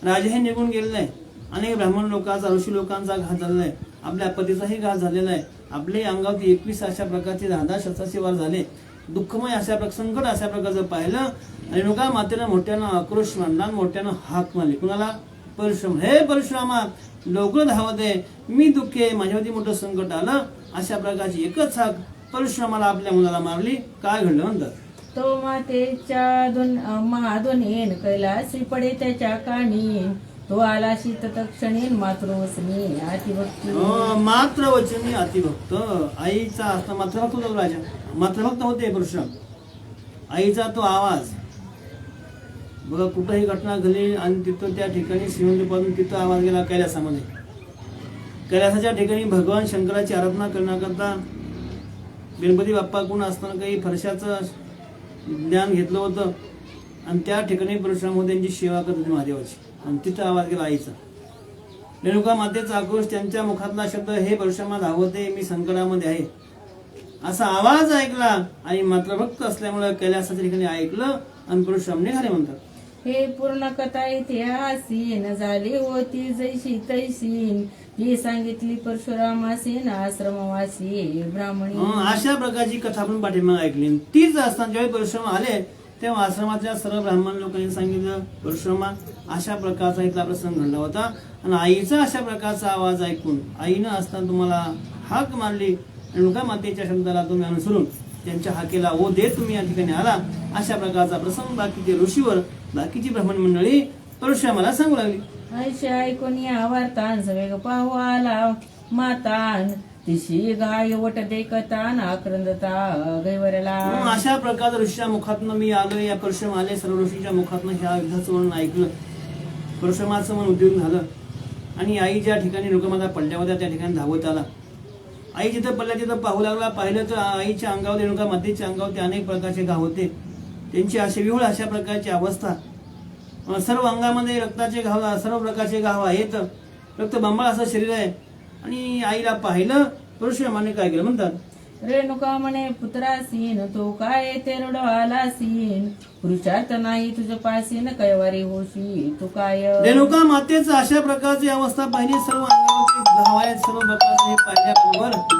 राजाही निघून गेलेला आहे. अनेक ब्राह्मण लोकांचा ऋषी लोकांचा घात झालेला आहे. आपल्या पतीचाही घात झालेला आहे. आपले अंगावरती 21 अशा प्रकारचे 10 शस्त्राचे वार झाले. दुःखमय अशा संकट अशा प्रकारचं पाहिलं आणि लोका मातेनं मोठ्यानं आक्रोश मांडला. मोठ्यानं हाक मारली. कुणाला? परशुराम. हे परशुरामा लवकर धावत आहे, मी दुःखी आहे, माझ्यावरती मोठं संकट आलं. अशा प्रकारची एकच हाक परशुरामाला आपल्या मुलाला मारली. काय घडलं म्हणतात. तो मातेच्या महादोनेन कैलासी पडे त्याच्या कानी तो आला शीत तक्षणी मातृवचनी अतिभक्ती. मातृवचनी अतिभक्त. आईचा असता मातृभक्त होता राजा. मातृभक्त होते परशुराम. आईचा तो आवाज बघा. कुठंही घटना घडली आणि तिथं त्या ठिकाणी श्रीमंतपासून तिथं आवाज गेला कैलासामध्ये. कैलासाच्या ठिकाणी भगवान शंकराची आराधना करण्याकरता गणपती बाप्पा कोण असताना काही फरशाचं ज्ञान घेतलं होतं आणि त्या ठिकाणी परशुराम त्यांची सेवा करत होती महादेवाची. आणि तिथं आवाज गेला आईचा. रेणुका मातेचा आक्रोश, त्यांच्या मुखातला शब्द, हे परशुरामा धावते, मी संकटामध्ये आहे, असा आवाज ऐकला. आणि मातृभक्त असल्यामुळे कैलासाच्या ठिकाणी ऐकलं आणि परशुराम निघाले म्हणतात. हे पूर्ण कथा इतिहासीन झाली होती जैशी तैसीन ती सांगितली परशुरामासीन आश्रमवासी ब्राह्मणी. अशा प्रकारची कथा आपण पाठीमागे ऐकली. तीच असताना ज्यावेळी परशुराम आले तेव्हा आश्रमातल्या सर्व ब्राह्मण लोकांनी सांगितलं, परशुरामा अशा प्रकारचा इथला प्रसंग घडला होता. आणि आईचा अशा प्रकारचा आवाज ऐकून आईनं असताना तुम्हाला हाक मारली. रेणुका मातेच्या शब्दाला तुम्ही अनुसरून त्यांच्या हाकेला ओ दे तुम्ही या ठिकाणी आला. अशा प्रकारचा प्रसंग बाकीचे ऋषीवर बाकीची ब्राह्मण मंडळी परशुरामाला सांगू लागली. ऐशी ऐकून या वार्तान सवेग पाहू आला मातान तिशी गाय वट देखतान आक्रंदता गैवरला. अशा प्रकारच्या ऋषीच्या मुखातनं मी आलो. या परशुराम आले. सर्व ऋषीच्या मुखातनं ह्या युद्धाचं वर्णन ऐकलं. परशुरामाचं मन उद्योग झालं आणि आई ज्या ठिकाणी रेणुकामाता पडल्या होत्या त्या ठिकाणी धावत आला. आई जिथं पडल्या तिथं पाहू लागला. पाहिलं तर आईच्या अंगावर रेणुका मातेच्या अंगावरती अनेक प्रकारचे घाव होते. त्यांची अशी विहुळ अशा प्रकारची अवस्था. सर्व अंगामध्ये रक्ताचे घाव, सर्व प्रकारचे घाव आहेत. रक्त बंबाळ असं शरीर आहे. आणि आईला पाहिलं. परशुरामाने काय केलं म्हणतात. रेणुका म्हणे पुत्रासीन तो काय तेरड आलासीन पुरुषार्थ नाही तुझ पासीन कैवारी होशी तू काय. रेणुका मातेचं अशा प्रकारची अवस्था पाहिली. सर्व अंगावरती घाव आहेत. सर्व प्रकारचे हे पाहिल्याबरोबर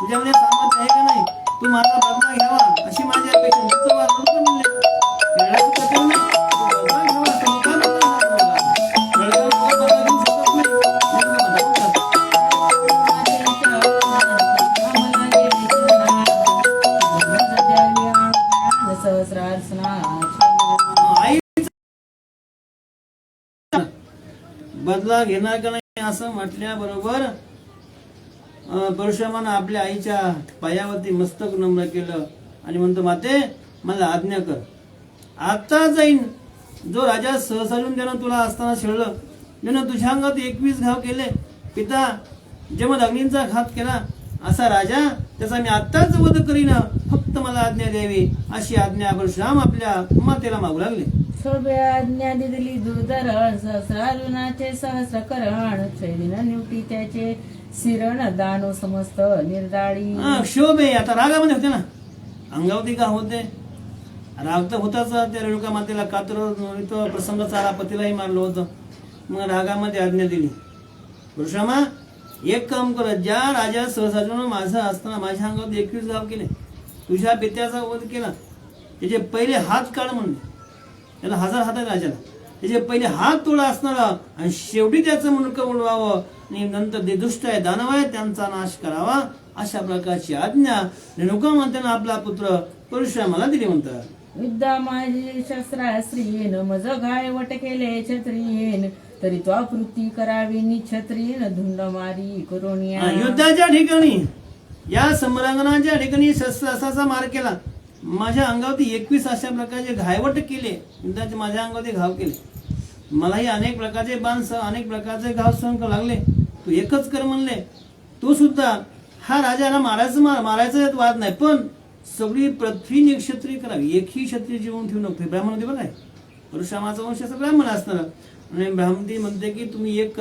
तुझ्यामध्ये सामर्थ्य आहे का नाही, तू माझा बदला घ्यावा अशी माझी अपेक्षा. बदला घेणार का नाही असं म्हटल्याबरोबर परशुरामानं आपल्या आईच्या पायावरती मस्तक नम्र केलं आणि म्हणतो माते मला आज्ञा कर, आता जाईन. जो राजा सहसाजून त्यानं तुला असताना शिळलं, ज्यानं तुझ्या अंगात 21 घाव केले, पिता जमदग्नींचा घात केला, असा राजा त्याचा मी आत्ताच वध करीन, फक्त मला आज्ञा द्यावी. अशी आज्ञा परशुराम आपल्या मातेला मागू लागले. शोभे आज्ञा दिली दुर्धरण, सहस्रार्जुनाचे सहस्रकरण, छैलीन निवटी त्याचे शिरण, दानो समस्त निर्दाळी. क्षोभे आता रागामध्ये होते ना, अंगावती का होते, राग तर होताच. त्या रेणुका मातेला कातर प्रसंग चाला, पतीलाही मारलं होतं. मग रागामध्ये आज्ञा दिली, परशुरामा एक काम कर, ज्या राजा सहसार्जुन माझा असताना माझ्या अंगावर 21 घाव केले, तुझ्या पित्याचा वध केला, त्याचे पहिले हात काढ म्हणले. त्याला 1000 हात आहेत राजाला, त्याचे पहिले हात तोडा असणारा आणि शेवटी त्याचं मुंडकं उडवावं आणि नंतर जे दुष्ट आहे, दानव आहे, त्यांचा नाश करावा. अशा प्रकारची आज्ञा रेणुका मातेनं आपला पुत्र परशुरामाला दिली म्हणतात. विद्या माझी शस्त्रास्त्रीन, मज घाय वट केले छत्रीन, तरी तो कृती करावी निछत्रीन, धुंड मारी करोनिया. युद्धाच्या ठिकाणी, या संरांगणाच्या ठिकाणी शस्त्राचा मार केला, माझ्या अंगावरती 21 अशा प्रकारचे घायवट केले, युद्धाचे माझ्या अंगावरती घाव केले. मलाही अनेक प्रकारचे बाण अनेक प्रकारचे घाव सहन करावे लागले. तू एकच कर म्हणले. तू सुद्धा हा राजाला मारायचं वाद नाही, पण सगळी पृथ्वी निक्षत्रिय करावी, एकही क्षत्रिय जीवन ठेवू नको. ब्राह्मण होते बघा, परशुरामाचा वंश असं ब्राह्मण असणार. आणि ब्राह्मणी म्हणते की तुम्ही एक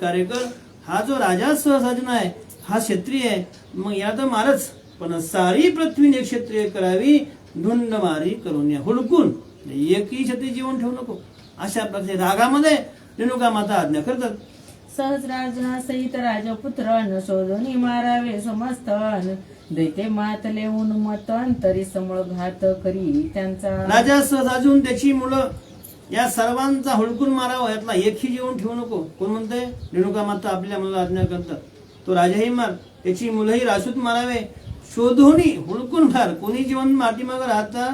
कार्य कर. हा जो राजा सहसार्जुन आहे हा क्षत्रिय आहे, मग या तर मारच, पण सारी पृथ्वी निक्षत्रिय करावी, धुंड मारी करून या, हुडकून एकही क्षत्रिय जीवन ठेवू नको. अशा प्रकारे रागामध्ये रेणुका माता आज्ञा करतात. सहस्रार्जुना सहित राजपुत्र, शोधून मारावे समस्तन, दैते मातले उन्मतन, तरी समूळ घात करी त्यांचा. राजा सहसार्जुन, त्याची मुलं, या सर्वांचा हुडकून मारावं, यातला एकही जीवन ठेवू नको. कोण म्हणते? रेणुका माता आपल्या मुलाला आज्ञा करतात. तो राजाही मार, त्याची मुलंही रासूत मारावे, शोधून हुडकून मार, कोणी जीवन पाठीमागं राहता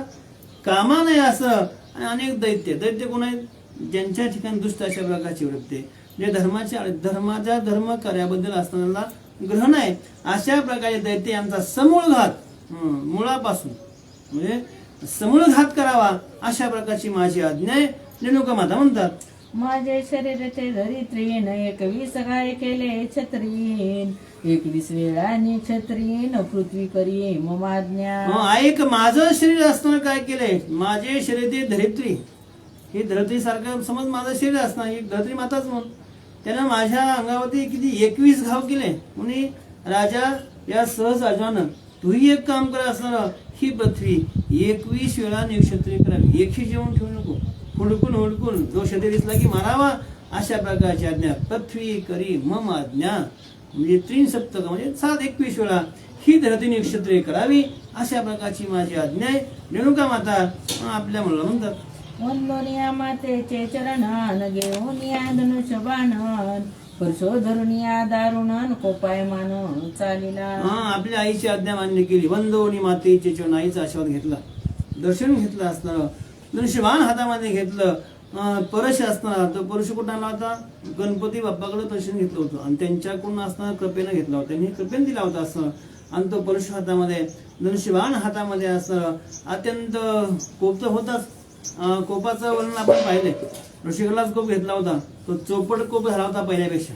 कामा नाही असं. आणि अनेक दैत्य कोण आहेत? ज्यांच्या ठिकाणी दुष्ट अशा प्रकारची वृत्ती, जे धर्माच्या धर्म कार्याबद्दल असताना ग्रहण आहे, अशा प्रकारे दैत्य यांचा समूळ घात, मुळापासून म्हणजे समूळ घात करावा. अशा प्रकारची माझी आज्ञा आहे, रेणुका माता म्हणतात. माझे शरीर ते धरित्रीन, 21 गाय केले छत्रीन, 21 वेळाने छत्रीन, पृथ्वी करी मम आज्ञा. ऐक, माझं शरीर असताना काय केलंय? माझे शरीर ते धरित्री, हे धरित्री सारखं समज माझं शरीर असणार, एक धरित्री माताच म्हणून. त्यानं माझ्या अंगावरती किती 21 घाव केले. कोणी? राजा या सहसार्जुनानं. तूही एक काम कर असणार, ही पृथ्वी 21 वेळा निक्षत्रिय करावी, एकही जेवण ठेवू नको, हुडकून जो क्षत्रिय दिसला की मारावा. अशा प्रकारची आज्ञा, पृथ्वी करी मम आज्ञा, म्हणजे 3 सप्तक म्हणजे 21 वेळा ही धरती निक्षत्रिय करावी. अशा प्रकारची माझी आज्ञा आहे, रेणुका माता आपल्या मुलाला म्हणतात. वंदोनिया मातेचे चरणन, घेऊनिया धनुष्यबाणन, परशो धरुनिया दारुणन, कोपायमान चालिला. आपल्या आईची आज्ञा मान्य केली. वंदोनी मातेचे चरण, आईचा आशीर्वाद घेतला, दर्शन घेतलं असणार, धनुष्यबाण हातामध्ये घेतलं. परश असताना, तो परश कुठं आणला होता? गणपती बाप्पाकडे दर्शन घेतलं होतं आणि त्यांच्याकडून असताना कृपेनं घेतला होता, त्यांनी कृपेन दिला होता असं. आणि तो परश हातामध्ये, धनुष्यबाण हातामध्ये असणार. अत्यंत कोप तर होताच, कोपाचं वर्णन आपण पाहिले. ऋषिकलाच कोप घेतला होता, तो चोपट कोप झाला होता पहिल्यापेक्षा,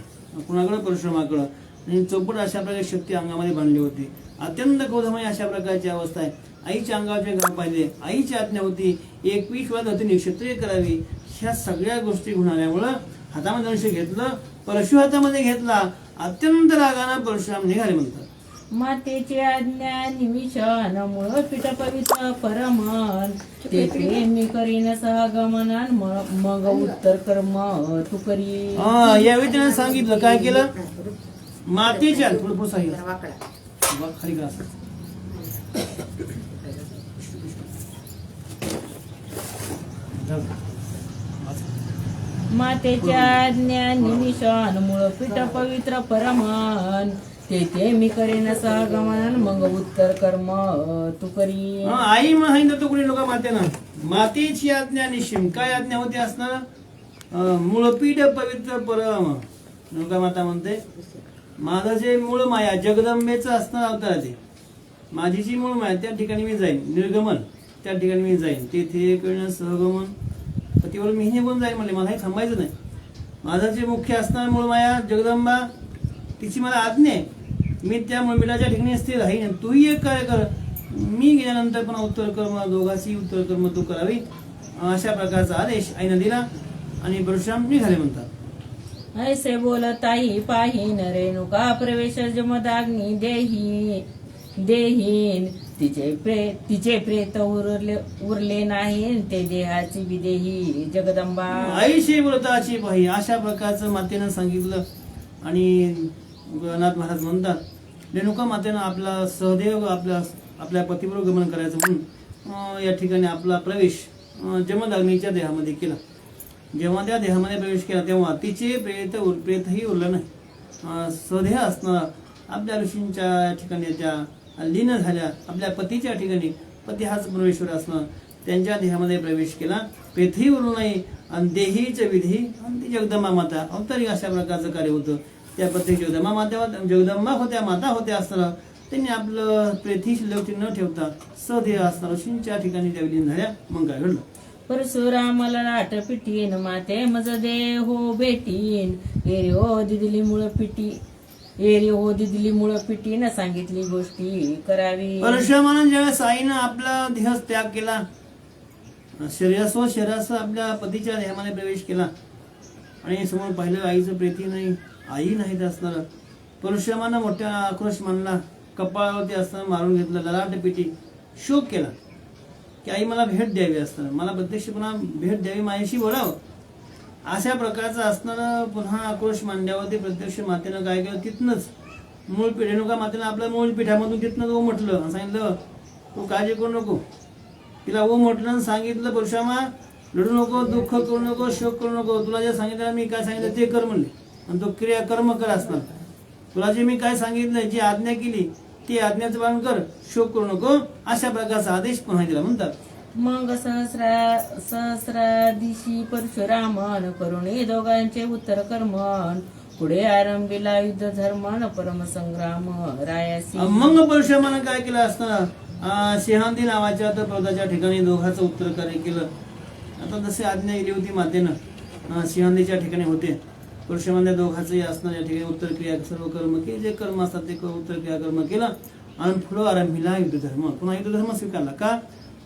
कुणाकडे? परशुरामाकडं. आणि चोपट अशा प्रकारे शक्ती अंगामध्ये बांधली होती. अत्यंत क्रोधमय अशा प्रकारची अवस्था आहे. आईच्या अंगावरचे घाव पाहिले, आईची आज्ञा होती 21 वेळा धरती निक्षत्रिय करावी. ह्या सगळ्या गोष्टी घेऊन आल्यामुळं हातामध्ये धनुष्य घेतलं, परशु हातामध्ये घेतला. अत्यंत रागानं परशुराम निघाले म्हणतात. मातेची आज्ञा निमिषन, मूळ पीठ पवित्र परमन, ते मी करीन सहगमनन, मग उत्तर कर्म तू करी. यावेळी त्याने सांगितलं, काय केलं? मातेच्या थोडं खाली करा. मातेच्या आज्ञा निमिषन, मूळ पीठ पवित्र परमन, ते मी करेन सहगमन, मग उत्तर कर्म तू करी. आई म्हणून तो कुणी लोक मातेनं मातेची आज्ञा निश्चिम. काय आज्ञा होती असणार? मूळपीठ पवित्र परम. नौका माता म्हणते, माझं जे मूळ माया जगदंबेचं असणार अवतार ते, माझी जी मूळ माया त्या ठिकाणी मी जाईन, निर्गमन त्या ठिकाणी मी जाईन, तेथे कळणं सहगमन पतीवर मी निघून जाईन म्हणले. मलाही थांबायचं नाही. माझं जे मुख्य असणार मूळ माया जगदंबा, तिची मला आज्ञा आहे. मी त्या मूळमिलाच्या ठिकाणी स्थिर राहीन. तूही एक कार्य कर, मी गेल्यानंतर पण उत्तर कर्म दोघांची उत्तर कर्म तू करावी, अशा प्रकारचा आदेश आईनं दिला आणि परशुराम निघाले म्हणतात. ऐसे बोलताही पाहीन रेणुका प्रवेश जमदाग्नी देहीन तिचे प्रेत उरले नाही ते देहाची विदेही जगदंबा. आईशी बोलताची पाही, अशा प्रकारचं मातेनं सांगितलं. आणि नाथ महाराज म्हणतात रेणुका मातेनं आपला सहदेव आपल्या पतीबरोबर गमन करायचं म्हणून या ठिकाणी आपला प्रवेश जमदाग्नीच्या देहामध्ये केला. जेव्हा त्या देहामध्ये प्रवेश केला तेव्हा तिचे प्रेतही उरलं नाही. सहदेह असणारा आपल्या ऋषींच्या ठिकाणी त्या लीन झाल्या, आपल्या पतीच्या ठिकाणी, पती हाच परमेश्वर असणार, त्यांच्या देहामध्ये प्रवेश केला. प्रेतही उरलं नाही आणि देहीचे विधी आणि ती जगदंबा माता अवतारी अशा प्रकारचं कार्य होतं. त्या प्रत्येक जगदंबा होत्या, माता होत्या असताना त्यांनी आपलं प्रेथी शिल्लक न ठेवता सदेह असणार ऋषींच्या ठिकाणी त्या विलीन झाल्या. मग काय घडलं? परशुरामाला लाट पिटीन माते मज देहो बेटीन एरी हो दिदली मुळ पिटीन सांगितली गोष्टी करावी. परशुरामानं ज्यावेळेस आईनं आपला देह त्याग केला, शरीरासह आपल्या पतीच्या देहामध्ये प्रवेश केला आणि समोर पाहिलं आईचं प्रेती नाही, आई नाही असणार. परशुरामानं मोठ्या आक्रोश मानला, कपाळावरती असताना मारून घेतलं, ललाट पिटी शोक केला की आई मला भेट द्यावी असताना, मला प्रत्यक्षपणा भेट द्यावी, माझ्याशी बोलावं. अशा प्रकारचं असणारं पुन्हा आक्रोश मांडल्यावरती प्रत्यक्ष मातेनं काय केलं, तिथनंच मूळ रेणुका मातेनं आपल्या मूळ पिठामधून तिथनंच ओ म्हटलं, सांगितलं तू काळजी करू नको. तिला ओ म्हटलं सांगितलं परशुरामा लढू नको, दुःख करू नको, शोक करू नको. तुला जे सांगितलं मी काय सांगितलं ते कर म्हणले आणि तो कर्म कर असणार. तुला जे मी काय सांगितलं, जी आज्ञा केली ती आज्ञाचं पालन कर, शोक करू नको, अशा प्रकारचा आदेश पुन्हा दिला म्हणतात. मग सहस्रा दिशी परशुरामन करुणे दोघांचे उत्तर कर्मन पुढे आरंभीला युद्ध धर्मन परमसंग्राम रायासी. मग परशुरामानं काय केलं असताना सिंहांदी नावाच्या तर पर्वताच्या ठिकाणी दोघांचं उत्तर कार्य केलं. आता जसे आज्ञा दिली होती मातेनं, सिंहांदीच्या ठिकाणी होते परशुरामाने दोघांचंही असणार या ठिकाणी उत्तर क्रिया सर्व कर्म केले, जे कर्म असतात ते उत्तर क्रिया कर्म केलं आणि पुढे आरंभीला युद्ध धर्म, पुन्हा युद्ध धर्म स्वीकारला. का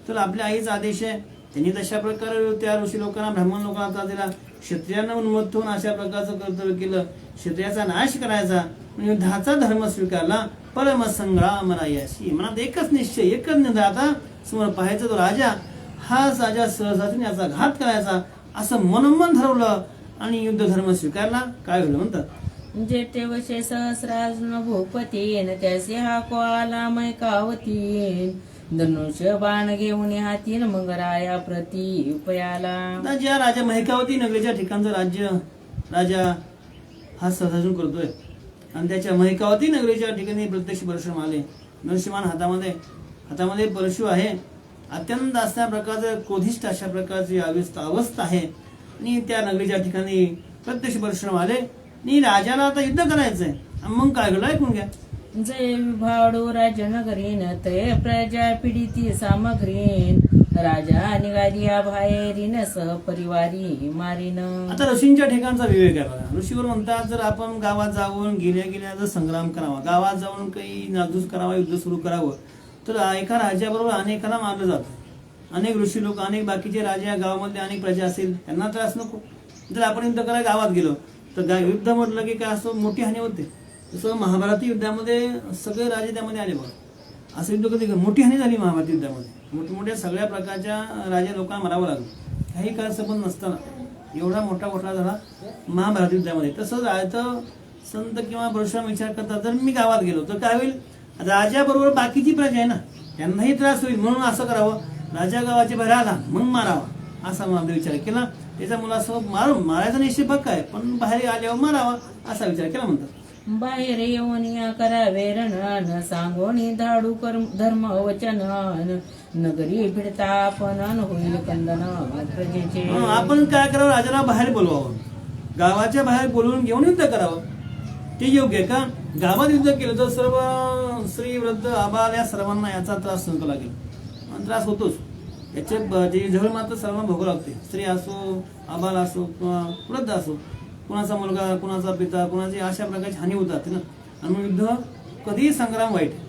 तर आपल्या आईचा आदेश आहे. त्यांनी तशा प्रकारे त्या ऋषी लोकांना, ब्राह्मण लोकांना त्रास दिला, क्षत्रियांना उन्मत्त होऊन अशा प्रकारचं कर्तव्य केलं, क्षत्रियाचा नाश करायचा, युद्धाचा धर्म स्वीकारला. परमसंग्राम रायाशी, मनात एकच निश्चय, एकच निर्णय, आता समोर पाहायचा तो राजा, हाच राजा सहजातीने याचा घात करायचा असं मनोमन ठरवलं आणि युद्ध धर्म स्वीकारला. काय झालं म्हणतात, जेठे वशे सहस्रार्जुन भूपतीन त्यासी हा कोआला मैकावतीन धनुष्य बाण घेऊन हातीन मग राया प्रति उपयाला. ज्या राजा महिकावती नगरीच्या ठिकाणचं राजा हा सहजार्जुन करतोय आणि त्याच्या महिकावती नगरीच्या ठिकाणी प्रत्यक्ष परशुराम आले. नरसिंहान हातामध्ये परशु आहे. अत्यंत अशा प्रकारचं क्रोधिष्ठ अशा प्रकारची अवस्था आहे आणि त्या नगरीच्या ठिकाणी प्रत्यक्ष परशुराम आले आणि राजाला आता युद्ध करायचंय. मग काय घडलं ऐकून घ्या. जय विभाडो राजनगरीन ते प्रजा पीडिती सामग्रीन राजा निघालिया बाहेरीन सहपरिवारी मारीन. आता ऋषींच्या ठिकाणचा विवेक आहे बघा. ऋषीवर म्हणतात जर आपण गावात जाऊन गेल्या जर संग्राम करावा, गावात जाऊन काही नाजूस करावा, युद्ध सुरू करावं, तर एका राजाबरोबर अनेकाला मारलं जातं. अनेक ऋषी लोक, अनेक बाकीचे राजा, गावामध्ये अनेक प्रजा असेल, त्यांना त्रास नको. जर आपण युद्ध करायला गावात गेलो तर युद्ध म्हटलं की काय असं मोठी हानी होते. जसं महाभारती युद्धामध्ये सगळे राजे त्यामध्ये आले बघा. असं युद्ध कधी मोठी हानी झाली महाभारती युद्धामध्ये, मोठमोठ्या सगळ्या प्रकारच्या राजा लोकांना मारावं लागलं. काही काळ संबंध नसताना एवढा मोठा घोटाळा झाला महाभारत युद्धामध्ये. तसंच आयतं संत किंवा परशुराम विचार करतात जर मी गावात गेलो तर काय होईल, राजाबरोबर बाकीची प्रजा आहे ना, त्यांनाही त्रास होईल, म्हणून असं करावं, राजा गावाच्या बाहेर आला मग मारावा असा मला विचार केला. त्याच्या मुलासोबत मारायचा निश्चय पक्का आहे, पण बाहेर आल्यावर मारावा असा विचार केला म्हणतात. बाहेर येऊन या करावे रणन सांगोनी धाडू धर्म वचनन नगरी फिरता आपण होईल कंदन प्रजेचे. आपण काय करावं, राजाला बाहेर बोलवावं, गावाच्या बाहेर बोलवून घेऊन युद्ध करावं. ते योग्य का? गावात युद्ध केलं तर सर्व स्त्री वृद्ध आबाल या सर्वांना याचा त्रास सहन करावा लागेल आणि त्रास होतोच. याचे जे झळ मात्र सर्वांना भोगावं लागते. स्त्री असो, आबाल असो किंवा वृद्ध असो, कुणाचा मुलगा, कुणाचा पिता, कुणाची अशा प्रकारची हानी होतात ना. आणि मग युद्ध कधीही संग्राम वाईट आहे,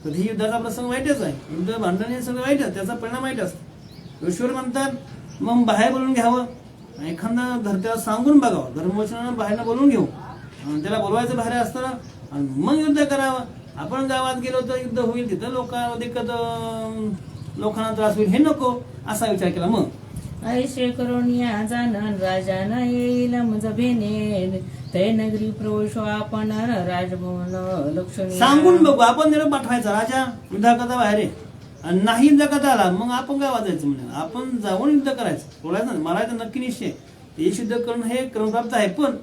कधीही युद्धाचा प्रसंग वाईटच आहे. युद्ध भांडण हे सगळं वाईट आहे, त्याचा परिणाम वाईट असतो. ईश्वर म्हणतात मग बाहेर बोलून घ्यावं, एखादा धरत्याला सांगून बघावं, धर्मवचनानं बाहेरनं बोलून घेऊ, त्याला बोलवायचं बाहेर असताना आणि मग युद्ध करावं. आपण गावात गेलो तर युद्ध होईल, तिथं लोकांना त्रास होईल, हे नको असा विचार केला. मग ऐशे करून या जाणन राजान येईल मज भेनेन ते नगरी प्रवेश आपण राजभवन लक्षण सांगून बघू. आपण निरोप पाठवायचा, राजा युद्धाकरता बाहेर आहे, आणि नाही युद्ध करता आला मग आपण काय वाजायचं म्हणजे आपण जाऊन युद्ध करायचं, बोलायचं नाही, मारायचं नक्की निश्चय. देश युद्ध करणं हे क्रमप्राप्त आहे, पण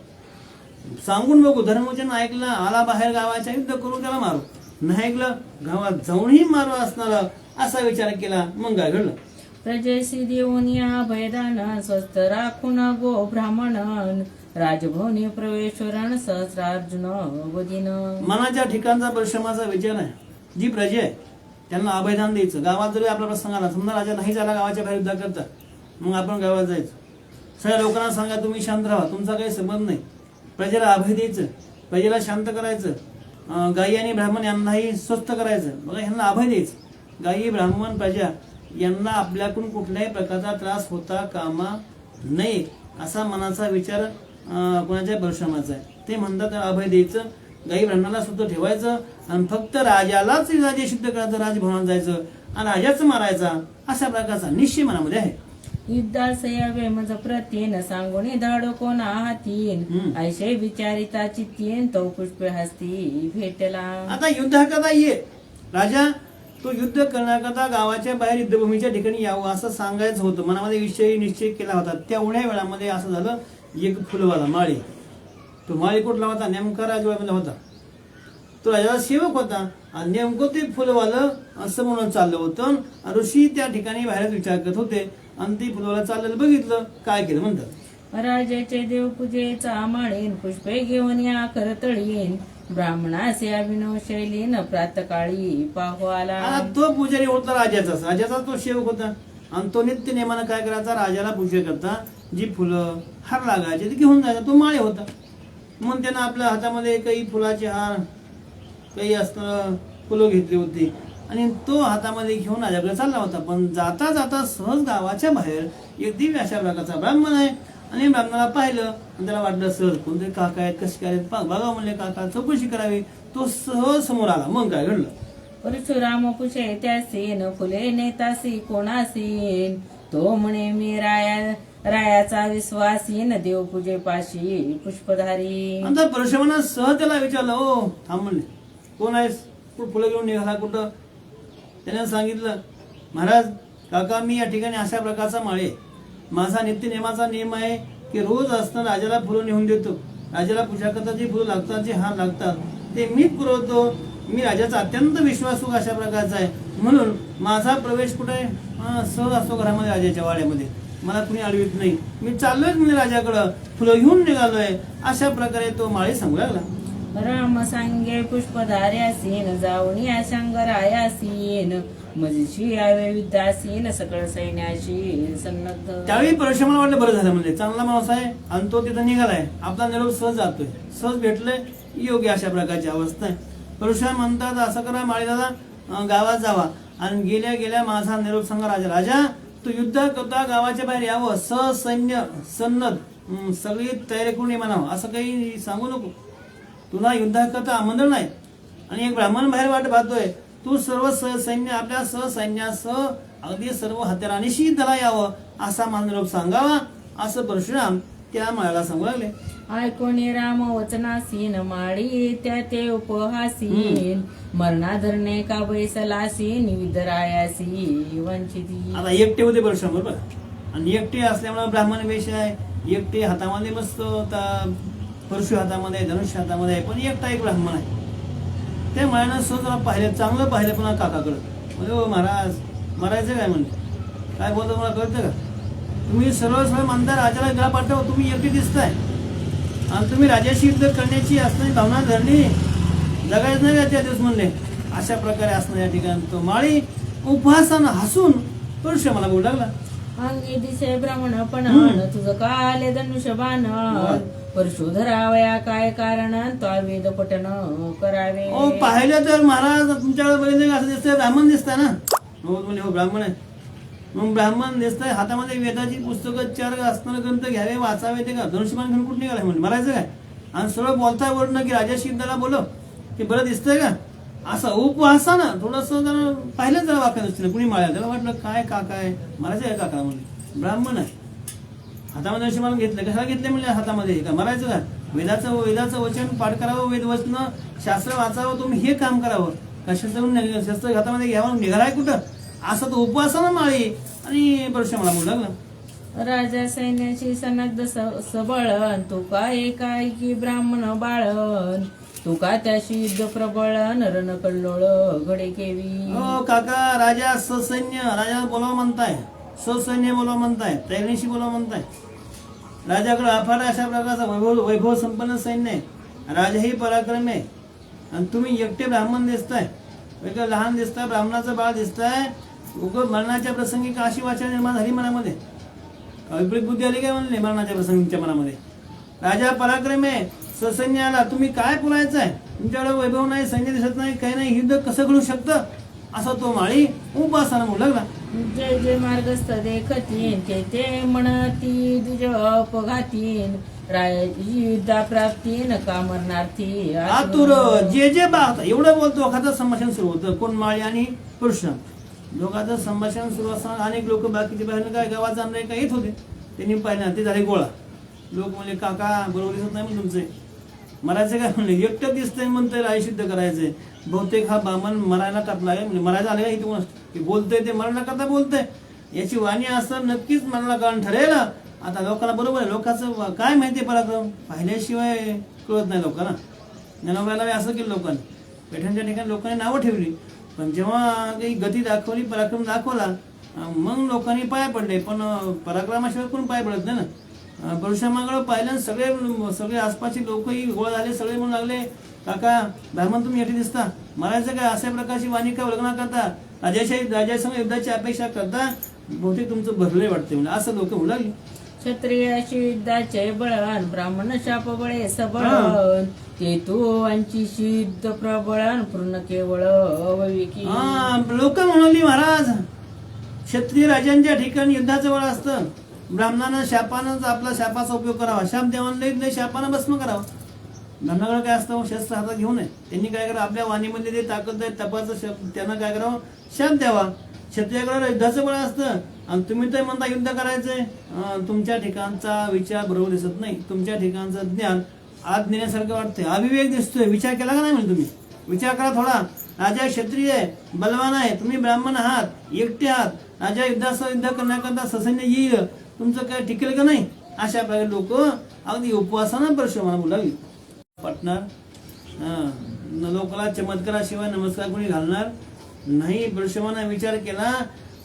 सांगून बघू. धर्मवचन ऐकलं, आला बाहेर गावाच्या युद्ध करून त्याला मारू, नाही ऐकलं गावात जाऊनही मारू असणार असा विचार केला. मग काय घडलं? प्रजेशी देऊन या भयदान स्वस्त राखून गो ब्राह्मण राजभवनी प्रवेश्वरण सहस्रार्जुन वदिन. मनाच्या ठिकाणचा परिश्रमाचा विचार आहे. जी प्रजा आहे त्यांना अभयदान द्यायचं. गावात जरी आपला प्रसंग आला, समजा राजा नाही झाला गावाच्या बाहेर युद्ध करता, मग आपण गावात जायचं, सगळ्या लोकांना सांगा तुम्ही शांत राहा, तुमचा काही संबंध नाही. प्रजेला अभय द्यायचं, प्रजेला शांत करायचं. गायी आणि ब्राह्मण यांनाही स्वस्थ करायचं. बघा, ह्यांना अभय द्यायचं. गायी, ब्राह्मण, प्रजा यांना आपल्याकडून कुठल्याही प्रकारचा त्रास होता कामा नये असा मनाचा विचार कोणाच्या परिश्रमाचा आहे. ते म्हणतात अभय द्यायचं, गायी ब्राह्मणाला सुद्धा ठेवायचं आणि फक्त राजालाच राजे सिद्ध करायचं, राजभवनात जायचं आणि राजाच मारायचा अशा प्रकारचा निश्चय मनामध्ये आहे. युद्धास यावे मज प्रतीन सांगून धाड कोणा हातीन ऐशे विचारिता चित्तीन तो पुष्पे हस्ती भेटला. आता युद्धाकरता ये राजा, तो युद्ध करण्याकरता गावाच्या बाहेर युद्धभूमीच्या ठिकाणी यावं असं सांगायचं होतं. मनामध्ये विषय निश्चय केला होता. तेवढ्या वेळामध्ये असं झालं, एक फुलवाला माळी, तो माळी कुठला होता? नेमका राजवाड्यामध्ये होता. तो राजाचा सेवक होता आणि नेमकं ते फुलवालं असं म्हणून चाललं होतं. ऋषी त्या ठिकाणी बाहेर विचार करत होते आणि ती फुलवाला चाललेलं बघितलं. काय केलं म्हणतात? राजाचे देवपूजेचा माळीन पुष्पे घेऊन या करतळीन ब्राह्मणासे अभिनव शैलीन प्रातकाळी पाहू आला. तो पुजारी होता राजाचा तो सेवक होता आणि तो नित्य नेमानं काय करायचा? राजाला पूजे करता जी फुलं हार लागायचे ते घेऊन जायचा. तो माळे होता. मग त्यानं आपल्या हातामध्ये काही फुलाचे हार, काही असं फुलं घेतली होती आणि तो हातामध्ये घेऊन राजाकडे चालला होता. पण जाता जाता सहज गावाच्या बाहेर एक दिव्य अशा प्रकारचा ब्राह्मण आहे आणि ब्राह्मणाला पाहिलं आणि त्याला वाटलं सहज कोणते काका आहेत, कसे काय आहेत, बघा म्हणले, काका चौकशी करावी. तो सहज समोर आला. मग काय घडलं? परशुराम पुषे त्यासीन फुले नेतासी कोणासीन तो म्हणे मी रायाचा विश्वासीन देवपूजे पाशी पुष्पधारी. आता परशुरामानं सहज त्याला विचारलं, ओ थांब म्हणले, कोण आहेस? फुलं घेऊन निघाला कुठं? त्याने सांगितलं, महाराज काका मी या ठिकाणी अशा प्रकारचा माळे, माझा नित्य नेमाचा नियम आहे की रोज असताना राजाला फुलं नेऊन देतो. राजाला पूजा करता जी फुलं लागतात, जे हार लागतात ते मीच पुरवतो. मी राजाचा अत्यंत विश्वासू अशा प्रकारचा आहे, म्हणून माझा प्रवेश कुठे सहज असतो घरामध्ये, राजाच्या वाड्यामध्ये. मला कुणी अडवित नाही. मी चाललोय म्हणजे राजाकडं, फुलं घेऊन निघालोय. अशा प्रकारे तो माळी सांगू लागला. राम सांगे पुष्पधार्यासीन जाऊन या शंकरायासीन मजशी यावे विद्यासीन सकळ सैन्याशी सन्नद्ध. त्यावेळी परशुरामाला वाटलं बरं झालं, म्हणजे चांगला माणूस आहे आणि तो तिथं निघालाय, आपला निरोप सहज जातोय, सहज भेटलंय, योग्य अशा प्रकारची अवस्था आहे. परशुराम म्हणतात, असं करा माळी दादा, गावात जावा आणि गेल्या गेल्या माझा निरोप सांगा राजा. राजा तू युद्ध करता गावाच्या बाहेर यावं, सैन्य सन्नद सगळी तयारी करून ये म्हणावं, असं काही सांगू नको. तुला युद्धाकरता आमंत्रण आहे आणि एक ब्राह्मण बाहेर वाट पाहतोय. तू सर्व सैन्य आपल्या सैन्यासह अगदी सर्व हत्यारांनीशी त्याला यावं असा माझा निरोप सांगावा, असं परशुराम त्या माळ्याला सांगू लागले. ऐकोणी राम वचनासीन माळी त्या ते उपहासीन मरणाधरणे का बैसलासीन विदरायासी वंचिती. आता एकटे होते परशुराम बरोबर, आणि एकटे असल्यामुळे ब्राह्मण वेश आहे, एकटे हातामध्ये मस्त परशु हातामध्ये, धनुष्य हातामध्ये आहे, पण एकटा एक ब्राह्मण आहे. त्या माळ्यानं सहज पाहिलं, चांगलं पाहिलं पुन्हा काकाकडं. म्हणजे ओ महाराज मरायचं काय म्हणते, काय बोलतो मला कळतं का? तुम्ही सर्व म्हणता राजाला गळा पाठव, तुम्ही एकटे दिसताय आणि तुम्ही राजाशी युद्ध करण्याची असणारी भावना धरली जगायच नाही का त्या दिवस म्हणले. अशा प्रकारे असणार या ठिकाणी तो माळी उपहासानं हसून पुरुष मला बोलू लागला. अंगी दिसे ब्राह्मणपण तुझं काले धनुष्यबाण परशुधरावया काय कारण तो वेद पठन करावे. ओ पाहिलं तर महाराज तुमच्याकडे बघितलं का असं दिसतंय ब्राह्मण दिसतंय ना. हो म्हणजे हो ब्राह्मण आहे. मग ब्राह्मण दिसतंय हातामध्ये वेदाची पुस्तकं 4 असणारे ग्रंथ घ्यावे वाचावे ते का धनुष्यबाण घेऊन कुठे निघाले म्हणजे मरायचं काय. आणि सरळ बोलता बोलणं की राजाशी युद्धाला बोलव की बरं दिसतंय का असं उपहासानं थोडंसं जरा पाहिलं जरा वाक्य दृष्टीने कुणी माळ्या त्याला वाटलं काय काका आहे मरायचं आहे काका म्हणजे ब्राह्मण आहे. हातामध्ये धनुष्यबाण घेतलं कशाला घेतले म्हणजे हातामध्ये का मरायचं का. वेदाचं वचन पाठ करावं वेद वचन शास्त्र वाचावं तुम्ही हे काम करावं का शस्त्र हातामध्ये घ्यावं निघालाय कुठं असं तो उपवासानं माळी आणि परशुरामाला बोलू लागला. राजा सैन्याची सनग्ध सबळन तू काय की ब्राह्मण बाळन तू का त्याशी युद्ध प्रबळन रण कल्लोळ घडे केवी. हो काका राजा ससैन्य राजा बोलावं म्हणताय ससैन्य बोलावं म्हणताय तैरणीशी बोलावं म्हणताय. राजाकडे अफाट अशा प्रकारचा वैभव संपन्न सैन्य आहे. राजाही पराक्रम आहे आणि तुम्ही एकटे ब्राह्मण दिसताय वेगळं लहान दिसताय ब्राह्मणाचं बाळ दिसताय. उगं मरणाच्या प्रसंगी का अशी वाचा निर्माण झाली मनामध्ये विपरीत बुद्धी आली काय म्हणले मरणाच्या प्रसंगीच्या मनामध्ये. राजा पराक्रम आहे ससैन्य आला तुम्ही काय बोलायचं आहे तुमच्याकडे वैभव नाही सैन्य दिसत नाही काही नाही युद्ध कसं घडू शकतं असा तो माळी उपासानं बोलू लागला. जय जय मार्गस्थ देखतीन ते म्हणती दुज अपघातीन रायाची युद्धा प्राप्तीन कामरणार्थी आतुर जे जे बात एवढं बोलतो एखादं संभाषण सुरू होतं कोण माळी आणि परशुराम दोघांचं संभाषण सुरू असताना अनेक लोक बाकीचे बाहेर काय गावात जाणारे काय येत होते त्यांनी पाहिलं ते झाले गोळा. लोक म्हणले काका बरोबर दिसत नाही म्हणून तुमचे मरायचं काय म्हणले एकटं दिसतंय म्हणतंय राय सिद्ध करायचंय. बहुतेक हा बामण मरायला टाकला आहे म्हणजे मरायला आले का इथे की बोलतंय ते मरायला करता बोलतंय याची वाणी असं नक्कीच मनाला कारण ठरेल. आता लोकांना बरोबर आहे लोकांचं काय माहिती पराक्रम पाहिल्याशिवाय कळत नाही लोकांना. ज्ञानोबाला असं केलं लोकांनी पैठणच्या ठिकाणी लोकांनी नावं ठेवली पण जेव्हा काही गती दाखवली पराक्रम दाखवला मग लोकांनी पाय पडले पण पराक्रमाशिवाय कोण पाय पडत नाही ना. परशुरामाकडे पाहिलं सगळे आसपासचे लोकही गोळा झाले सगळे म्हणून लागले काका ब्राह्मण तुम्ही येथे दिसता मरायचं काय अशा प्रकारची वाणी काय ओळखना करता राजासंग युद्धाची अपेक्षा करता बहुतेक तुमचं भरले वाटते म्हणजे असं लोक म्हणू लागले. क्षत्रियाशी युद्धाचे बळण ब्राह्मण शाप बळे सबळण ते तू अंची युद्ध प्रबळण पूर्ण केवळ अविवेकी. लोक म्हणाली महाराज क्षत्रिय राजांच्या ठिकाणी युद्धाचं बळ असतं ब्राह्मणानं शापानं आपला शापाचा उपयोग करावा शाप देवांना शापानं भस्म करावा. ब्राह्मणाकडे काय असतं शस्त्र हातात घेऊन आहे त्यांनी काय करावं आपल्या वाणीमध्ये ते ताकद आहे तपाचं त्यांना काय करावं शाप द्यावा. क्षत्रियाकडे युद्धाचं बळ असतं आणि तुम्ही तर म्हणता युद्ध करायचंय तुमच्या ठिकाणचा विचार बरोबर दिसत नाही तुमच्या ठिकाणचं ज्ञान आत नेण्यासारखं वाटतंय अविवेक दिसतोय विचार केला का नाही म्हणजे तुम्ही विचार करा थोडा. राजा क्षत्रिय आहे बलवान आहे तुम्ही ब्राह्मण आहात एकटे आहात राजा युद्धाचं युद्ध करण्याकरता ससैन्य येईल तुमचं काय टिकेल का नाही अशा प्रकारे लोक अगदी उपवासानं परशुरामाला बोलू लागली. पटणार लोकांना चमत्काराशिवाय नमस्कार कोणी घालणार नाही. परशुरामाने विचार केला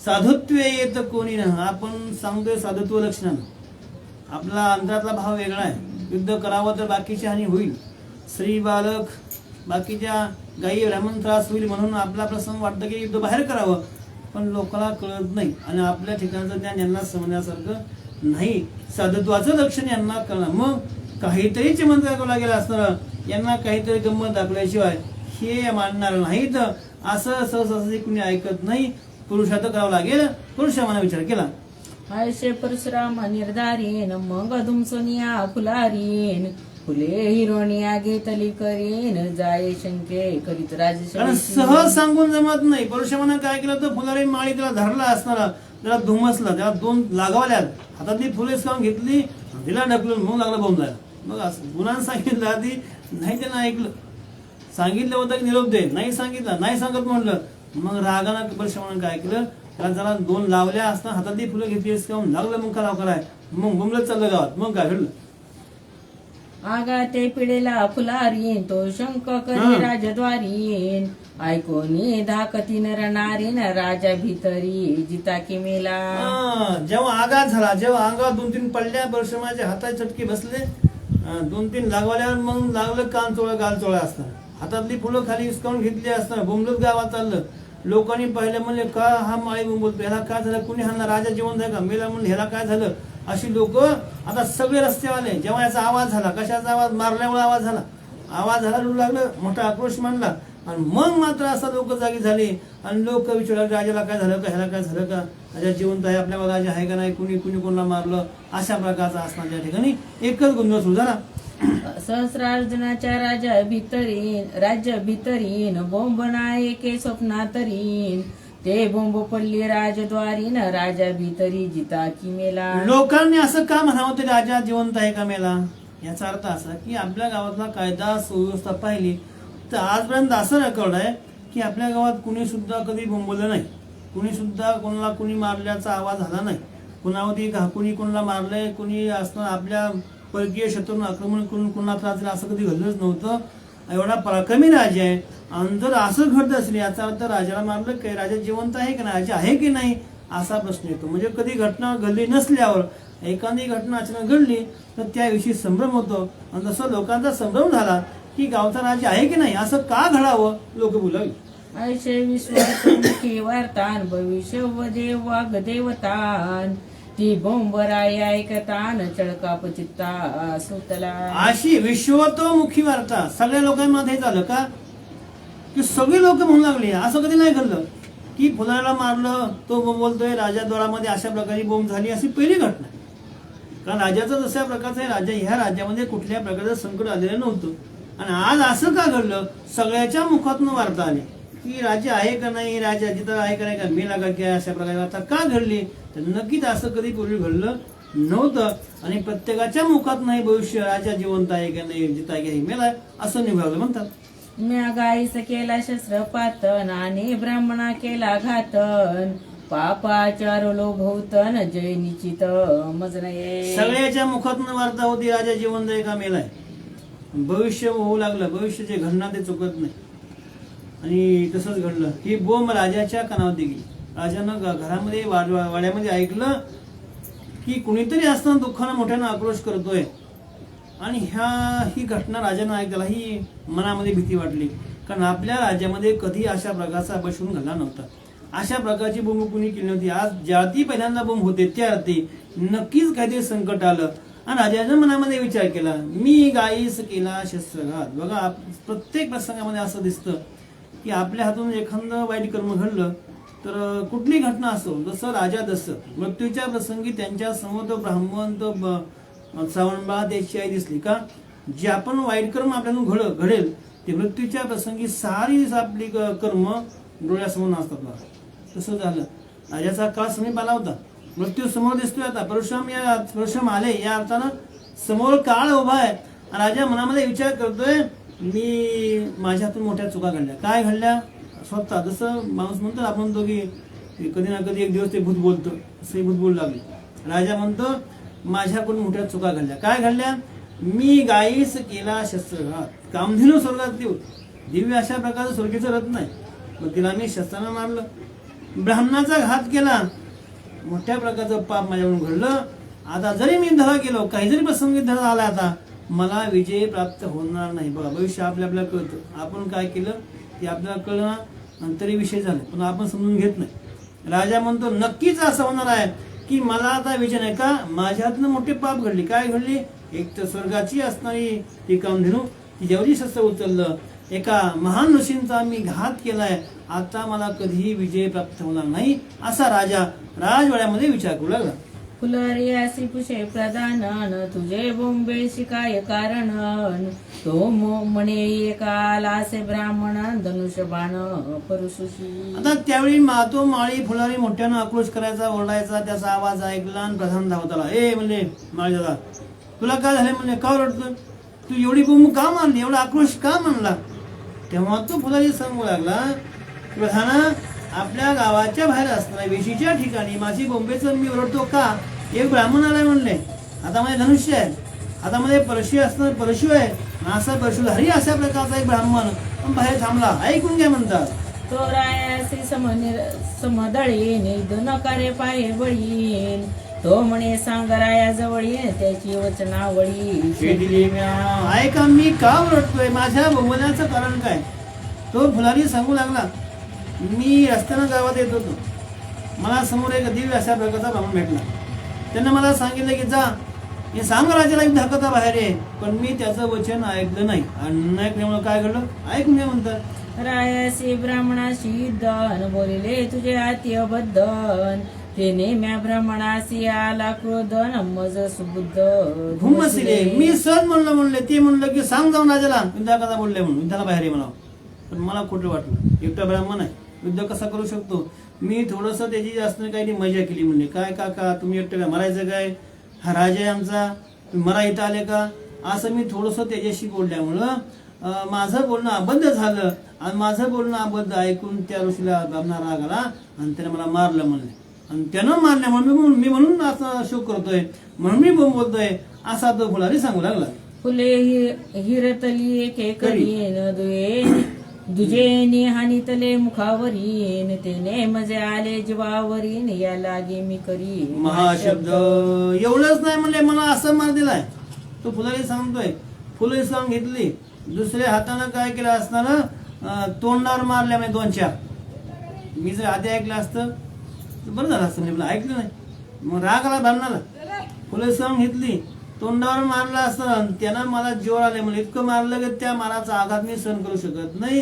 साधुत्व येत कोणी ना आपण सांगतोय साधुत्व लक्षणानं आपला अंतरातला भाव वेगळा आहे. युद्ध करावं तर बाकीची हानी होईल स्त्री बालक बाकीच्या गायी ब्राह्मण त्रास होईल म्हणून आपला प्रसंग वाटतं की युद्ध बाहेर करावं पण लोकांना कळत नाही आणि आपल्या ठिकाणचं ज्ञान यांना समजण्यासारखं नाही. साधुत्वाचं लक्षण यांना कळणार मग काहीतरी चमत्कार करावा लागेल असणार यांना काहीतरी गंमत दाखवल्याशिवाय हे मानणार नाहीत असं सहसा कुणी ऐकत नाही. पुरुषार्थ करावं लागेल परशुरामाने विचार केला. आयशे परशुराम निर्धारीन मग अधुमसोनिया फुलारीन फुले हिरोनिया घेतली करीन जाय शंके करीत कारण राज सहज सांगून जमत नाही. परशुरामाने काय केलं तर फुलारी माळी त्याला धरला असणारा त्याला धुमसला त्याला 2 लागावल्या हातातली फुले खाऊन घेतली तिला ढकलून मग लागला बॉम्ब जायला. मग असं गुणांना सांगितलं आधी नाही त्यानं ऐकलं सांगितलं होतं की निरोप दे नाही सांगितलं नाही सांगत म्हणलं मग रागानं परशुरामाने काय केलं त्याला जरा 2 लावल्या असता हातातली फुलं घेतली खाऊन लागलं मग का कराय मग बोंबलत चाललं गावात. मग काय घडलं आगा ते पिढेला फुलारीन तो शंक करी राजद्वारीन ऐकोनी धाकतीन रणारीन राजा भीतरी जिता की मेला. जेव्हा आघात झाला जेव्हा अंगावर 2-3 पडल्या परशुरामाच्या हातात चटके बसले 2-3 लागवाल्यावर मग लागलं कान चोळा गाल चोळा असतात हातातली फुलं खाली हिसकावून घेतली असताना बोंबलत गावात चाललं. लोकांनी पाहिलं, म्हणले का हा माळी बोंबलतो, ह्याला काय झालं, कुणी हाणला, राजा जिवंत आहे का, मेला म्हणलं, ह्याला काय झालं. अशी लोक आता सगळे रस्त्यावाले. जेव्हा याचा आवाज झाला, कशाचा आवाज, मारल्यामुळे आवाज झाला, रडू लागलं, मोठा आक्रोश मांडला. आणि मग मात्र असं लोक जागी झाले आणि लोक विचारले, राजाला काय झालं का, ह्याला काय झालं का, राजा जिवंत आहे, आपल्या राजा आहे का नाही, कुणी कोणाला मारलं, अशा प्रकारचा असणार त्या ठिकाणी एकच गोंधळ सुरू झाला. सहस्रार्जुनाच्या राज्य भितरीन बोंब नायके स्वप्नातरीन ते बोंब पडली राजद्वारीन राजा भितरी जिता की मेला. लोकांनी असं का म्हणावं ते राजा जिवंत आहे का मेला. याचा अर्थ असा की आपल्या गावातला कायदा सुव्यवस्था पाहिली तर आजपर्यंत असं रेकॉर्ड आहे की आपल्या गावात कुणी सुद्धा कधी बोंबवलं नाही, कुणी सुद्धा कोणाला कुणी मारल्याचा आवाज झाला नाही, कुणावरती कुणी कोणाला मारलंय, कुणी असं आपल्या परकीय शत्रूंना आक्रमण करून कोणाला त्रास दिला असं कधी घडलंच नव्हतं. एवढा पराक्रमी राजा आहे. आणि जर असं घडत असेल याचा अर्थ राजाला मारलं काय, राजा जिवंत आहे की नाही, राजा आहे की नाही असा प्रश्न येतो. म्हणजे कधी घटना घडली नसल्यावर एखादी घटना अचानक घडली तर त्याविषयी संभ्रम होतो. आणि जसं लोकांचा संभ्रम झाला की गावचा राजा आहे की नाही असं का घडावं, लोक बोलावी. ऐशे विश्वासमुखी वार्तान भविष्य देव वाग देवतान ती बोंबराय ऐकतान चळकाप चित्ता सुतला. अशी विश्वतोमुखी वार्ता सगळ्या लोकांमध्ये झालं का की सगळी लोक म्हणू लागली. असं कधी नाही घडलं की फुलाला मारलं तो बोलतोय राजाद्वारामध्ये अशा प्रकारची बोंब झाली, अशी पहिली घटना. कारण राजाचं जशा प्रकारचं आहे, राजा ह्या राज्यामध्ये कुठल्या प्रकारचं संकट आलेलं नव्हतं. आणि आज असं का घडलं, सगळ्याच्या मुखातून वार्ता आली की राजा आहे का नाही, राजा जिथं आहे का नाही, का मेला का काय, अशा प्रकारे वार्ता का घडली. तर नक्कीच असं कधी पूर्वी घडलं नव्हतं. आणि प्रत्येकाच्या मुखात नाही भविष्य राजा जिवंत आहे का नाही, जिता आहे का मेला असं निभावलं म्हणतात. म्या गाईस केला शस्त्रपातन आणि ब्राह्मणा केला घातन पापाचारलो भोवतन जय निश्चित मजनये. सगळ्याच्या मुखातून वार्ता होती राजा जिवंत आहे का मेलाय. भविष्य होऊ लागलं, भविष्य जे घडणार ते चुकत नाही. आणि तसंच घडलं. ही बोंब राजाच्या कानावरती गेली. राजानं घरामध्ये वाड्यामध्ये ऐकलं की कुणीतरी असताना दुःखानं मोठ्यानं आक्रोश करतोय. आणि ही घटना राजानं ऐकला, ही मनामध्ये भीती वाटली. कारण आपल्या राज्यामध्ये कधी अशा प्रकारचा अपशगुन घडला नव्हता, अशा प्रकारची बोंब कुणी केली नव्हती. आज ज्याती पहिल्यांदा बोंब होते त्या अर्थी नक्कीच काहीतरी संकट आलं. आणि राजाच्या मनामध्ये विचार केला, मी गायीस केला शस्त्रघात. बघा प्रत्येक प्रसंगामध्ये असं दिसतं की आपल्या हातून एखादं वाईट कर्म घडलं तर कुठली घटना असो, जसं राजा दशरथ मृत्यूच्या प्रसंगी त्यांच्या समोर तो ब्राह्मण तो श्रावणबाळा त्याची आई दिसली का, जे आपण वाईट कर्म आपल्याला घडेल ते मृत्यूच्या प्रसंगी सारी आपली कर्म डोळ्यासमोर नसतात. तसं झालं. राजाचा काळ समीप आला होता, मृत्यू समोर दिसतोय. आता परशुराम आले या अर्थानं समोर काळ उभा आहे. राजा मनामध्ये विचार करतोय, मी माझ्या हातून मोठ्या चुका घडल्या. काय घडल्या, स्वतः जसं माणूस म्हणतो आपण म्हणतो की कधी ना कधी एक दिवस ते भूत बोलतं, असं भूत बोलू लागले. राजा म्हणतो माझ्याकडून मोठ्या चुका घडल्या. काय घडल्या, मी गायीस केला शस्त्रघात. कामधेनू स्वर्गात दिव्य अशा प्रकारचं स्वर्गीचं रत्न आहे, मग तिला मी शस्त्रानं मारलं. ब्राह्मणाचा घात केला, मोठ्या प्रकारचं पाप माझ्याकडून घडलं. आता जरी मी धडा केलो, काही जरी प्रसंगी धडा आला, आता मला विजय प्राप्त होणार नाही. बघा भविष्य आपल्याला कळतं, आपण काय केलं ते आपल्याला कळलं आणि तरी विषय झाला, पण आपण समजून घेत नाही. राजा म्हणतो नक्कीच असं होणार आहे की मला आता विजय नाही का, माझ्या हातनं मोठी पाप घडली. काय घडली, एक तर स्वर्गाची असणारी ती कामधेनू तिच्यावरही शस्त्र उचललं, एका महान ऋषींचा मी घात केलाय, आता मला कधीही विजय प्राप्त होणार नाही, असा राजा राजवाड्यामध्ये विचार करू लागला. फुलरियासी पुषे प्रधानन तुझे बोंबे शिकाय कारण तो म्हणे एकालासे ब्राह्मण धनुष्यबाण परुषुषी. आता त्यावेळी तो माळी फुलारी मोठ्यानं आक्रोश करायचा, ओरडायचा. त्याचा आवाज ऐकला आणि प्रधान धावत आला. ए म्हणले माळी दादा, तुला काय झालं, म्हणले का ओरडतोय, तू एवढी बोंब का मारली, एवढा आक्रोश का मानला. तेव्हा तो फुलारी सांगू लागला, प्रधाना आपल्या गावाच्या बाहेर असणाऱ्या वेशीच्या ठिकाणी माझी बोंबेचं मी ओरडतो का, एक ब्राह्मण आलाय म्हणले, हातामध्ये धनुष्य आहे, हातामध्ये परशु असणार परशु आहे, नासा परशुधारी अशा प्रकारचा एक ब्राह्मण बाहेर थांबला, ऐकून घ्या म्हणतात. तो रायासी समदळीन नकारे पाये बळीन तो म्हणे सांगराया जवळी त्याची वचनावळी शेतीली म्या. ऐका मी का ओरडतोय, माझ्या बोलण्याचं कारण काय? तो फुलारी सांगू लागला, मी रस्त्यानं गावात येत होतो, मला समोर एक दिव्य अशा प्रकारचा ब्राह्मण भेटला. त्यानं मला सांगितलं की जा हे सांग राजाला धाकता बाहेर आहे. पण मी त्याचं वचन ऐकलं नाही. आणि न ऐकल्यामुळे काय घडलं ऐकून घ्या म्हणतात. रायासी ब्राह्मणाशी दन बोलिले तुझे हाती अबद्धन तेने म्या ब्राह्मणासी आला क्रोधन मज सुबुद्ध घुमसिले मी सहज म्हणले ते म्हणलं की सांग जाऊन राजाला युद्धाकरता बोलले म्हणून युद्धाला बाहेर आहे म्हणावं. पण मला खोटं वाटलं, एकटा ब्राह्मण आहे, युद्ध कसा करू शकतो. मी थोडस त्याची जास्त काही मजा केली. म्हणले काय काका तुम्ही एकटं काय मरायचं काय, हा राजा आहे आमचा, तुम्ही मरा इथं आले का, असं मी थोडस त्याच्याशी बोलल्यामुळं माझं बोलणं अबद्ध झालं. आणि माझं बोलणं अबद्ध ऐकून त्या ऋषीला ब्राह्मणा राग आला आणि त्याने मला मारलं म्हणले. आणि त्यानं मारल्यामुळे मी म्हणून असा शोक करतोय, म्हणून मी बोलतोय, असा तो फुलारी सांगू लागला. फुले हिरतली एके करीन दुजेनी हानितले मुखावरीन तेने मजे आले जीवावरीन या लागे मी करी महाशब्द. एवढंच नाही म्हणले, मला असं मार दिलाय. तो फुलारी सांगतोय, फुले सांग घेतली, दुसऱ्या हातानं काय केलं असताना तोंडावर मारल्या म्हणजे 2-4. मी जर आधी ऐकलं असतं तर बरं झालं असतं, म्हणजे ऐकलं नाही. मग राग आला भांडणाला. फुले सांग घेतली, तोंडावर मारलं असतं, त्यानं मला जोर आले म्हणजे इतकं मारलं की त्या माराचा आघात मी सहन करू शकत नाही.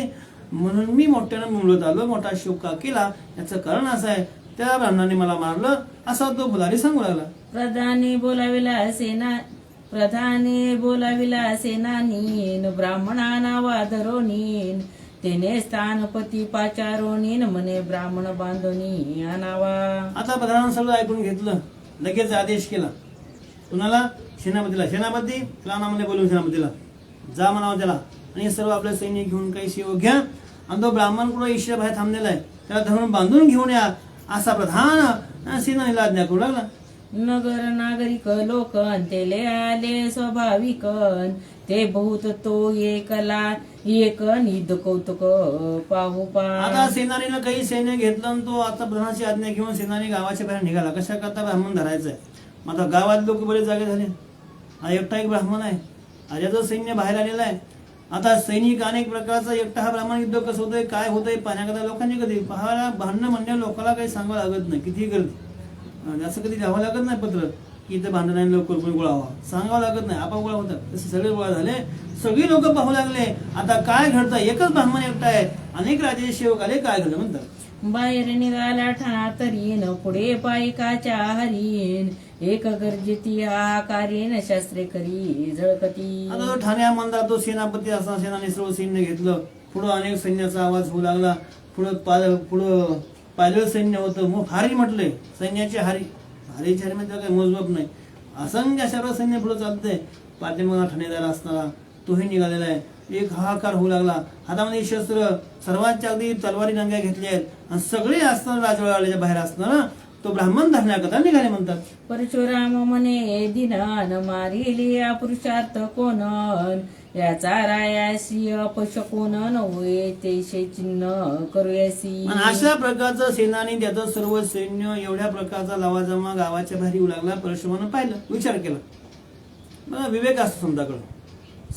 म्हणून मी मोठ्यानं मुंबळत आलो, मोठा शोक का केला. याचं कारण असं आहे, त्या ब्राह्मणाने मला मारलं असा तो फुलारी सांगू लागला. प्रधाने बोलाविला सेनानीन ब्राह्मणा नावाधरोनीन तेने स्थानपती पाचारोनीन म्हणे ब्राह्मण बांधोनी आणावा. आता प्रधानानं सगळं ऐकून घेतलं, लगेच आदेश केला कुणाला, सेनापतीला. सेनापती प्लानामध्ये बोलून सेनापतीला जा म्हणावं त्याला, आणि सर्व आपले सैनिक घेऊन काही सेवक घ्या आणि तो ब्राह्मण कुठं ईश्वर बाहेर थांबलेला आहे त्याला धरून बांधून घेऊन या, असा प्रधान सेनानीला आज्ञा करू लागला. नगर नागरिक लोकन तेले आले स्वाभाविकन ते बहुत तो एकला एक निध कौतुक पाहू आता सेनानीला काही सैन्य घेतलं आणि तो आता प्रधानाची आज्ञा घेऊन सेनानी गावाच्या बाहेर निघाला. कशा करता ब्राह्मण धरायचंय. मग आता गावात लोक बरेच जागे झाले, हा एकटा एक ब्राह्मण आहे, राजाचं सैन्य बाहेर आलेलं आहे. आता सैनिक अनेक प्रकारचा, एकटा हा ब्राह्मण युद्ध कसं होतंय काय होतंय पाहण्याकरता लोकांनी कधी पहायला भांडणं म्हणण्या लोकांना काही सांगावं लागत नाही, किती गर्दी. असं कधी द्यावं लागत नाही पत्र की इथं भांडण आहे लवकर कोणी गोळा व्हा, सांगावं लागत नाही, आपण गोळा होतात. तसे सगळे गोळा झाले, सगळी लोक पाहू लागले आता काय घडतं. एकच ब्राह्मण एकटा आहे, अनेक राजे सेवक आले, काय घडलं म्हणतात. बाहेर निघाला ठाणा तरीन पुढे पायकाच्या हरीन एक गर्जिती आकारेन शास्त्रे करी झळकती. आता तो ठाण्या मंदार तो सेनापती असा सेनाने सर्व सैन्य घेतलं. पुढं अनेक सैन्याचा आवाज होऊ लागला. पुढं पायदळ सैन्य होतं, मग हारी म्हटलंय, सैन्याची हारीची हारी म्हणजे काही मोजमाप नाही. असंख्य सर्व सैन्य पुढे चालतंय. पाठीमागला ठाणेदार असणारा तोही निघालेला आहे. एक हाहाकार होऊ लागला. हातामध्ये शस्त्र, सर्वांच्या अगदी तलवारी नंग्या घेतल्या आहेत आणि सगळे असणार राजवाड्याच्या बाहेर असणार तो ब्राह्मण धरण्याकरता निघाले म्हणतात. परशुराम म्हणे दिनान मारिली पुरुषार्थ कोणन याचा रायासी अपशकोनन होय ते चिन्ह करूयासी. अशा प्रकारचं सेनानी त्याचं सर्व सैन्य एवढ्या प्रकारचा लवाजमा गावाच्या बाहेर येऊ लागला. परशुरामानं पाहिलं, विचार केला. बघा विवेक असतो समजाकडं,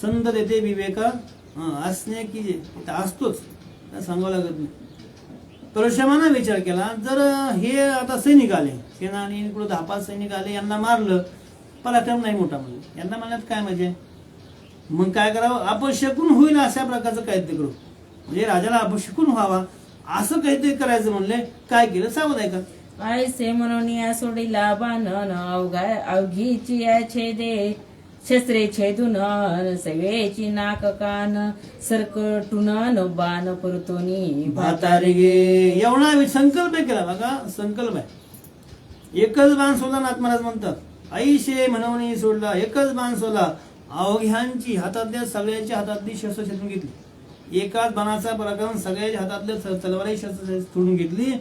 संत देते विवेक असणे की असतोच, सांगावं लागत नाही. परशुरामानं विचार केला, जर हे आता सैनिक आले, सेनानी कुठं 10-5 सैनिक आले, यांना मारलं, पराक्रम नाही मोठा म्हणलं, यांना म्हणण्यात काय मजा. मग काय करावं, अपशकून होईल अशा प्रकारचं काहीतरी करू, म्हणजे राजाला अपशकून व्हावा असं काहीतरी करायचं म्हणले. काय केलं सांगू द्या का. आयसे म्हणून या सोडीला बाणन अवघीची या छेदे शस्त्रे छेदून सगळेची नाक कान सरकटून बाण परतोनी भातारे गे. एवढा संकल्प केला. बघा संकल्प आहे. एकच बाण सोडला नाथ महाराज म्हणतात. आईशे म्हणून सोडला, एकच बाण सोडला. अवघ्यांची हातातल्या सगळ्याच्या हातातली शस्त्र छेदून घेतली. एकाच बाणाचा पराक्रम सगळ्याच्या हातातल्या तलवारी शस्त्र तोडून घेतली.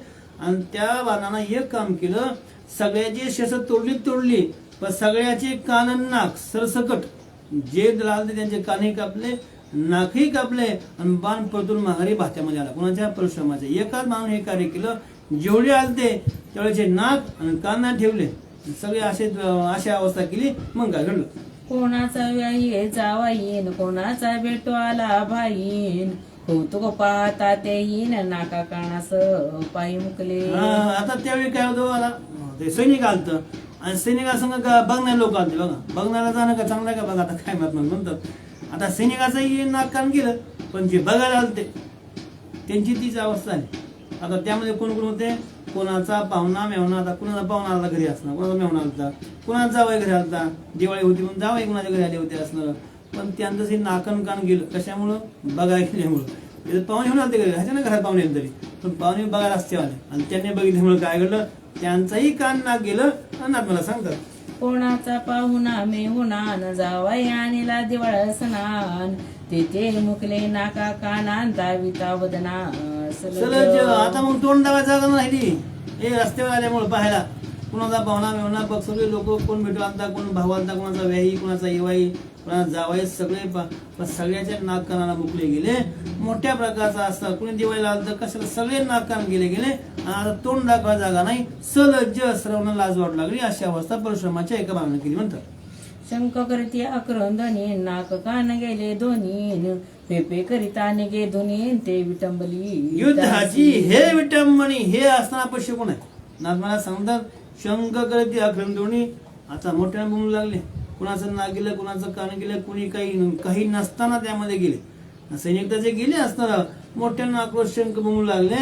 आणि त्या बाणानं एक काम केलं, सगळ्याची शस्त्र तोडली पण सगळ्याचे कान नाक सरसकट जे दलाल त्यांचे कानही कापले, नाकही कापले आणि बाण परतून माघारी भात्यामध्ये आला. कोणाच्या परशुरामाचे. एकाच बाण हे कार्य केलं. जेवढे आलते तेवढ्याचे नाक आणि कान ठेवले सगळे अशा अवस्था केली. मग काय घडलं? कोणाचा व्याही जावाईन, कोणाचा भेटो आला भाईन, कौतुक पाहता ते येईन, नाका कानास पायी मुकले. आता त्यावेळी काय होतं, मला ते सैनिक आलतं आणि सैनिकासंग बघणारे लोक आलते. बघा, बघणारा जाणं का चांगलं का बघा, आता काय म्हणतात. आता सैनिकाचंही नाक कान केलं, पण जे बघायला आलते त्यांची तीच अवस्था आहे. आता त्यामध्ये कोण कोण होते, कोणाचा पाहुणा मेवणा. आता कुणाचा पाहुणा आला घरी असणार, कोणाचा मेवणा आलता, कुणाचा जावई घरी आलता, दिवाळी होती म्हणून जावई कुणाच्या घरी आले होते असणार. पण त्यांचं हे नाकन कान गेलं कशामुळं, बघायला गेल्यामुळं. पाहुणे घेऊन आलते घरी, ह्याच्या ना घरात पाहुणे तरी, पण पाहुणे बघायला असते आले आणि त्यांनी बघितल्यामुळे काय घडलं, त्यांचंही कान नाक गेलं. आणि मला सांगतात, कोणाचा पाहुणा मेहुणा न जावाई आणला दिवाळ सणान, तेथे मुकले नाका कानान दाविता वदना सलज. आता मग तोंड दावा जागा राहिली हे रस्त्यावर आल्यामुळे पाहायला. कुणाचा पाहुणा मेवणा बघ, सगळे लोक कोण भेटू आणता, कोण भाऊ आणता, कोणाचा व्याही, कोणाचा येवाई, कोणाचा जावाई, सगळे सगळ्याच्या नाक कानाला मुकले गेले. मोठ्या प्रकारचा असता, कुणी दिवाळीला आलं तर कशाला सगळे नाक कान गेले गेले. आता तोंड दाखवा जागा नाही, सलज्ज सर्वांना लाज वाटू लागली. अशी अवस्था परशुरामाच्या एका भावना केली म्हणतात. शंक करती आक्रंदनी, नाक कान गेले दोन्ही, पेपे करिता निगे दोन्ही, ते विटंबली युद्धाची हे विटंबनी. हे असताना पश्य कोण आहे ना, मला सांगतात. शंक करती आक्रंदोणी. आता मोठ्याने बोलू लागले, कुणाचं नाक गेलं, कुणाचं कान गेलं, कुणी काही नसताना त्यामध्ये गेले. सैनिक त्याचे गेले असताना मोठ्यानं आक्रोश शंक बोलू लागले.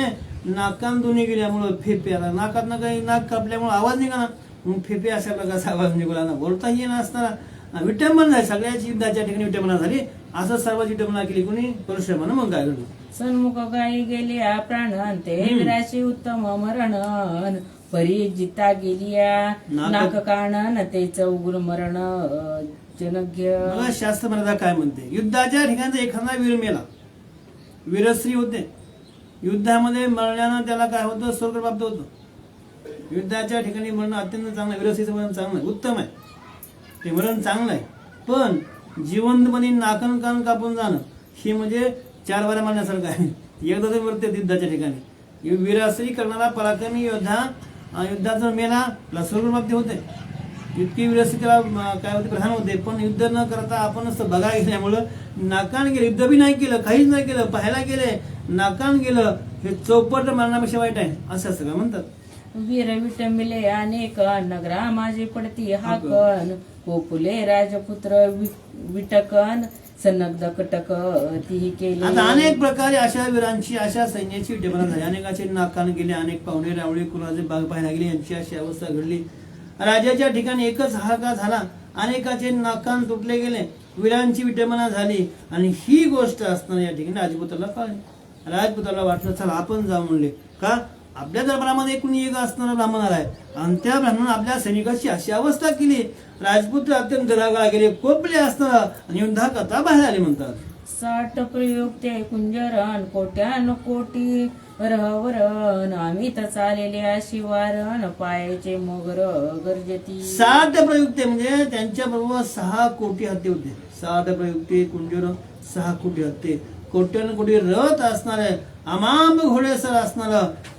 नाकान दोन्ही गेल्यामुळं फेफे, आता नाकात काही नाक कापल्यामुळे आवाज निघा ना, मग फेफे अशा प्रकारचा आवाज निघाला ना, बोलताही येणं असताना विटंबना झाली. सगळ्याची युद्धाच्या ठिकाणी विटंबना झाली. असं सर्वांची विटंबना केली कोणी, परशुरामानं. मग काय घडलं, सन्मुख गायी गेली प्राण, ते वीराची उत्तम मरण, परी जिता गेलिया नाक कानन, तेच उग्र मरण जनज्ञ. बघा शास्त्र मर्यादा काय म्हणते. युद्धाच्या ठिकाणी एखादा वीर मेला, वीरश्री होते, युद्धामध्ये मरण्यानं त्याला काय होतं, स्वर्ग प्राप्त होतं. युद्धाच्या ठिकाणी मरण अत्यंत चांगलं आहे, वीरश्रीचं मरण चांगलं आहे, उत्तम आहे, ते मरण चांगलं आहे. पण जिवंतपणे नाकन कान कापून जाणं हे म्हणजे 4 वाऱ्या मारण्यासारखं आहे. एकदा ते मरते युद्धाच्या ठिकाणी. वीरश्री करणारा पराक्रमी योद्धा युद्धात जर मेला, त्याला स्वर्ग प्राप्ती होते. इतकी वीरश्री त्याला काय होते, प्रधान होते. पण युद्ध न करता आपणच बघा गेल्यामुळं नाकान गेलं, युद्ध बी नाही केलं, काहीच नाही केलं, पाहायला गेले, नाकान गेलं. हे चौपट मरणापेक्षा वाईट आहे असं सगळं म्हणतात. वीर विटंबिले अनेक, नगरा माझे पडती हाकन, कोपुले राजपुत्र विटकन, सनग्ध कटक ती केली. आता अनेक प्रकारे अशा वीरांची, अशा सैन्याची विटंबना झाली. अनेकाचे नाकान गेले, अनेक पाहुणे रावळे कुणाचे बाग पाहायला गेले, यांची अशी अवस्था घडली. राजाच्या ठिकाणी एकच हाहाकार झाला, अनेकाचे नाकान तुटले गेले, वीरांची विटंबना झाली. आणि ही गोष्ट असताना या ठिकाणी राजपुत्राला कळली. राजपुत्राला वाटलं चला आपण जाऊ म्हणले. का, आपल्या दरबारामध्ये कुणी एक असणारा ब्राह्मण आलाय आणि त्या ब्राह्मणानं आपल्या सैनिकाची अशी अवस्था केली. राजपुत्र अत्यंत रागाला गेले, कोपले असताना आणि युद्धा कथा बाहेर आले म्हणतात. 60 प्रयुक्ते कुंजरण, कोट्यान कोटी रहवरण, अमित चालेल्या शिवारण, पायाचे मोगर गरजती. 60 प्रयुक्ते म्हणजे त्यांच्या बरोबर 6 कोटी हत्ते होते. 60 प्रयुक्ते कुंजर, 6 कोटी हत्ते, कोट्यान कोटी रथ असणारे, अमाप घोडेसर असणार,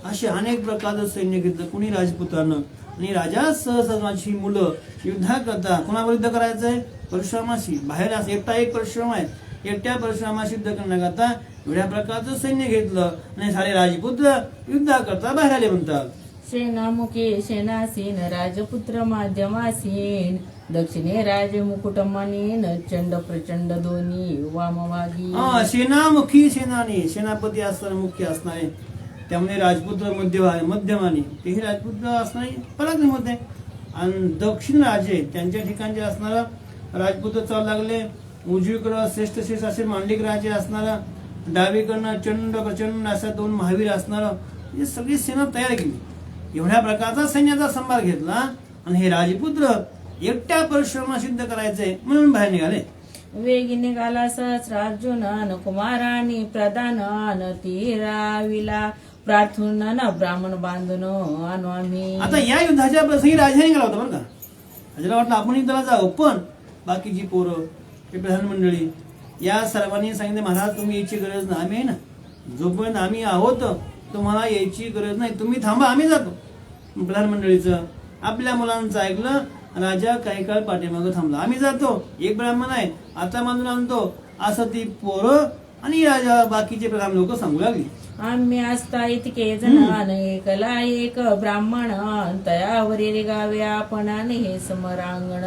असे अनेक प्रकारचं सैन्य घेतलं कुणी राजपुत्रानं. आणि राजा सहसर्वाची मुलं युद्धा करता कोणावर युद्ध करायचंय, परशुरामाशी. बाहेर एकटा एक परशुराम आहे, एकट्या परशुरामाशी युद्ध करण्याकरता एवढ्या प्रकारचं सैन्य घेतलं आणि सारे राजपुत्र युद्धा करता बाहेर आले म्हणतात. सेनामुखे सेनासीन, राजपुत्र माध्यमासीन, दक्षिणे राज मुकुटमानीन, चंड प्रचंड दोन्ही वामभागी. सेनामुखी सेनानी, सेनापती असणारे, मुख्य असणारे, त्यामध्ये राजपुत्र मध्यमानी, तेही राजपुत्र असणारे पराक्रमी होते. आणि दक्षिण राजे त्यांच्या ठिकाणचे असणारा राजपुत्र चालू लागले. उजवीकडं श्रेष्ठ श्रेष्ठ असे मांडलिक राजे असणारा, डावीकडनं चंड प्रचंड असा 2 महावीर असणारा, हे सगळी सेना तयार केली. एवढ्या प्रकारचा सैन्याचा संभार घेतला आणि हे राजपुत्र एकट्या परशुरामा सिद्ध करायचंय म्हणून बाहेर निघाले. वेगी निघाला सहस्रार्जुनन, कुमाराणी प्रधानन, तीराविला प्रार्थून ब्राह्मण बांधून आणू आम्ही. आता या युद्धाच्या प्रसंगी राजा निघाला होता बरं का. राजाला वाटलं आपण युद्धाला जाऊ, पण बाकीची पोरं, हे प्रधान मंडळी, या सर्वांनी सांगितलं महाराज तुम्ही यायची गरज नाही, आम्ही आहे ना, जोपर्यंत आम्ही आहोत तुम्हाला यायची गरज नाही, तुम्ही थांबा, आम्ही जातो. प्रधान मंडळीचं आपल्या मुलांचं ऐकलं. राजा काही काळ पाठीमागं थांबला. आम्ही जातो, एक ब्राह्मण आहे, आता बांधून आणतो, असं ती पोरं आणि राजा बाकीचे प्रधान लोक सांगू लागली. आम्ही असता इतके जण एकला एक ब्राह्मण तयावरील गावे आपण हे समरांगण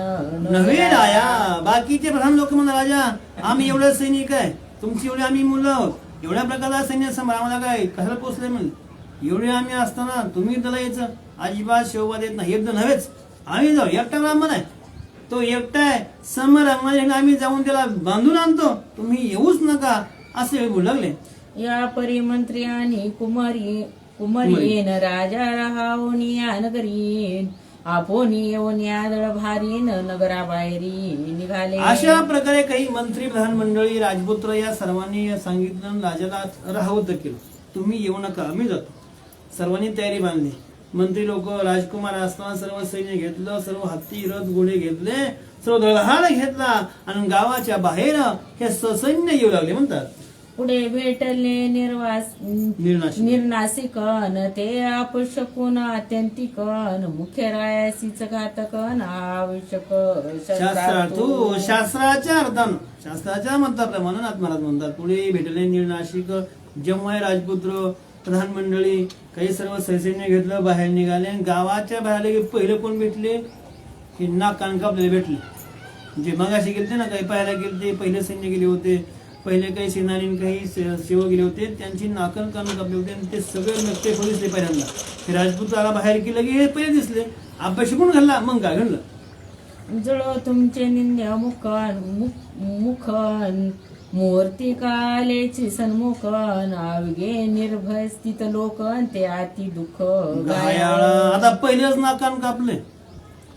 नव्हे राया. बाकीचे प्रधान लोक म्हणा, राजा आम्ही एवढे सैनिक आहे, तुमची एवढी आम्ही मुलं, एवढ्या प्रकारचा सैन्य समोर आम्हाला काय कशाला पोचले म्हणले. एवढे आम्ही असताना तुम्ही त्याला यायचं अजिबात शोभा देत नाही. एकदा नव्हेच, आम्ही जाऊ, एकटा ब्राह्मण आहे, तो एकटा आहे, समोर आम्ही जाऊन त्याला बांधून आणतो, तुम्ही येऊच नका असे बोलू लागले. या परिमंत्री आणि कुमारीन राजा राहावून या नगरीन आपण येऊन यादळ भारीन नगराबाहेरी निघाले. अशा प्रकारे काही मंत्री प्रधान मंडळी राजपुत्र या सर्वांनी सांगितलं, राजाला राहवत केलं, तुम्ही येऊ नका, आम्ही जातो. सर्वांनी तयारी बांधली. मंत्री लोक राजकुमार असताना सर्व सैन्य घेतलं, सर्व हत्ती रथ घोडे घेतले, सर्व दळहाळ घेतला आणि गावाच्या बाहेर हे ससैन्य येऊ लागले. म्हणतात पुढे भेटले निर्नासिकन ते अपशकुन अत्यंतिकन मुख्य रायासीच घातकन आवश्यक शास्त्रार्थू. शास्त्राच्या अर्थानं, शास्त्राच्या मताप्रमाणे महाराज म्हणतात, पुढे भेटले निर्नाशिक जमवाय राजपुत्र प्रधान मंडळी काही सर्व सैन्य घेतलं, बाहेर निघाले. गावाच्या बाहेर पहिले कोण भेटले, हे नाक कान कापलेले भेटले. जे मगाशी गेलते ना, काही पाहायला गेलते, पहिले सैन्य गेले होते, पहिले काही सेनानी काही सेवक गेले होते, त्यांची नाकन कान कापले होते आणि ते सगळे नकटे दिसले पहिल्यांदा. हे राजपुत्राला बाहेर केलं की हे पहिले दिसले, अभ्यास कोण घालला, मग काय घडलं. जळो तुमचे निंद्य मुखन मूर्ती कालेची सन्मुखन अवघे निर्भय स्थित लोकन ते अति दुःख गायाळ. आता पहिलेच नाकान कापले.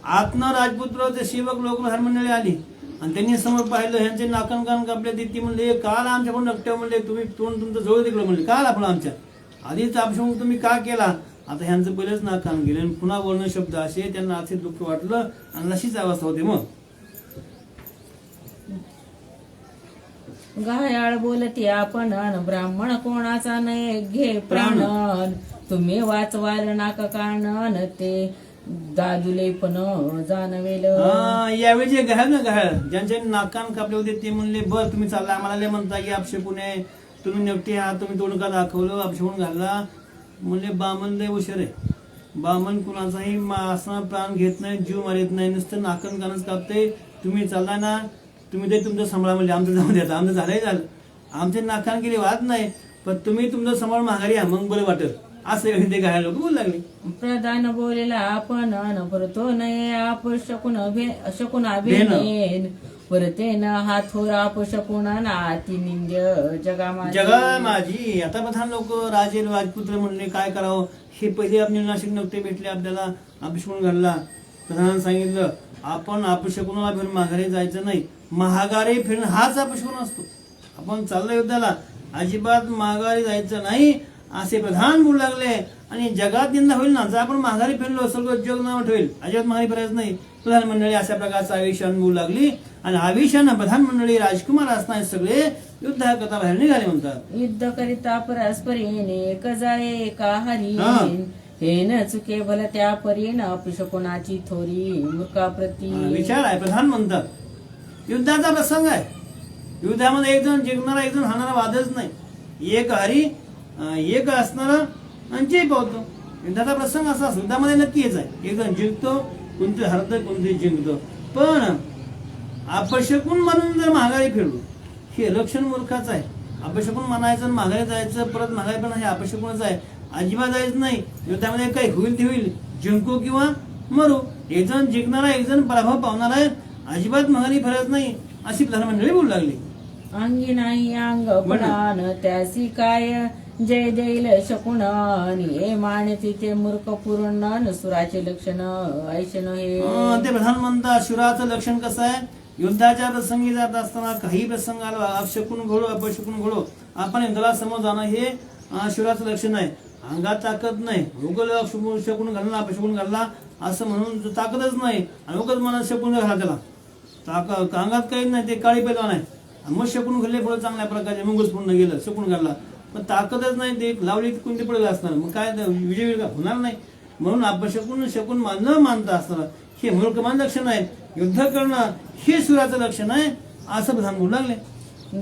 आतनं राजपुत्र ते सेवक लोक प्रधान मंडळी आली आणि त्यांनी समोर पाहिलं, ह्यांचे नाकान कान कापले. ती म्हणले, काल आमच्याकडून नकट्या म्हणले, तुम्ही तोंड तुमचं जवळ तिकडे म्हणले, काल आपण आमच्या आधीच अपशकुन तुम्ही का केला. आता ह्यांचं पहिलेच नाकान गेले आणि पुन्हा बोलणं शब्द असे, त्यांना असे दुःख वाटलं आणि अशीच अवस्था होते. मग गायाळ बोलते आपण ब्राह्मण कोणाचा नाही घे प्राण तुम्ही वाचवाल नाका कानन ते दादुले पण जाणवेल. यावेळी जे घाल ना, घाल ज्यांचे नाकान कापले होते ते म्हणले, बर तुम्ही चालला, आम्हाला लय म्हणता की अपशकुन आहे, तुम्ही नकटे आहात, तुम्ही तोंड का दाखवलं, अपशकुन घालला. म्हणले बामन लय हुशार आहे, बामन कुणाचाही असा प्राण घेत नाही, जीव मारित नाही, नुसतं नाकन कानच कापते. तुम्ही चालला ना, तुम्ही ते तुमचं सांभाळा म्हणले, आमचं जाऊन द्या, आमचं झालंय झालं, आमचे नाकान केली वाद नाही, पण तुम्ही तुमचं सांभाळ माघारी या, मग बरं वाटत. असे ते गाय लोक बोलू लागले. प्रधान बोलेला आपण परतो नये अपशकुन शकून अभिनेन परतेन हा थोर अपशकुन अति निंद्य जगा माझी. आता प्रधान लोक राजे राजपुत्र म्हणले, काय करावं. हे पहिले आपले नाशिक नव्हते भेटले, आपल्याला अपशकुन घालला. प्रधानानं सांगितलं, आपण अपशकुनाला फिरून माघारी जायचं नाही, महागारी फिरणं हाच अपशकुन असतो. आपण चाललो युद्धाला, अजिबात माघारी जायचं नाही असे प्रधान बोलू लागले. आणि जगात निंदा होईल ना, जर आपण माघारी फिरलो सगळं जग नाव ठेवेल, अजिबात माघारी फिरायचं नाही. प्रधान मंडळी अशा प्रकारचं आविष्यान बोलू लागली आणि आविष्यानं प्रधान मंडळी राजकुमार असणारे सगळे युद्ध कथा बाहेर निघाले. म्हणतात युद्ध करिता परस्परीने एक जाये एका हरी हे न चुके भल त्या परीन अपशकुनाची थोरी मूर्खाप्रती. विचार आहे. प्रधान म्हणतात युद्धाचा प्रसंग आहे, युद्धामध्ये एक जण जिंकणारा एक जण हारणारा वादच नाही, एक हरी एक असणारा आणि जे पावतो. युद्धाचा प्रसंग असा युद्धामध्ये नक्की हेच आहे, एक जण जिंकतो, कोणते हरतं कोणते जिंकतो. पण अपशकुन म्हणून जर माघारी फिरलो हे लक्षण मूर्खाचं आहे. अपशकुन म्हणायचं माघारी जायचं, परत माघारी पण हे अपशकुनच आहे. अजिबात जायचं नाही. युद्धामध्ये काही होईल ते होईल, जिंकू किंवा मरू. एक जण जिंकणारा एक जण पराभव पावणार आहे, अजिबात माघारी फिरायचं नाही अशी प्रधान मंडळी बोलू लागली. अंगी नाही अंग पडान त्यासी काय जय देईल शकुन हे मानते ते मूर्ख पूर्ण सुराचे लक्षण ऐशन हे. ते प्रधान म्हणतात शुराचं लक्षण कसं आहे. युद्धाच्या प्रसंगी जात असताना काही प्रसंग आला, अपशकुन घडो अपशकुन घडो, आपण युद्धाला समोर जाणं हे शुराचं लक्षण आहे. अंगात ताकद नाही, उगल शकून घालला अपशकुन घालला असं म्हणून ताकदच नाही आणि उगल मनात शकून घाला त्याला अंगात काही नाही, ते काळी पैलवान आहे. मग शकून घालले पुढे चांगल्या प्रकारे मुंगूस पूर्ण गेलं, शकून घालला पण ताकदच नाही, ते लावली कोणती पडेल असणार, मग काय विजय होणार नाही. म्हणून अपशकुन शकून न मानता असताना हे मूर्खमान लक्षण आहे. युद्ध करणं हे सुराचं लक्षण आहे असं प्रधान बोलू लागले.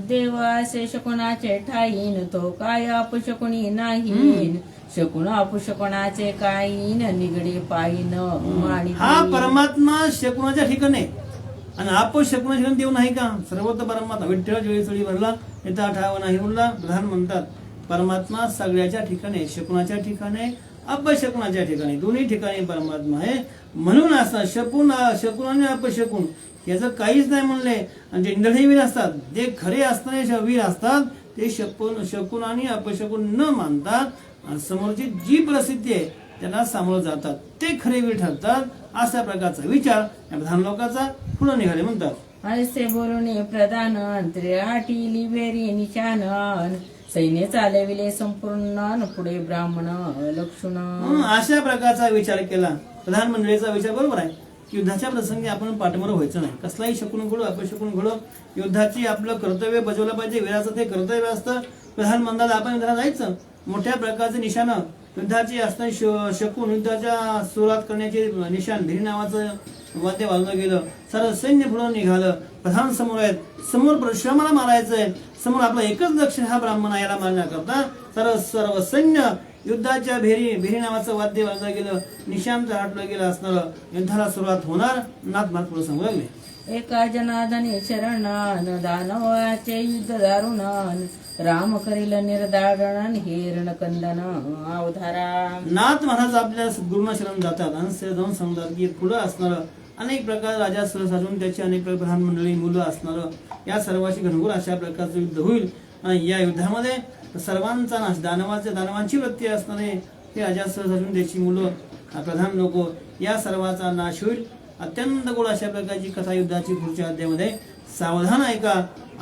देवासे शकुनाचे ठाईन तो काय अपशकुनी नाही. शकुन अपशकुनाचे काईन निगडे पायीन माणी. हा परमात्मा शकुनाच्या ठिकाणी आणि अपशकुनाच्या ठिकाणी देव नाही का? सर्वत्र परमात्मा विठ्ठल ज्वेळी चोळी भरला येता ठाव नाही बोलला. प्रधान म्हणतात परमात्मा सगळ्याच्या ठिकाणी, शकुनाच्या ठिकाणी अपशकुनाच्या ठिकाणी, दोन्ही ठिकाणी परमात्मा आहे. म्हणून असं शकुन आणि अपशकुन याचं काहीच नाही म्हणले. आणि जे इंद्रही वीर असतात, जे खरे असणारे वीर असतात ते शकुन आणि अपशकुन न मानतात आणि समोरची जी परिस्थिती आहे त्याला सामोरं जातात, ते खरे वीर ठरतात. अशा प्रकारचा विचार या प्रधान लोकांचा पुढे निघाले म्हणतात. असे बोलणे प्रधान त्रिहाटी बेरी निशानन सैन्य चालविले संपूर्ण पुढे ब्राह्मण लक्षण. अशा प्रकारचा विचार केला. प्रधान मंडळीचा विचार बरोबर आहे की युद्धाच्या प्रसंगी आपण पाठमोर व्हायचं नाही. कसलाही शकून घडो अपशकुन घडो युद्धाची आपलं कर्तव्य बजावलं पाहिजे. वीराचं ते कर्तव्य असतं. प्रधान मंडळात आपण युद्धाला जायचं. मोठ्या प्रकारचे निशाण युद्धाची असताना शकून युद्धाच्या सुरुवात करण्याचे निशाण भिरी नावाचं वाद्य वाजवलं गेलं. सर्व सैन्य पुढे निघालं. प्रधान समोर आहेत. समोर परशुरामाला मारायचंय. समोर आपलं एकच लक्ष हा ब्राह्मण याला मारण्याकरता सर्व सैन्य युद्धाच्या भेरी नावाचं वाद्य वाजवलं गेलं. निशांत हाटलं गेलं असणार. युद्धाला सुरुवात होणार. नाथ पुढे सांगू लागले. एका जनार्दने शरणन दानवाचे युद्ध दारुणन राम करील निर्दारण हिरण कंदन अवधारा. नाथ महाराज आपल्या सद्गुरूंना शरण जातात आणि जाऊन सांगतात की पुढे असणार अनेक प्रकार राजा साजून त्याची अनेक प्रधान मंडळी मुलं असणार. या सर्वांशी घनघोर अशा प्रकारचं युद्ध होईल. आणि या युद्धामध्ये सर्वांचा नाश, दानवांची वृत्ती असणारे हे राजा साजून त्याची मुलं प्रधान लोक या सर्वांचा नाश होईल. अत्यंत गोड अशा प्रकारची कथा युद्धाची पुढच्या अध्यायामध्ये सावधान ऐका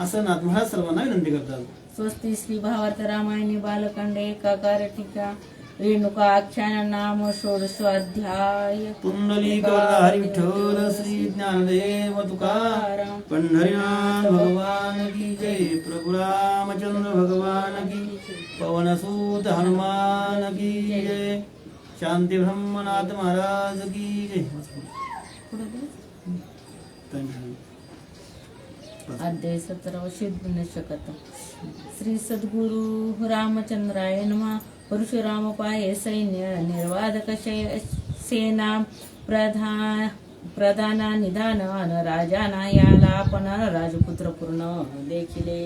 असं नाथ महाराज सर्वांना विनंती करतात. स्वस्ती श्री भावार्थ रामायणी बालकांड एकाकार टीका रेणुका आख्यान नाम षोडशोऽध्याय. पुंडलिक हरी विठ्ठल श्री ज्ञानदेव तुकाराम पंढरीनाथ भगवान की जय. प्रभु रामचंद्र भगवान की, पवनसूत हनुमान की जय. शांती ब्रह्मनाथ महाराज की जय. अध्याय 17 शिवशकत. श्री सद्गुरु रामचंद्राय नमः. परशुराम पाये सैन्य निर्वादक सेना प्रधाना निधान राजाना याला आपण राजपुत्र पूर्ण देखिले.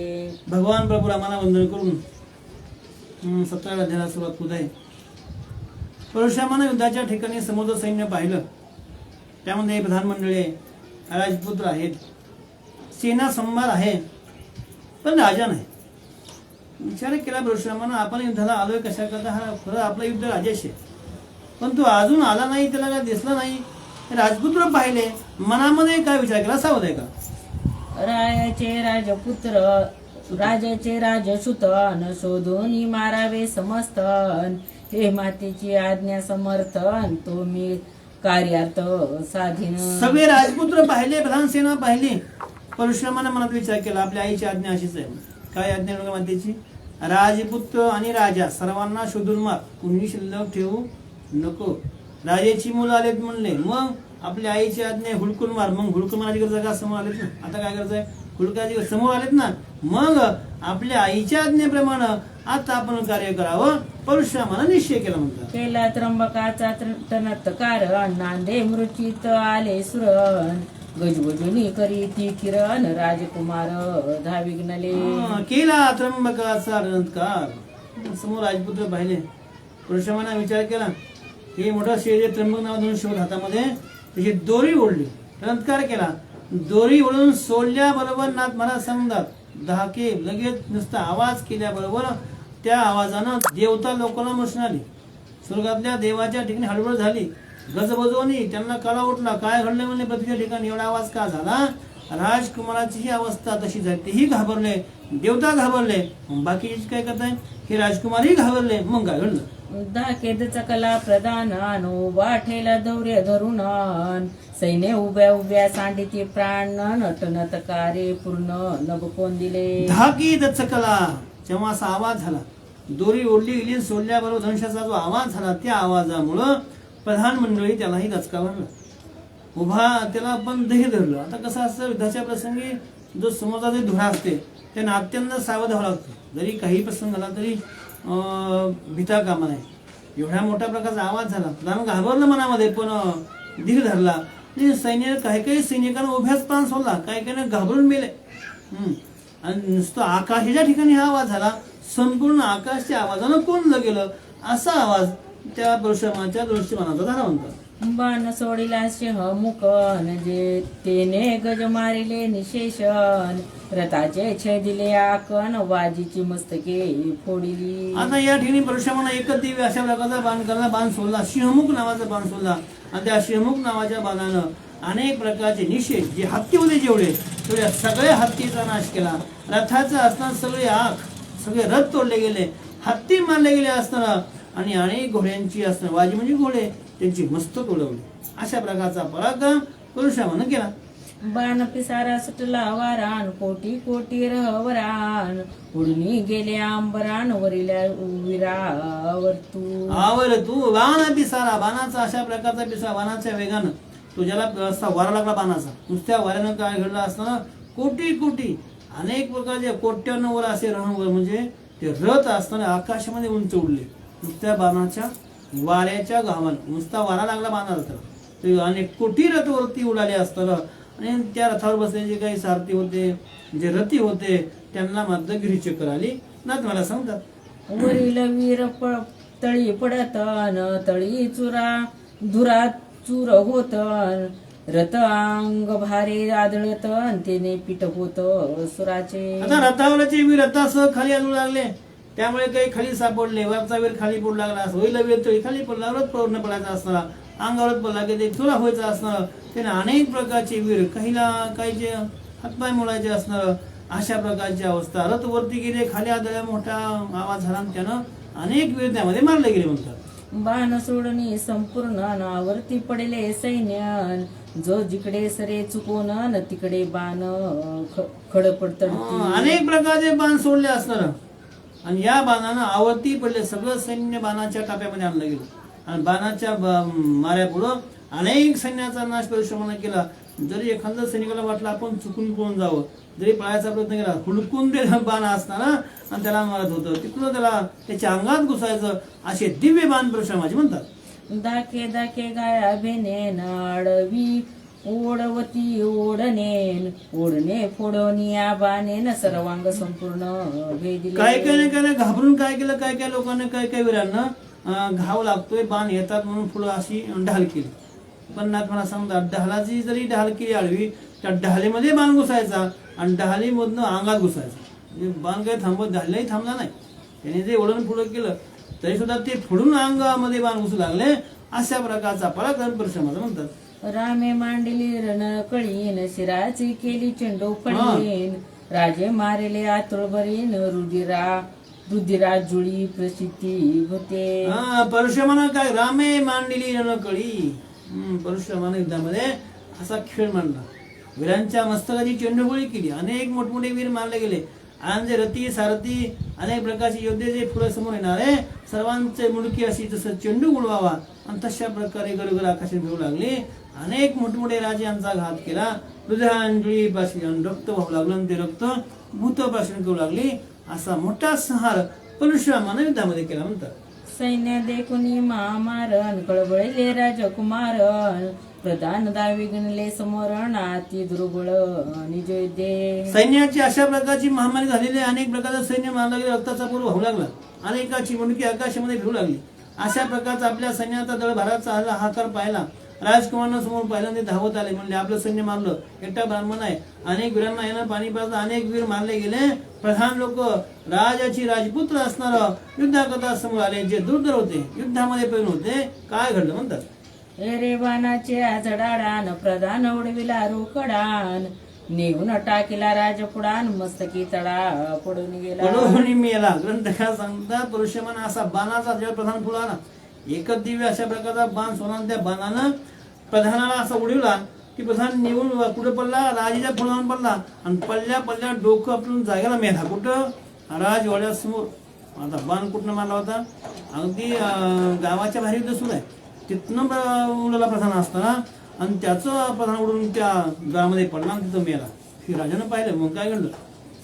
भगवान प्रभू रामाला वंदन करून 17व्या अध्यायाला सुरुवात होत आहे. परशुरामानं युद्धाच्या ठिकाणी समुद्र सैन्य पाहिलं. त्यामध्ये प्रधान मंडळी राजपुत्र आहेत, सेना संभार आहे, पण राजा नाही. विचार केला परशुरामानं आपण युद्धाला आलोय कशा करता? हा खरं आपलं युद्ध राजाशी आहे, पण तो अजून आला नाही, त्याला काय दिसला नाही. राजपुत्र पाहिले, मनामध्ये काय विचार केला? सावध आहे का? रायाचे राजपुत्र राजाचे राजसुतन शोधून मारावे समस्तन. हे मातेची आज्ञा समर्थन तो मी कार्यार्थ साधीन. सगळे राजपुत्र पाहिले, प्रधान सेना पाहिली. परशुरामाने मनात विचार केला आपल्या आईची आज्ञा अशीच आहे. काय आज्ञा मातेची? राजपुत्र आणि राजा सर्वांना शोधून मार, कुणी शिल्लक ठेवू नको. राजाची मुलं आलेत म्हणले, मग आपल्या आईची आज्ञा हुडकून मार. मग हुडकून मारायची गरज का? समोर आलेत ना. आता काय करायचंय? हुडकायची समोर आलेत ना, मग आपल्या आईच्या आज्ञेप्रमाणे आता आपण कार्य करावं. परशुरामाने निश्चय केला म्हणतात. केला त्र्यंबकाचा तनत्कार नांदे मृचित आले सुरण. गजबजुनी करी ती किरण राजकुमार धाविघ्नले. केला त्र्यंबकाचा रणत्कार. समोर राजपुत्र पाहिले. परशुरामाने विचार केला, हे मोठा शेर त्र्यंबक नाव दोन शोध हातामध्ये, त्याची दोरी ओढली, रणत्कार केला. दोरी ओढून सोडल्याबरोबर नाथ महाराज सांगतात, दहाके लगेच नुसता आवाज केल्याबरोबर त्या आवाजानं देवता लोकांना मशन आली. स्वर्गातल्या देवाच्या ठिकाणी हडबड झाली, गजबजवणी. त्यांना कळा उठला, काय घडलं म्हणले पृथ्वीच्या ठिकाणी एवढा आवाज का झाला? राजकुमाराची ही अवस्था तशी झाली. तेही घाबरले, देवता घाबरले, बाकीचे काय करताय? हे राजकुमारही घाबरले. मग काय घडलं? धाकेदचा कला प्रधान उभा ठेला दौर्य धरून. सैन्य उभ्या उभ्या सांडिती प्राण नटनत कार्य पूर्ण नभ कोण दिले. धाकी दचकला, जेव्हा असा आवाज झाला, दोरी ओढली गेली, सोडल्याबरोबर धनुष्याचा जो आवाज झाला, त्या आवाजामुळं प्रधान मंडळी त्यालाही गचका भरला. उभा त्याला आपण देह धरलं. आता कसं असतं युद्धाच्या प्रसंगी जो समोरचा जे धुरा असते त्यांना अत्यंत सावध व्हावं लागतं. जरी काही प्रसंग झाला तरी भीता कामा नाही. एवढ्या मोठ्या प्रकारचा आवाज झाला, प्रधान घाबरलं मनामध्ये, पण धीर धरला. सैन्य काही सैनिकांना उभ्याच प्राण सोडला, काही घाबरून मेले. आणि नुसतं आकाशाच्या ठिकाणी हा आवाज झाला, संपूर्ण आकाशच्या आवाजानं कोणलं गेलं असा आवाज त्या परशुरामाच्या दृष्टिमानाचा झाला म्हणतात. बाण सोडिला सिंह मुकन जे तेने गज मारिले निशेषण रथाचे छेदिले आकन वाजीची मस्तके फोडिली. आता या ठिकाणी परशुरामानं एकच दिव्य अशा प्रकारचा बाण करला, बाण सोडला, सिंहमुख नावाचा बाण सोडला. आणि त्या सिंहमुख नावाच्या बाणानं अनेक प्रकारचे निषेध जे हत्ती होते जेवढे तेवढ्या सगळ्या हत्तीचा नाश केला. रथाचं असताना सगळे आख, सगळे रथ तोडले गेले, हत्ती मारले गेले असताना, आणि अनेक घोड्यांची असताना, वाजी म्हणजे घोडे, त्यांची मस्तक उडवली. अशा प्रकारचा पराक्रम परशुरामानं केला. बाण पिसारा सुटला वारान कोटी कोटी रहवरान उडणी गेले आंबरान वरिल्या विरावर तू आवर तू बाण पिसारा. बाणाचा अशा प्रकारचा पिसारा, बाणाच्या वेगानं तो ज्याला असा वारा लागला बाणाचा, नुसत्या वाऱ्यानं काय घडलं असताना कोटी कोटी अनेक प्रकारचे कोट्यानं वर असे रहवर म्हणजे ते रथ असताना आकाशामध्ये उंच उडले. नुसत्या बाणाच्या वाऱ्याच्या घामानं, नुसता वारा लागला बाणाचा, ते अनेक कोटी रथ वरती उडाले असताना, आणि त्या रथावर बसलेले जे काही सारथी होते, जे रथी होते, त्यांना मात्र गिरीचक्कर आली. ना तुम्हाला सांगतात वरील वीर तळी पडतन तळी चुरा धुरा चूर होतन रथ अंग भारे आदळतन तेने पीठ होत सुराचे. आता रथावरचे वीर रथासह खाली आणू लागले, त्यामुळे काही खाली सापडले. वरचा वीर खाली पडू लागला, होईल वीर तळी खाली पडला, रथ पडून पडायचा असताना, अंगावर पडला की ते चुरा व्हायचा असणार. त्याने अनेक प्रकारचे वीर, काहीचे हातपाय मोडायचे असणार. अशा प्रकारची अवस्था. रथ वरती गेले, खाली आदळल्या, मोठा आवाज झाला, त्यानं अनेक वीर त्यामध्ये मारले गेले म्हणतात. बाण सोडणी संपूर्ण नावरती पडले सैन्य जो जिकडे सरे चुकून न तिकडे बाण खडपड अनेक प्रकारचे बाण सोडले असणार. आणि या बाणानं आवर्ती पडले, सगळं सैन्य बाणाच्या टाप्यामध्ये आणलं गेलं. आणि बाणाच्या माऱ्या पुढं अनेक सैन्याचा नाश परशुरामानं केला. जरी एखाद्या सैनिकाला वाटलं आपण चुकून पळून जावं, जरी पळायचा प्रयत्न केला, हुडकून ते बाण असताना आणि त्याला मारत होतं, तिकडून त्याला त्याच्या अंगात घुसायचं. असे दिव्य बाण परशुरामाचे म्हणतात. दाके दाके गाया भेनेन आडवी ओढवती ओढनेन ओढणे फोडोनिया बाणेन सर्वांग संपूर्ण भेदिले. काय घाबरून काय केलं, काय लोकांना, काय वीरांना घाव लागतोय, बाण येतात म्हणून पुढं अशी ढाल केली. पण नाथ मला सांगतात, ढालाची जरी ढाल केली आडवी, त्या ढालीमध्ये बाण घुसायचा आणि ढालीमधनं अंगात घुसायचा. म्हणजे बाण काही थांबत, ढालीलाही थांबला नाही. त्याने जे ओढून पुढं केलं तरी सुद्धा ते फोडून अंगामध्ये बाण घुसू लागले. अशा प्रकारचा पराक्रम परशुरामाचा म्हणतात. रामे मांडली रणकळीन शिराची केली चेंडू फळीन राजे मारेले आतुळ बरीन रुधिरा जुळी प्रसिद्धी होते. परशुरामानं काय, रामे मांडली रणकळी. परशुरामानं युद्धामध्ये असा खेळ मांडला. वीरांच्या मस्तकाची चेंडूगोळी केली, अनेक मोठमोठे वीर मारले गेले. आणि जे रथी सारथी अनेक प्रकारचे योद्धे जे पुढे समोर येणारे सर्वांचे मुडकी अशी जसं चेंडू उडवावा आणि तशा प्रकारे गडगड आकाशात घेऊ लागले. अनेक मोठमोठे राजांचा घात केला. हृदयांजळी पासून रक्त वाहू लागलं आणि ते रक्त भूतपासून करू लागले. असा मोठा संहार परशुरामानं युद्धामध्ये केला म्हणतात. सैन्य देखून महामारण कळबळले राजकुमारन प्रधान दावी गणले समरण अति दुर्बळ निजोदे. सैन्याची अशा प्रकारची महामारी झालेली, अनेक प्रकारचं सैन्य मारलं गेलं, रक्ताचा पूर वाहू लागला, अनेकाची मुंडकी आकाशामध्ये फिरू लागली. अशा प्रकारचा आपल्या सैन्याचा दळ भाराचा हाकार पाहिला. राजकुमारांना समोर पहिल्यांदा धावत आले, म्हणले आपलं सैन्य मारलं, एकटा ब्राह्मण आहे. अनेक वीरांना येणं पाणी पाजलं, अनेक वीर मारले गेले. प्रधान लोक राजाची राजपुत्र असणार युद्धाकरता समोर आले, जे दुर्धर होते, युद्धामध्ये पैन होते. काय घडलं म्हणतात. रे बाणाचे आजडाडान प्रधान उडविला रोकडान नेऊन टाकीला राजपुडान मस्तकी तडा पडून मेला. ग्रंथकार सांगतात परशुरामानं असा बाणाचा जेव्हा प्रधान पुढे आला, एकच दिव्य अशा प्रकारचा बाण सोडला. त्या बाणानं प्रधानाला असा उडवला की प्रधान नेऊन कुठं पडला, राजाच्या फुलावर पडला. आणि पल्ल्या डोकं आपलं जागेला मेला. कुठं, राजवाड्यासमोर. आता बाण कुठनं मारला होता, अगदी गावाच्या बाहेर युद्ध सुरू आहे. तिथनं उडाला प्रधान असताना आणि त्याचं प्रधान उडून त्या द्वारामध्ये पडला आणि तिथं मेला. हे राजानं पाहिलं. मग काय घडलं?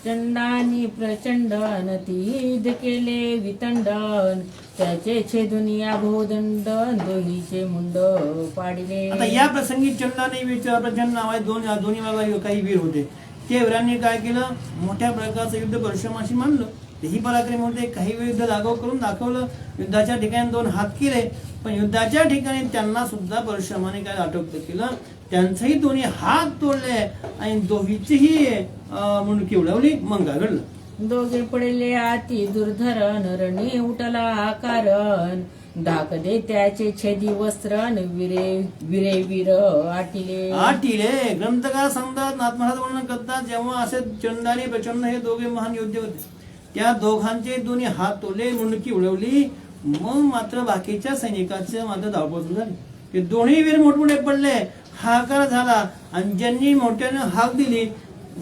चंडानी प्रचंडन तीद केले वितंडन त्याचे छेदून या भोदंडन दोहीचे मुंड पाडिले. आता या प्रसंगी चंडाने प्रचंड नावाचे दोन्ही बाजूला काही वीर होते. ते वीरांनी काय केलं? मोठ्या प्रकारचं युद्ध परशुरामाशी मानलं. तेही पराक्रमी होते. काही वेळ युद्ध लागव करून दाखवलं. युद्धाच्या ठिकाणी 2 हात केले, पण युद्धाच्या ठिकाणी त्यांना सुद्धा परशुरामाने काय अटक केलं? त्यांचेही दोन्ही हात तोडले आणि दोघीचीही मुंडकी उडवली. मग काय घडलं? दोघे पडले अति दुर्धरण रणी उठला कारण धाक दे त्याचे छेदी वस्त्रन विरे विरे वीर आटिले. ग्रंथकार सांगतात, नाथ महाराज वर्णन करतात, जेव्हा असे चंड आणि प्रचंड हे दोघे महान योद्धे होते, त्या दोघांचे दोन्ही हात तोडले, मुंडकी उडवली. मग मात्र बाकीच्या सैनिकांचे मात्र धावपळ सुरू झाली. ते दोन्ही वीर मोठमोठे पडले, हाकार झाला आणि ज्यांनी मोठ्याने हाक दिली,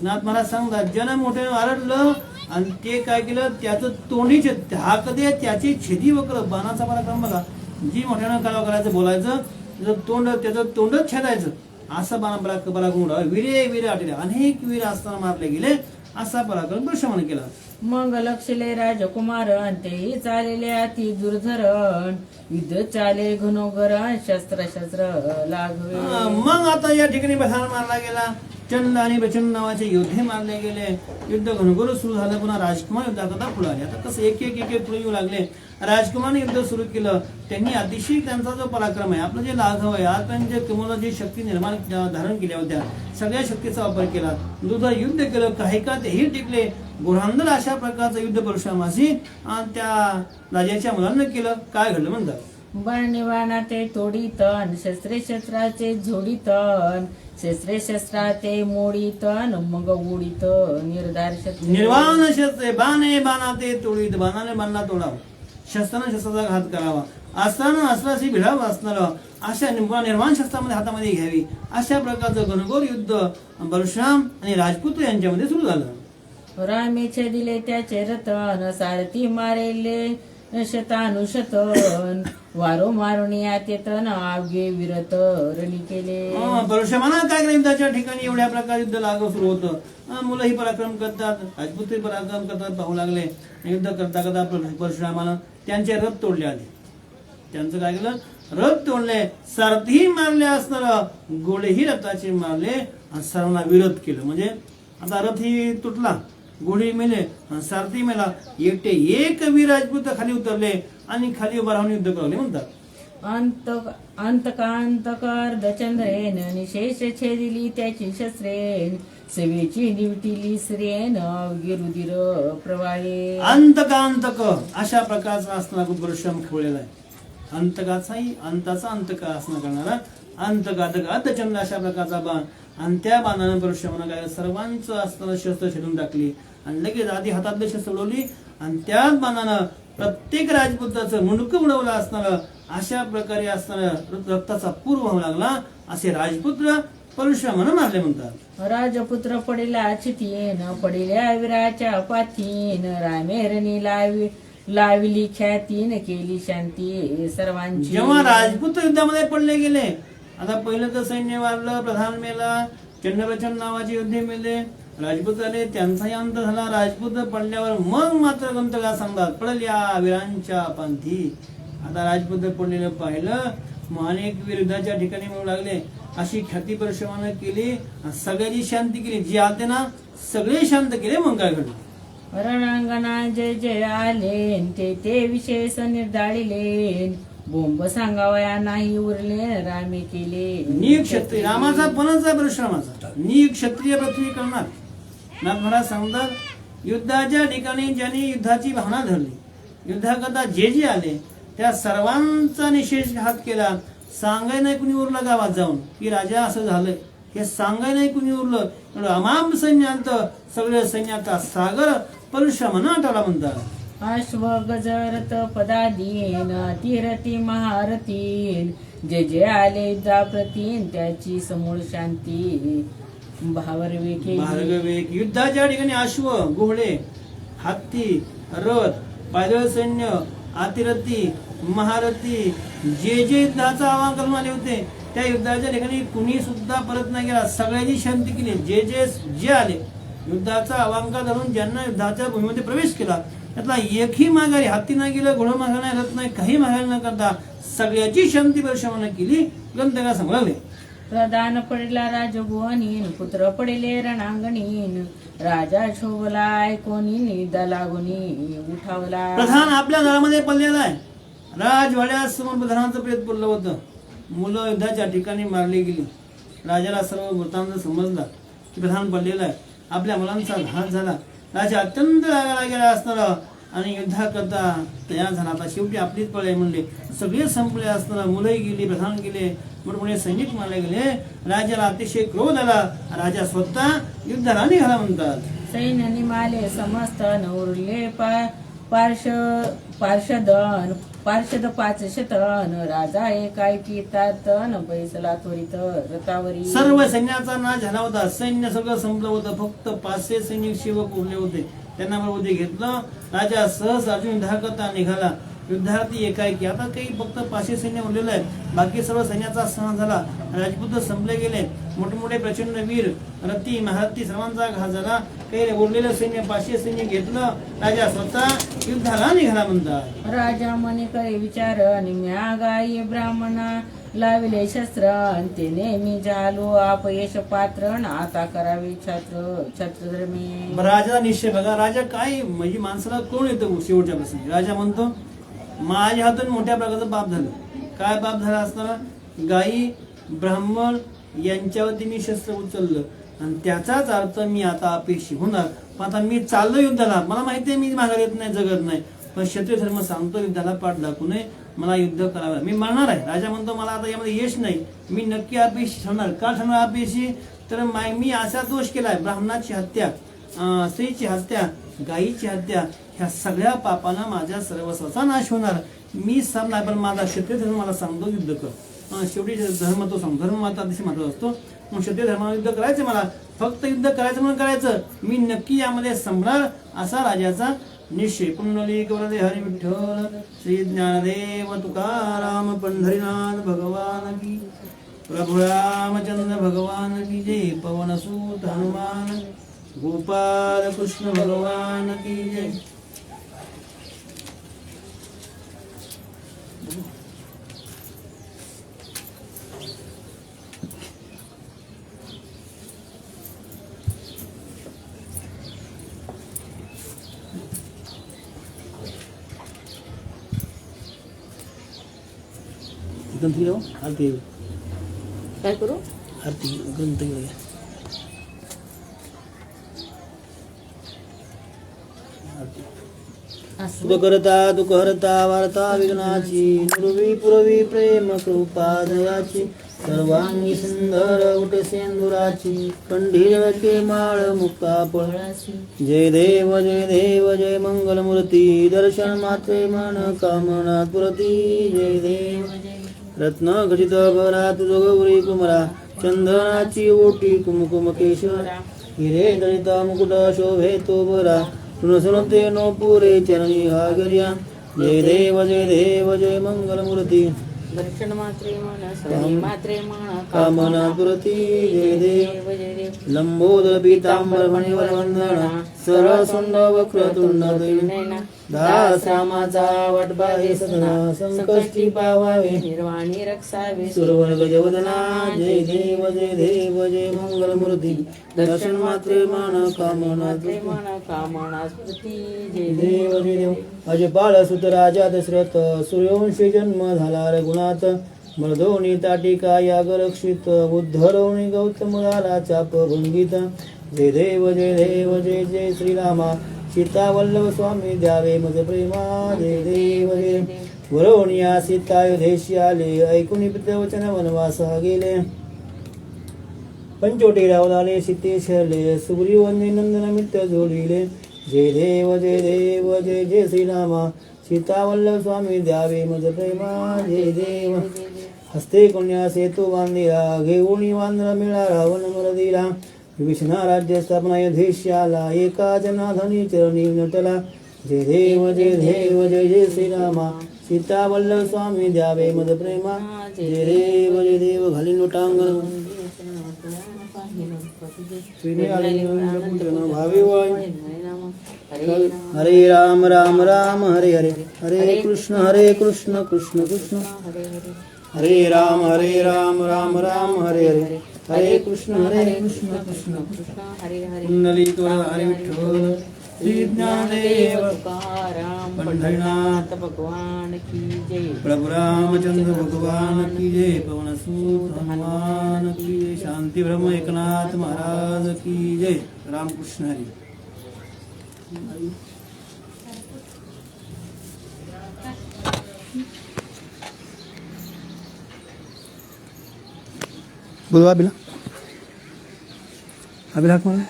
नाथ महाराज सांगतात, ज्यानं मोठ्याने आरडलं आणि ते काय केलं? त्याचं तोंडीच हाक दे त्याची छेदी वक्र. बाणाचा पराक्रम बघा. जी मोठ्यानं कालवा करायचं, बोलायचं, त्याचं तोंडच छेदायचं, असं बाणा पराक्रम उडावा. विरे विरे आटले. अनेक वीर असताना मारले गेले. असा पराक्रम परशुरामाने केला. मग लक्षले राजकुमार ते चालेले अति दुर्धरण युद्ध चाले घनोगरण शस्त्र लागवे. मग आता या ठिकाणी प्रधान मारला गेला. चंड आणि प्रचंड नावाचे योद्धे मारले गेले. युद्ध घनघोर सुरू झालं. पुन्हा राजकुमार युद्धाकरता पुढे आले. आता कसं एक एक पुढे येऊ लागले. राजकुमाराने युद्ध सुरू केलं. त्यांनी अतिशय त्यांचा जो पराक्रम आहे, आपलं जे लाघव आहे, आजपर्यंत जे तुम्हाला जी शक्ती निर्माण धारण केल्या होत्या, सगळ्या शक्तीचा वापर केला. युद्ध केलं. काही का तेही टिकले. गुरांदर अशा प्रकारचं युद्ध परशुरामाशी आणि त्या राजाच्या मुलांना केलं. काय घडलं म्हणतात? बर्णिवाणा ते तोडीतन शस्त्राचे झोडीतन शस्त्राचे मोडीतन मग उडीत निर्धार निर्वाण शस्त्रे बाणे बाणा ते तोडीत. बाणाने बाणा तोडावा, शस्त्राने शस्त्राचा घात करावा, अस्त्रानं अस्त्राशी भिडावं असणारं अशा निर्वाण शस्त्रामध्ये हातामध्ये घ्यावी. अशा प्रकारचं घनघोर युद्ध परशुराम आणि राजपुत्र यांच्यामध्ये सुरू झालं. रामेचे दिले त्याचे रतन सारथी मारेले शतानुशतन वारो मारून यातेतन आगे विरत रणी केले. परशुरामानं काय केलं? युद्धाच्या ठिकाणी एवढ्या प्रकारे युद्ध लागव सुरू होतं. मुलंही पराक्रम करतात, राजपुतही पराक्रम करतात पाहू लागले. युद्ध करता करता परशुरामानं त्यांचे रथ तोडले आले. त्यांचं काय केलं? रथ तोडले. सारथीही मारले असणार, घोडेही रथाचे मारले आणि सर्वांना विरोध केलं. म्हणजे आता रथही तुटला, घोडे मेले, सारथी मेला. एकटे एक वीर राजपूत खाली उतरले आणि खाली उभा राहून युद्ध करले म्हणतात. अंतकांतकर दचंद्रेन निशेष छेदिली त्याची शस्त्रेन सेवेची निवटिली श्रेन गिरुदिर प्रवाहे. अंतकांतक अशा प्रकारचा असणारा परशुराम खेळलेला आहे. अंतकाचाही अंताचा अंतका असणं करणारा अंतकातक अर्धचंद्र अशा प्रकारचा बाण. आणि त्या बाणानं परशुरामानं काय सर्वांचं असणारं शस्त्र छेदून टाकली आणि लगेच आधी हातातले शस्त्र उडवली आणि त्याच बाणानं प्रत्येक राजपुत्राचं मुंडकं उडवलं असणारं अशा प्रकारे असणारं रक्ताचा पूर वाहू लागला. असे राजपुत्र परशुरामानं मारले म्हणतात. राजपुत्र पडिला चितीन पडिल्या वीराच्या पाथीन रामेरणी लावली ख्यातीन केली शांती सर्वांची. जेव्हा राजपुत्र युद्धामध्ये पडले गेले, आता पहिलं तर सैन्य वारलं, प्रधान मेला, चंडप्रचंड नावाचे योद्धे मेले, राजपूत आले, त्यांचाही अंत झाला. राजपूत पडल्यावर मग मात्र ग्रंथकार सांगतात, पडल्या वीरांच्या पंथी. आता राजपूत पडलेलं पाहिलं, मग अनेक वीर युद्धाच्या ठिकाणी मिळू लागले. अशी ख्याती परशुरामानं केली, सगळ्याची शांती केली. जे आले ना सगळे शांत केले. मग काय घडलं? रणांगणा जय जय आले ते विशेष निर्धारिले बोंब सांगावया नाही उरले रामे केले. नीक क्षत्रिय रामाचा पणच आहे परशुरामाचा. नीक क्षत्रिय पृथ्वी करणार. नाथ महाराज सांगतात, युद्धाच्या ठिकाणी ज्यांनी युद्धाची भावना धरली, युद्धाकरता जे जे आले त्या सर्वांचा निषेध घात केला. सांगाय नाही कुणी उरलं गावात जाऊन की राजा असं झालंय, हे सांगाय नाही कुणी उरलं. अमाप सैन्यात सगळे सैन्याचा सागर परशुरामानं आटवला म्हणतात. अश्व गजरत पदादीन तीरती महारथीन जे जे आले जाप्रतीन त्याची समूळ शांती भार्गवे. युद्धाच्या ठिकाणी अश्व, घोडे, हत्ती, रथ, पायदळ सैन्य, अतिरथी महारथी जे जे युद्धाचं आवाहन करून आले होते त्या युद्धाच्या ठिकाणी कुणी सुद्धा परत नाही गेला. सगळ्यांनी शांती केली. जे आले युद्धाचा आवाहन धरून ज्यांना युद्धाच्या भूमीमध्ये प्रवेश केला त्यातला एकही माघारी, हाती नाही गेलं, घोडं माघार नाही, रथ नाही, काही माघार न करता सगळ्याची शांती वर्षावानं केली. ग्रंथकार सांगले प्रधान पडला राजभुवनीन, पुत्र पडले रणांगणीन, राजा शोभला ऐकोनी दलागुनी उठावला. प्रधान आपल्या घरामध्ये पडलेला आहे. राजवाड्यासमोर प्रधानाचं प्रेत पडलं होतं. मुलं युद्धाच्या ठिकाणी मारली गेली. राजाला सर्व वृत्तांत समजला की प्रधान पडलेला आहे. आपल्या मुलांचा घात झाला. राजा अत्यंत रागाला गेला असताना आणि युद्धाकरता तयार झाला. आता शेवटी आपलीच पळ आहे म्हणले. सगळे संपले असताना मुलंही गेली, प्रधान गेले, मोठमोठे सैनिक मारले गेले. राजाला अतिशय क्रोध आला. राजा स्वतः युद्धाला निघाला म्हणतात. सैन्य निमाले समस्त नवरले पार्षद 500 राजा एकाएकी तन बैसला त्वरित रथावरी. सर्व सैन्याचा नाश झाला होता. सैन्य सगळं संपलं होतं. फक्त 500 सैनिक सेवक उरले होते. त्यांना बरोबर घेतलं. राजा सहज अर्जुन युद्धाकरता निघाला. युद्धार्थी एकाएकी आता काही फक्त 500 सैन्य उरलेलं आहे. बाकी सर्व सैन्याचा सहन झाला. राजपूत संपले गेले. मोठमोठे प्रचंड वीर रथी महारथी सर्वांचा घात झाला. काही उरलेलं सैन्य 500 सैन्य घेतलं. राजा स्वतः युद्धाला निघाला म्हणतात. राजा मने करे विचार निम्या गाई ब्राह्मणा लाविले शस्त्र ते नेहमी झालो अपयश पात्र आता करावे छत्रधर्मी. राजाचा निश्चय बघा. राजा काय म्हणजे माणसाला कोण येतं शेवटच्या प्रसंगी. राजा म्हणतो माझ्या हातून मोठ्या प्रकारचं पाप झालं. काय पाप झालं असताना गायी ब्राह्मण यांच्यावरती मी शस्त्र उचललं आणि त्याचाच अर्थ मी आता अपेक्षी होणार. पण आता मी चाललो युद्धाला. मला माहिती आहे मी माघार येत नाही, जगत नाही, पण क्षत्रिय धर्म सांगतो युद्धाला पाठ दाखवू नये, मला युद्ध करावं, मी मरणार आहे. राजा म्हणतो मला आता यामध्ये यश नाही, मी नक्की अपेक्षी ठरणार. का ठरणार अपेक्षी तर मी असा दोष केलाय, ब्राह्मणाची हत्या, स्त्रीची हत्या, गायीची हत्या, ह्या सगळ्या पापांना माझ्या सर्वस्वाचा नाश होणार. मी सम नाही, पण माझा क्षत्रिय धर्म मला सांगतो युद्ध कर. शेवटी धर्म तो सांगतो, धर्म माता अतिशय महत्त्वाचा असतो. मग क्षत्रिय धर्माला युद्ध करायचं, मला फक्त युद्ध करायचं म्हणून करायचं, मी नक्की यामध्ये संपणार असा राजाचा निश्चय. पुंडलिक वरदे हरी विठ्ठल श्री ज्ञानदेव तुकाराम पंढरीनाथ भगवान की, प्रभु रामचंद्र भगवान की जय, पवनसूत हनुमान गोपाल कृष्ण भगवान की जय. ग्रंथ आरती काय करू आरती ग्रंथ सुख करता दुःख हरता वार्ता विघ्नाची, नुरवी पुरवी प्रेम कृपा दयाची, सर्वांगी सुंदर उठ सेंदुराची, कंढीरके माळ मुक्ता पळाची. जय देव जय देव जय मंगलमूर्ती, दर्शन मात्रे मन कामना पुरती. जय देव रत्न घटित भरा तुझ गौरी कुमरा, चंदनाची ओटी कुमकुम केशरा, हिरे दलित मुकुट शोभे तो बरा, सुनते नो पुरे चरणी हागर्या. जय देव जय देव जय मंगलमूर्ती, दर्शन मात्रे मन सर्वे मात्रे मन कामना पुरती. जय देव जय देव लंबोदर पीतांबर मणिवर वंदना, सरळ सुंड वक्रतुंड नैना, दास रामाचा वटबाहे सदना, संकष्टी पावावे निर्वाणी रक्षावे सुरवन गजवदना. जय देव जय देव जय मंगलमूर्ती, दर्शन मात्रे मन कामना मन कामना स्मृती. जय देव जय देव. अजपाळ सुत राजा दशरथ, सूर्यवंशी जन्म झाला रघुनाथ, मर्दोनी ताटिका याग रक्षित, उद्धरवणी गौतम झाला चाप भंगित. जय देव जय देव जय जय श्रीरामा, सीता वल्लभ स्वामी द्यावे मज प्रेमा. जय देव जय देव. वरवणिया सीता अयोध्येशी आले, ऐकुनी पितवचन वनवासा गेले, पंचोटी रावलाले सीते शरले, सुग्रीवने नंदन मित्र जोडिले. जय देव जय देव जय जय श्रीरामा, सीता वल्लभ स्वामी द्यावे मज प्रेमा. जय देव. हस्ते कन्या सेतू बांधिला, घेऊनी वांद्र मिळा रावण मरदिला, विभीषणा राज्य स्थापना अयोध्येश्याला, एका जनाधनी चरणी नटला. जय देव जय देव जय जय श्रीरामा, सीतावल्लभ स्वामी द्यावे मद प्रेमा जय देव घाली लोटांगण श्रीने आलिंगन भावे वाय हरे राम राम राम हरे हरे हरे कृष्ण कृष्ण कृष्ण हरे राम राम राम हरे हरे हरे कृष्ण कृष्ण कृष्ण कुंडलिक हरे विठ्ठल श्री ज्ञानदेव पंढरीनाथ भगवान की जय प्रभु रामचंद्र भगवान की जय पवन सूत हनुमान की जय शांति ब्रह्म एकनाथ महाराज की जय रामकृष्ण हरि बोलवा बिला अभिला कौन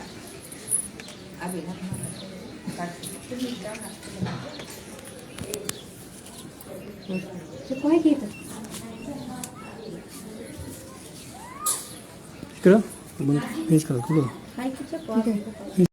इकडं फिनिश करा